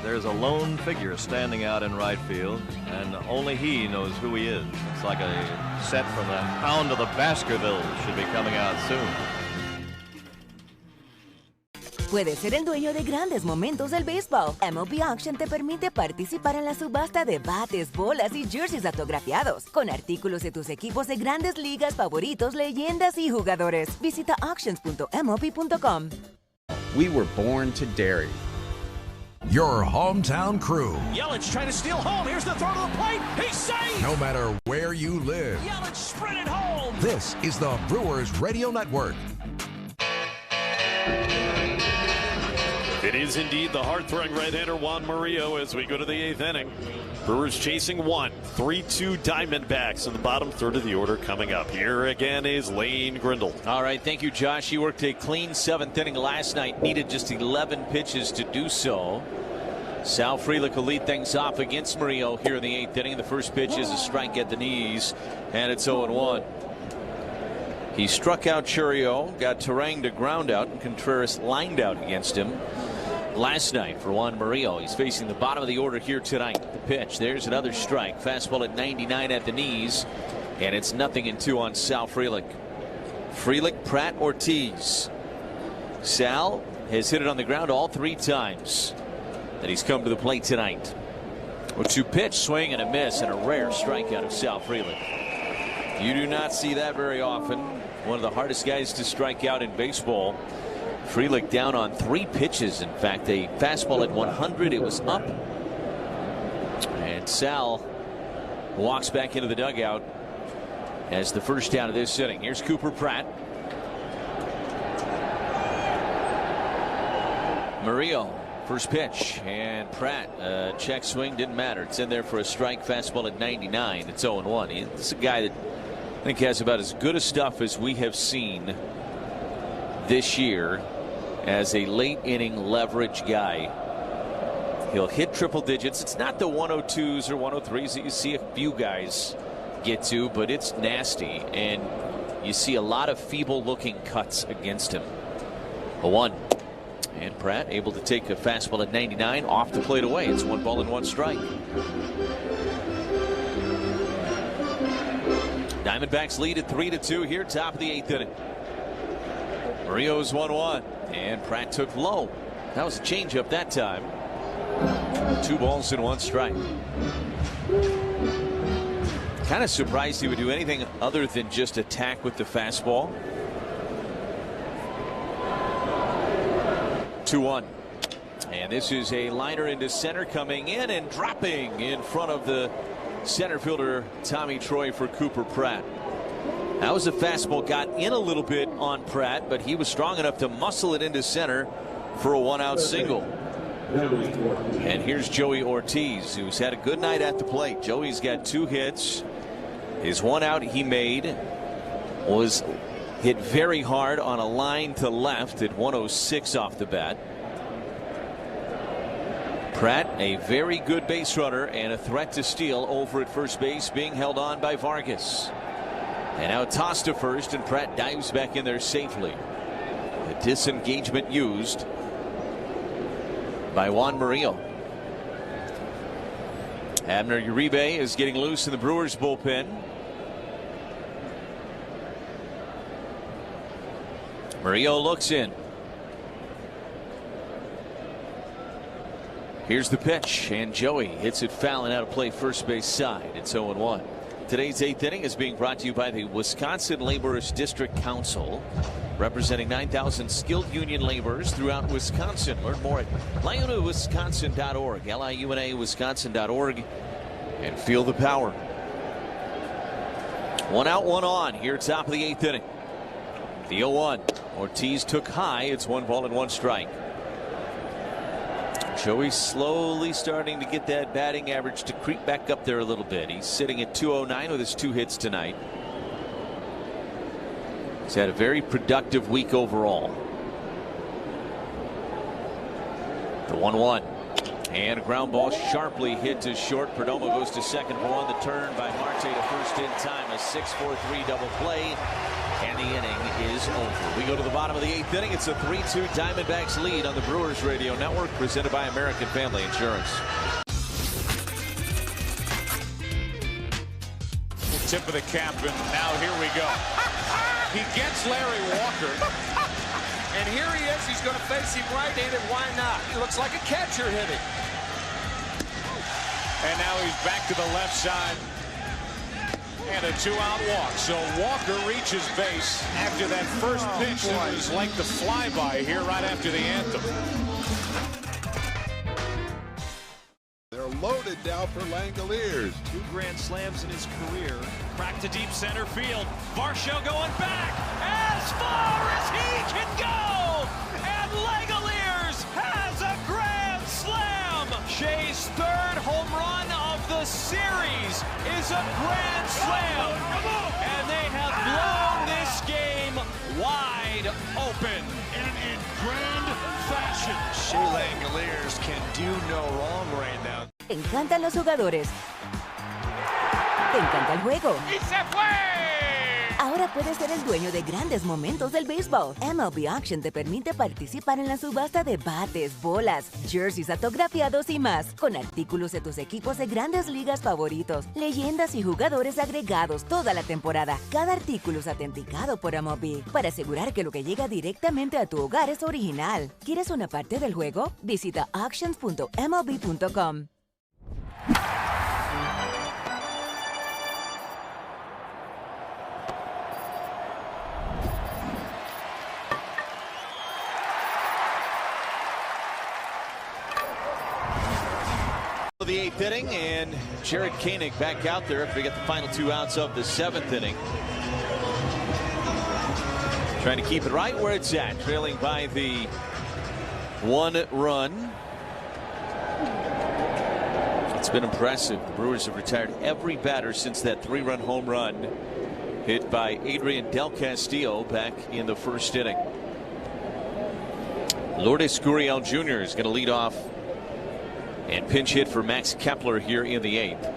There's a lone figure standing out in right field, and only he knows who he is. It's like a set from the Hound of the Baskervilles should be coming out soon. Puedes ser el dueño de grandes momentos del béisbol. MLB Auction te permite participar en la subasta de bates, bolas y jerseys autografiados, con artículos de tus equipos de grandes ligas favoritos, leyendas y jugadores. Visita auctions.mlb.com. We were born to dairy. Your hometown crew. Yelich trying to steal home. Here's the throw to the plate. He's safe. No matter where you live. Yelich sprinted home. This is the Brewers Radio Network. It is indeed the hard-throwing right-hander Juan Murillo as we go to the 8th inning. Brewers chasing 1, 3-2 Diamondbacks in the bottom third of the order coming up. Here again is Lane Grindle. All right, thank you, Josh. He worked a clean 7th inning last night. Needed just 11 pitches to do so. Sal Frelick will lead things off against Murillo here in the 8th inning. The first pitch is a strike at the knees, and it's 0-1. He struck out Churio, got Terang to ground out, and Contreras lined out against him last night for Juan Murillo. He's facing the bottom of the order here tonight. The pitch, there's another strike. Fastball at 99 at the knees, and it's 0-2 on Sal Frelick. Frelick, Pratt, Ortiz. Sal has hit it on the ground all 3 times that he's come to the plate tonight. 0-2 pitch, swing and a miss, and a rare strikeout of Sal Frelick. You do not see that very often. One of the hardest guys to strike out in baseball. Frelick down on 3 pitches. In fact, a fastball at 100. It was up. And Sal walks back into the dugout as the first out of this inning. Here's Cooper Pratt. Murillo, first pitch, and Pratt, check swing, didn't matter. It's in there for a strike. Fastball at 99. It's 0-1. This is a guy that I think has about as good a stuff as we have seen this year as a late inning leverage guy. He'll hit triple digits. It's not the 102s or 103s that you see a few guys get to, but it's nasty, and you see a lot of feeble looking cuts against him. 0-1. And Pratt able to take a fastball at 99 off the plate away. It's 1 ball and 1 strike. Diamondbacks lead at 3-2 here, top of the 8th inning. Murillo's 1-1, and Pratt took low. That was a changeup that time. 2 balls and 1 strike. Kind of surprised he would do anything other than just attack with the fastball. 2-1. And this is a liner into center, coming in and dropping in front of the center fielder Tommy Troy for Cooper Pratt. That was a fastball, got in a little bit on Pratt, but he was strong enough to muscle it into center for a 1-out single. And here's Joey Ortiz, who's had a good night at the plate. Joey's got 2 hits. His 1 out he made was hit very hard on a line to left at 106 off the bat. Pratt, a very good base runner and a threat to steal over at first base, being held on by Vargas. And now tossed to first, and Pratt dives back in there safely. The disengagement used by Juan Murillo. Abner Uribe is getting loose in the Brewers bullpen. Murillo looks in. Here's the pitch, and Joey hits it foul and out of play first base side. It's 0-1. Today's 8th inning is being brought to you by the Wisconsin Laborers District Council, representing 9,000 skilled union laborers throughout Wisconsin. Learn more at liunawisconsin.org, liuna-wisconsin.org, and feel the power. 1 out, 1 on here, top of the 8th inning. The 0-1. Ortiz took high. It's 1 ball and 1 strike. Joey slowly starting to get that batting average to creep back up there a little bit. He's sitting at 209 with his 2 hits tonight. He's had a very productive week overall. The 1-1. And a ground ball sharply hit to short. Perdomo goes to second for 1. The turn by Marte to first in time. A 6-4-3 double play. And the inning is over. We go to the bottom of the 8th inning. It's a 3-2 Diamondbacks lead on the Brewers Radio Network, presented by American Family Insurance. Tip of the cap, and now here we go. He gets Larry Walker. And here he is. He's going to face him right-handed. Why not? He looks like a catcher hitting. And now he's back to the left side. And a 2-out walk. So Walker reaches base after that first pitch that was like the flyby here right after the anthem. They're loaded now for Langoliers. 2 grand slams in his career. Crack to deep center field. Varsho going back as far as he can go. And Langoliers has a grand slam. Shea's 3rd home run of the series is a grand slam. And they have blown this game wide open. And in grand fashion. Shea Langoliers can do no wrong right now. Te encantan los jugadores. Te encanta el juego. ¡Y se fue! Ahora Ahora puedes ser el dueño de grandes momentos del béisbol. MLB Auction te permite participar en la subasta de bates, bolas, jerseys autografiados y más, con artículos de tus equipos de grandes ligas favoritos, leyendas y jugadores agregados toda la temporada. Cada artículo es autenticado por MLB para asegurar que lo que llega directamente a tu hogar es original. ¿Quieres una parte del juego? Visita auctions.mlb.com. The eighth inning, and Jared Koenig back out there after we get the final 2 outs of the 7th inning. Trying to keep it right where it's at, trailing by the 1 run. It's been impressive. The Brewers have retired every batter since that 3-run home run hit by Adrian Del Castillo back in the 1st inning. Lourdes Gurriel Jr. is going to lead off and pinch hit for Max Kepler here in the 8th.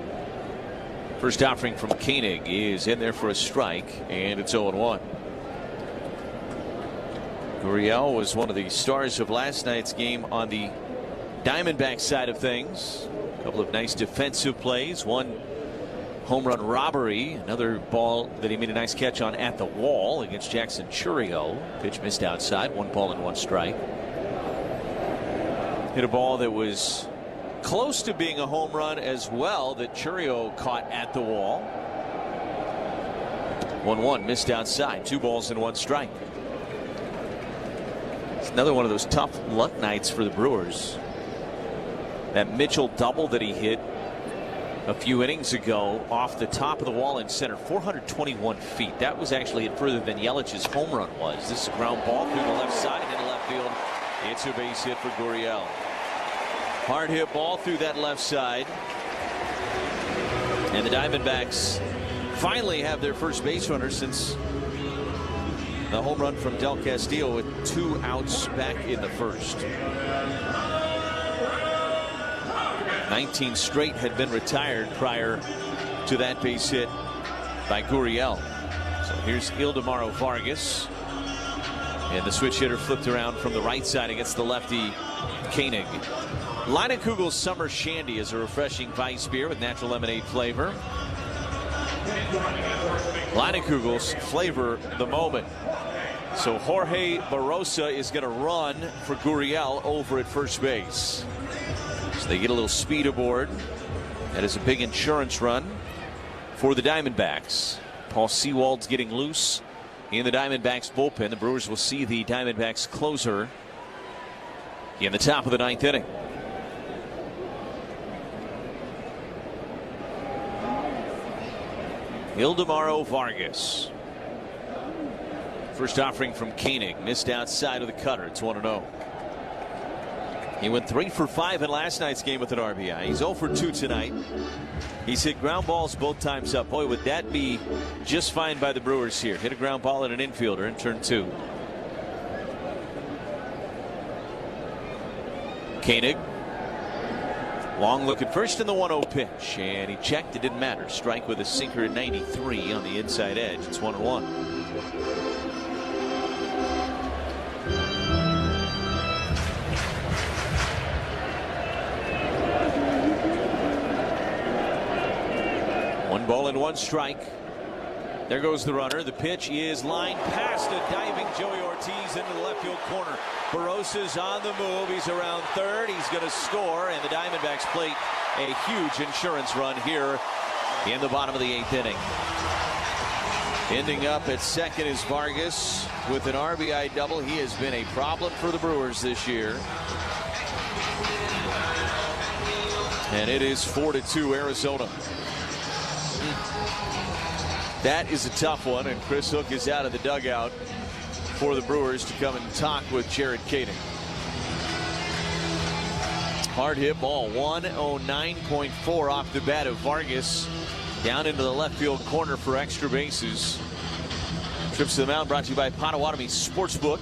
First offering from Koenig is in there for a strike, and it's 0-1. Gurriel was one of the stars of last night's game on the Diamondbacks side of things. A couple of nice defensive plays, one home run robbery, another ball that he made a nice catch on at the wall against Jackson Chourio. Pitch missed outside, 1 ball and 1 strike. Hit a ball that was close to being a home run as well that Chourio caught at the wall. 1-1 missed outside, 2 balls and 1 strike. It's another one of those tough luck nights for the Brewers. That Mitchell double that he hit a few innings ago off the top of the wall in center, 421 feet. That was actually hit further than Yelich's home run was. This is a ground ball through the left side into left field. It's a base hit for Gurriel. Hard hit ball through that left side. And the Diamondbacks finally have their first base runner since the home run from Del Castillo with 2 outs back in the 1st. 19 straight had been retired prior to that base hit by Gurriel. So here's Ildemaro Vargas. And the switch hitter flipped around from the right side against the lefty Koenig. Leinenkugel's Summer Shandy is a refreshing Weiss beer with natural lemonade flavor. Leinenkugel's flavor the moment. So Jorge Barosa is going to run for Gurriel over at first base. So they get a little speed aboard. That is a big insurance run for the Diamondbacks. Paul Sewald's getting loose in the Diamondbacks bullpen. The Brewers will see the Diamondbacks closer in the top of the 9th inning. Ildemaro Vargas. First offering from Koenig, missed outside of the cutter. It's 1-0. He went 3 for 5 in last night's game with an RBI. He's 0 for 2 tonight. He's hit ground balls both times up. Boy, would that be just fine by the Brewers here. Hit a ground ball at an infielder in turn 2. Koenig. Long look at first in the 1-0 pitch, and he checked. It didn't matter. Strike with a sinker at 93 on the inside edge. It's 1-1. One ball and 1 strike. There goes the runner. The pitch is lined past a diving Joey Ortiz into the left field corner. Barosa's on the move. He's around third. He's going to score, and the Diamondbacks plate a huge insurance run here in the bottom of the 8th inning. Ending up at second is Vargas with an RBI double. He has been a problem for the Brewers this year. And it is 4-2 Arizona. That is a tough one, and Chris Hook is out of the dugout for the Brewers to come and talk with Jared Koenig. Hard hit ball, 109.4 off the bat of Vargas down into the left field corner for extra bases. Trips to the mound brought to you by Potawatomi Sportsbook.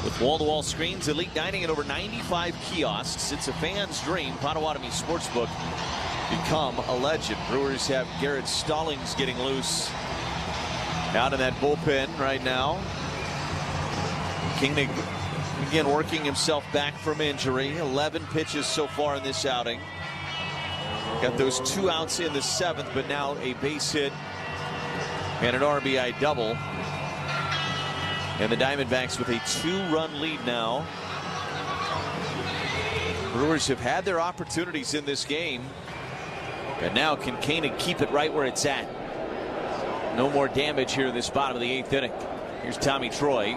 With wall-to-wall screens, elite dining, and over 95 kiosks, it's a fan's dream. Potawatomi Sportsbook become a legend. Brewers have Garrett Stallings getting loose out in that bullpen right now. Koenig again working himself back from injury. 11 pitches so far in this outing. Got those 2 outs in the 7th, but now a base hit and an RBI double. And the Diamondbacks with a 2-run lead now. Brewers have had their opportunities in this game. And now can Koenig keep it right where it's at? No more damage here in this bottom of the 8th inning. Here's Tommy Troy.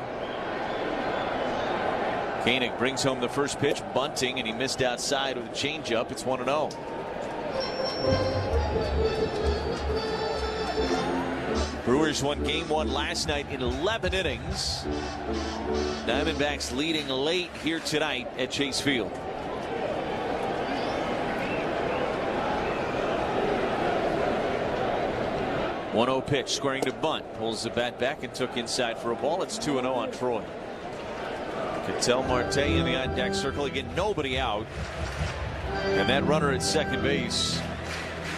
Koenig brings home the first pitch, bunting, and he missed outside with a changeup. It's 1-0. Brewers won game 1 last night in 11 innings. Diamondbacks leading late here tonight at Chase Field. One-0 pitch, squaring to bunt, pulls the bat back and took inside for a ball. It's 2-0 on Troy. Ketel Marte in the on-deck circle. Again, nobody out. And that runner at second base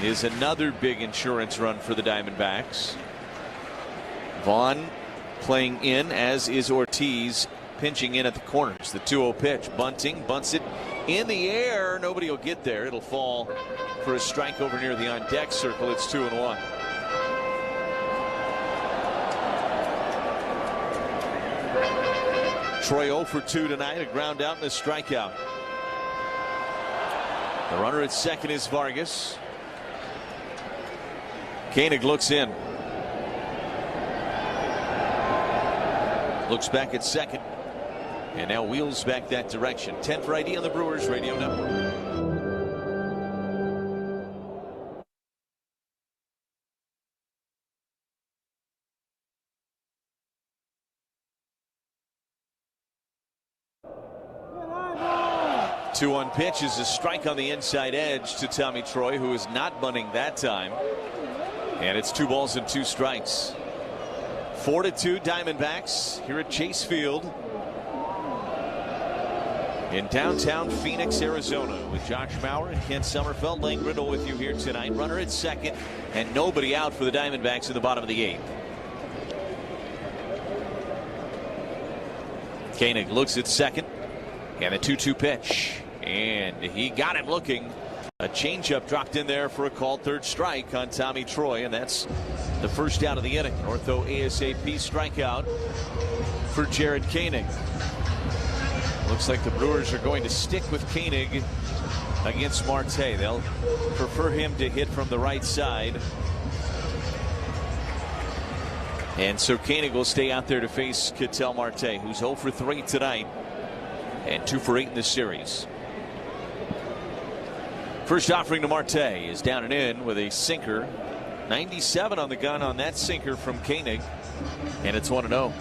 is another big insurance run for the Diamondbacks. Vaughn playing in, as is Ortiz, pinching in at the corners. The 2-0 pitch, bunting, bunts it in the air. Nobody will get there. It'll fall for a strike over near the on-deck circle. It's 2-1. Troy 0 for 2 tonight, a ground out and a strikeout. The runner at second is Vargas. Koenig looks in. Looks back at second. And now wheels back that direction. 10 for ID on the Brewers Radio Network. Two-one pitch is a strike on the inside edge to Tommy Troy, who is not bunting that time. And it's 2 balls and 2 strikes. 4-2 Diamondbacks here at Chase Field in downtown Phoenix, Arizona, with Josh Maurer and Ken Sommerfeld. Lane Grindle with you here tonight. Runner at second and nobody out for the Diamondbacks in the bottom of the 8th. Koenig looks at second, and a 2-2 pitch, and he got him looking. A changeup dropped in there for a called third strike on Tommy Troy, and that's the first out of the inning. Ortho ASAP strikeout for Jared Koenig. Looks like the Brewers are going to stick with Koenig against Marte. They'll prefer him to hit from the right side. And so Koenig will stay out there to face Ketel Marte, who's 0 for 3 tonight and 2 for 8 in this series. First offering to Marte is down and in with a sinker. 97 on the gun on that sinker from Koenig, and it's 1-0.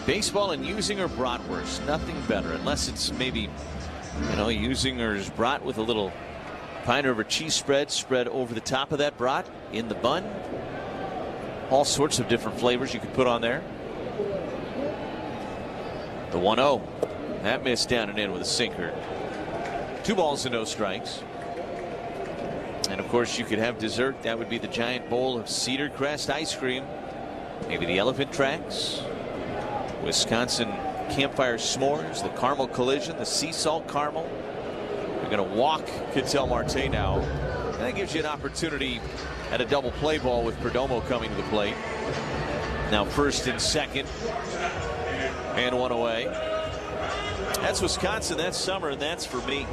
Baseball and Usinger bratwurst, nothing better, unless it's maybe, Usinger's brat with a little Pine River cheese spread over the top of that brat in the bun. All sorts of different flavors you could put on there. The 1-0, that missed down and in with a sinker. 2 balls and no strikes. And of course you could have dessert. That would be the giant bowl of Cedar Crest ice cream. Maybe the Elephant Tracks, Wisconsin Campfire S'mores, the Caramel Collision, the Sea Salt Caramel. They're going to walk Ketel Marte now. And that gives you an opportunity at a double play ball with Perdomo coming to the plate. Now first and second, and 1 away. That's Wisconsin, that's summer, and that's for me.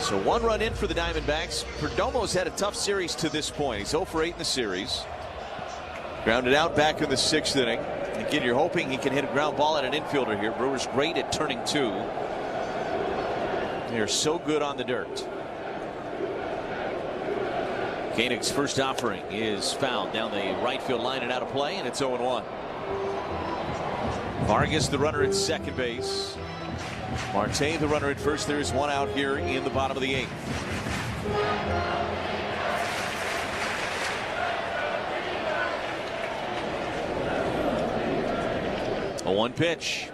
So 1 run in for the Diamondbacks. Perdomo's had a tough series to this point. He's 0 for 8 in the series. Grounded out back in the 6th inning. Again, you're hoping he can hit a ground ball at an infielder here. Brewers great at turning 2. They're so good on the dirt. Koenig's first offering is fouled down the right field line and out of play, and it's 0-1. Vargas, the runner at second base. Marte, the runner at first. There is 1 out here in the bottom of the 8th. A 1 pitch.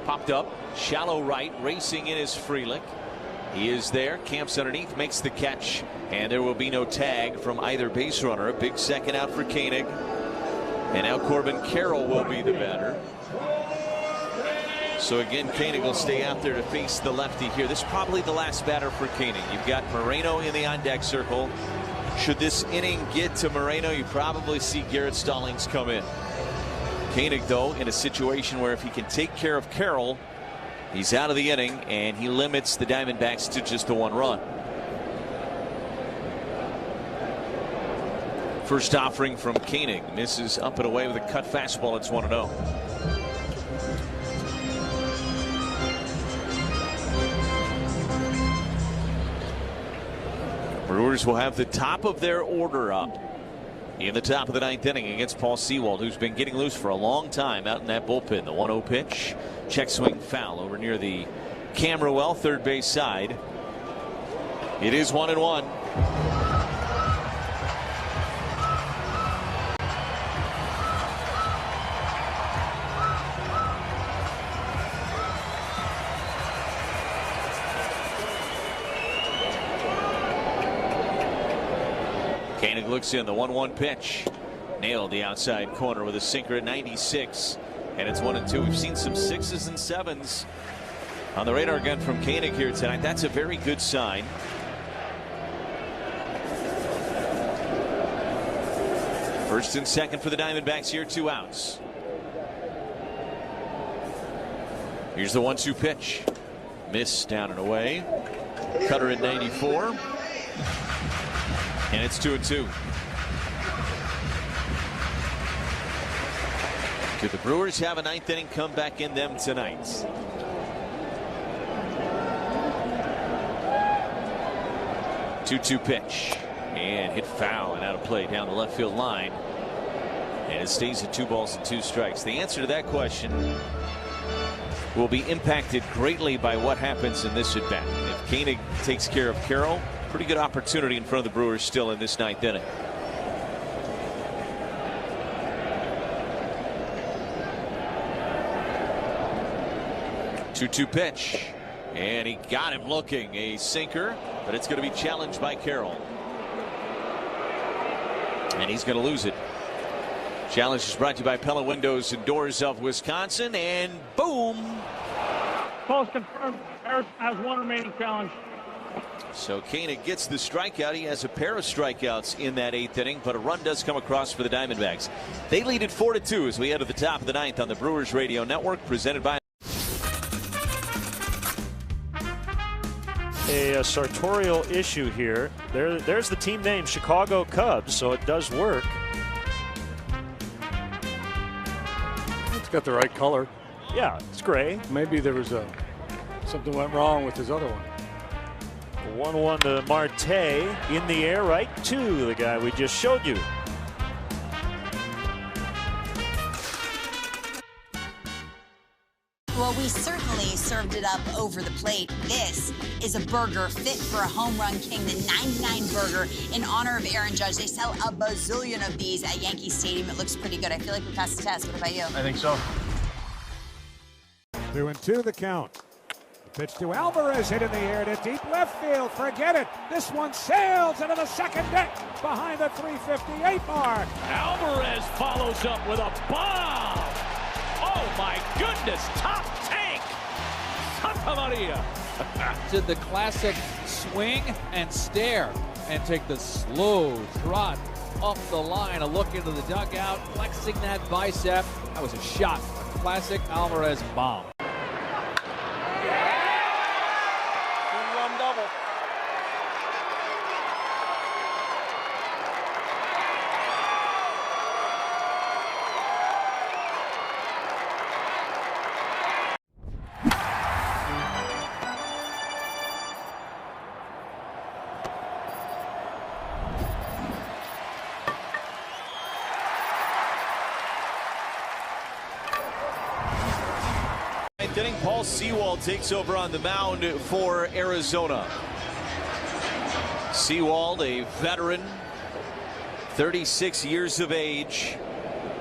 Popped up. Shallow right. Racing in is Frelick. He is there, camps underneath, makes the catch, and there will be no tag from either base runner. A big second out for Koenig. And now Corbin Carroll will be the batter. So again, Koenig will stay out there to face the lefty here. This is probably the last batter for Koenig. You've got Moreno in the on-deck circle. Should this inning get to Moreno, you probably see Garrett Stallings come in. Koenig, though, in a situation where if he can take care of Carroll, he's out of the inning, and he limits the Diamondbacks to just the 1 run. First offering from Koenig. Misses up and away with a cut fastball. It's 1-0. Brewers will have the top of their order up in the top of the 9th inning against Paul Sewald, who's been getting loose for a long time out in that bullpen. The 1-0 pitch. Check swing foul over near the camera well, third base side. It is 1-1. Koenig looks in, the 1-1 pitch. Nailed the outside corner with a sinker at 96. And it's 1-2. We've seen some 6s and 7s on the radar gun from Koenig here tonight. That's a very good sign. First and second for the Diamondbacks here, 2 outs. Here's the 1-2 pitch. Miss down and away. Cutter at 94. And it's 2-2. Could the Brewers have a 9th inning comeback in them tonight? Two-two pitch and hit foul and out of play down the left field line, and it stays at 2 balls and 2 strikes. The answer to that question will be impacted greatly by what happens in this at bat. If Koenig takes care of Carroll, pretty good opportunity in front of the Brewers still in this 9th inning. Two-two pitch, and he got him looking, a sinker, but it's going to be challenged by Carroll, and he's going to lose it. Challenge is brought to you by Pella Windows and Doors of Wisconsin, and boom. Post confirmed. Harris has 1 remaining challenge. So Koenig gets the strikeout. He has a pair of strikeouts in that 8th inning, but a run does come across for the Diamondbacks. They lead it 4-2 as we head to the top of the 9th on the Brewers Radio Network, presented by a sartorial issue here. There's the team name, Chicago Cubs, so it does work. It's got the right color. Yeah, it's gray. Maybe there was something went wrong with his other one. 1-1 to Marte, in the air, right to the guy we just showed you. Well, we certainly served it up over the plate. This is a burger fit for a home run king, the 99 burger in honor of Aaron Judge. They sell a bazillion of these at Yankee Stadium. It looks pretty good. I feel like we passed the test. What about you? I think so. 2-2 the count. The pitch to Alvarez, hit in the air to deep left field. Forget it. This one sails into the second deck behind the 358 mark. Alvarez follows up with a bomb. Oh my goodness, top tank. Santa Maria. Did the classic swing and stare and take the slow trot up the line, a look into the dugout, flexing that bicep. That was a shot. A classic Alvarez bomb. Inning, Paul Sewald takes over on the mound for Arizona. Sewald, a veteran, 36 years of age,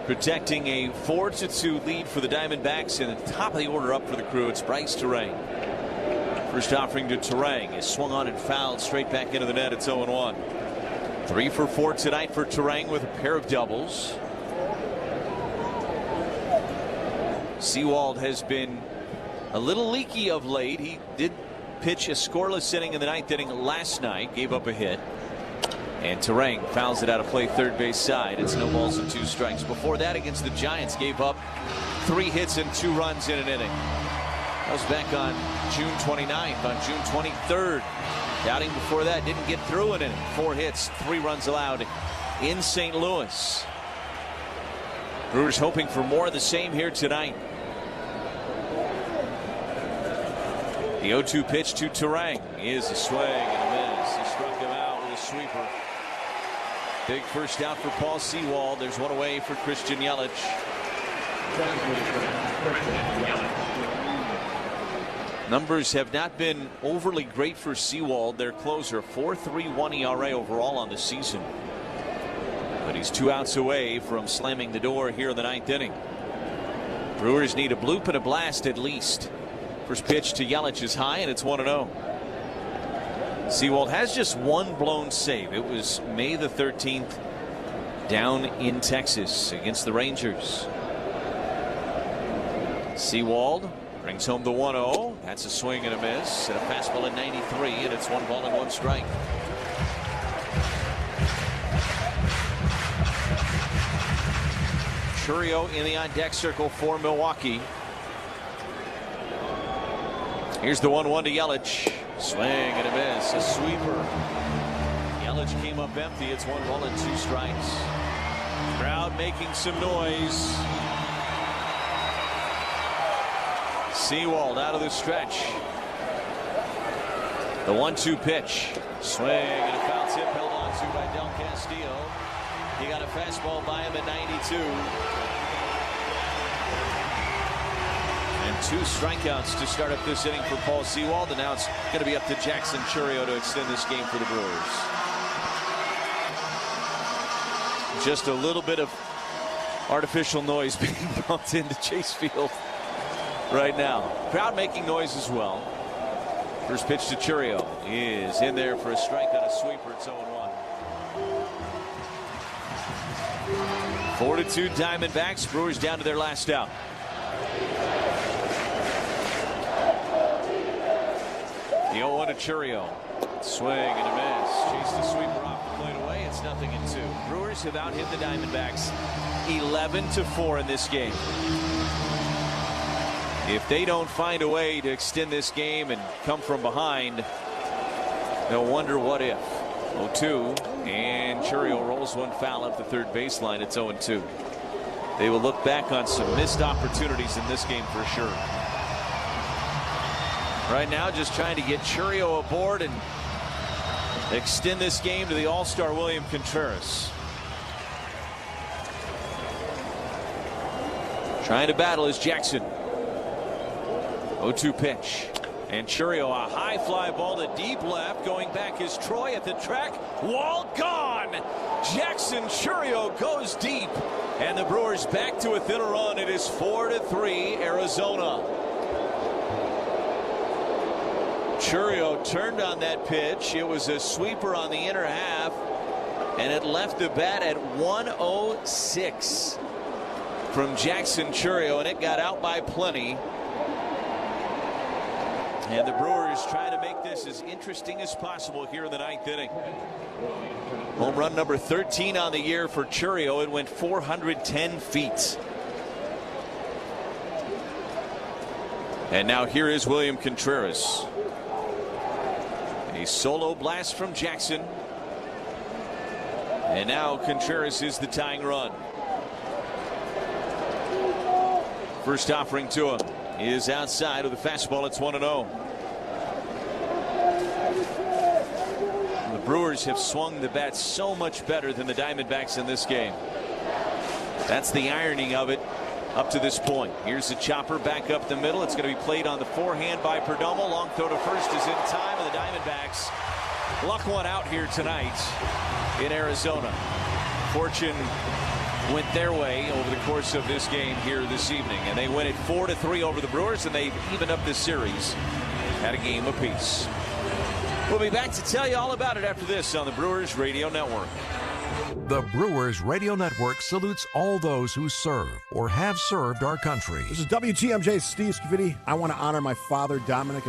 protecting a 4-2 lead for the Diamondbacks. And the top of the order up for the Crew, it's Bryce Terang. First offering to Turang is swung on and fouled straight back into the net. It's 0-1. 3 for 4 tonight for Turang with a pair of doubles. Sewald has been a little leaky of late. He did pitch a scoreless inning in the 9th inning last night, gave up a hit. And Turang fouls it out of play third base side. It's no balls and 2 strikes. Before that, against the Giants, gave up 3 hits and 2 runs in an inning. That was back on June 29th. On June 23rd, the outing before that didn't get through an inning. 4 hits, 3 runs allowed in St. Louis. Brewers hoping for more of the same here tonight. The 0-2 pitch to Turang is a swing and a miss. He struck him out with a sweeper. Big first out for Paul Sewald. There's one away for Christian Yelich. Numbers have not been overly great for Sewald. Their closer, 4.31 ERA overall on the season. But he's 2 outs away from slamming the door here in the 9th inning. Brewers need a bloop and a blast at least. First pitch to Yelich is high, and it's 1-0. Sewald has just 1 blown save. It was May the 13th down in Texas against the Rangers. Sewald brings home the 1-0. That's a swing and a miss, and a fastball at 93, and it's 1 ball and 1 strike. Chourio in the on-deck circle for Milwaukee. Here's the 1-1 to Yelich. Swing and a miss, a sweeper. Yelich came up empty. It's 1 ball and 2 strikes. Crowd making some noise. Sewald out of the stretch. The 1-2 pitch. Swing and a foul tip held on to by Del Castillo. He got a fastball by him at 92. And 2 strikeouts to start up this inning for Paul Sewald. And now it's going to be up to Jackson Chourio to extend this game for the Brewers. Just a little bit of artificial noise being bumped into Chase Field right now. Crowd making noise as well. First pitch to Chourio is in there for a strike on a sweeper. It's 0-1. 4-2 Diamondbacks. Brewers down to their last out. The 0-1 to Chourio. Swing and a miss. Chase the sweeper off the plate away. It's 0-2. Brewers have out-hit the Diamondbacks 11-4 in this game. If they don't find a way to extend this game and come from behind, they'll wonder what if. 0-2, and Chourio rolls 1 foul up the third baseline. It's 0-2. They will look back on some missed opportunities in this game for sure. Right now, just trying to get Chourio aboard and extend this game to the All-Star William Contreras. Trying to battle is Jackson. 0-2 pitch. And Chourio, a high fly ball to deep left. Going back is Troy at the track. Wall gone. Jackson Chourio goes deep. And the Brewers back to within a run. It is 4-3 Arizona. Chourio turned on that pitch. It was a sweeper on the inner half. And it left the bat at 106 from Jackson Chourio. And it got out by plenty. And the Brewers trying to make this as interesting as possible here in the 9th inning. Home run number 13 on the year for Chourio. It went 410 feet. And now here is William Contreras. A solo blast from Jackson. And now Contreras is the tying run. First offering to him is outside with a fastball. It's 1-0. The Brewers have swung the bat so much better than the Diamondbacks in this game. That's the irony of it up to this point. Here's the chopper back up the middle. It's going to be played on the forehand by Perdomo. Long throw to first is in time, and the Diamondbacks luck one out here tonight in Arizona. Fortune went their way over the course of this game here this evening, and they win it 4-3 over the Brewers, and they've evened up this series at a game apiece. We'll be back to tell you all about it after this on the Brewers Radio Network. The Brewers Radio Network salutes all those who serve or have served our country. This is WTMJ Steve Scavini. I want to honor my father, Dominic,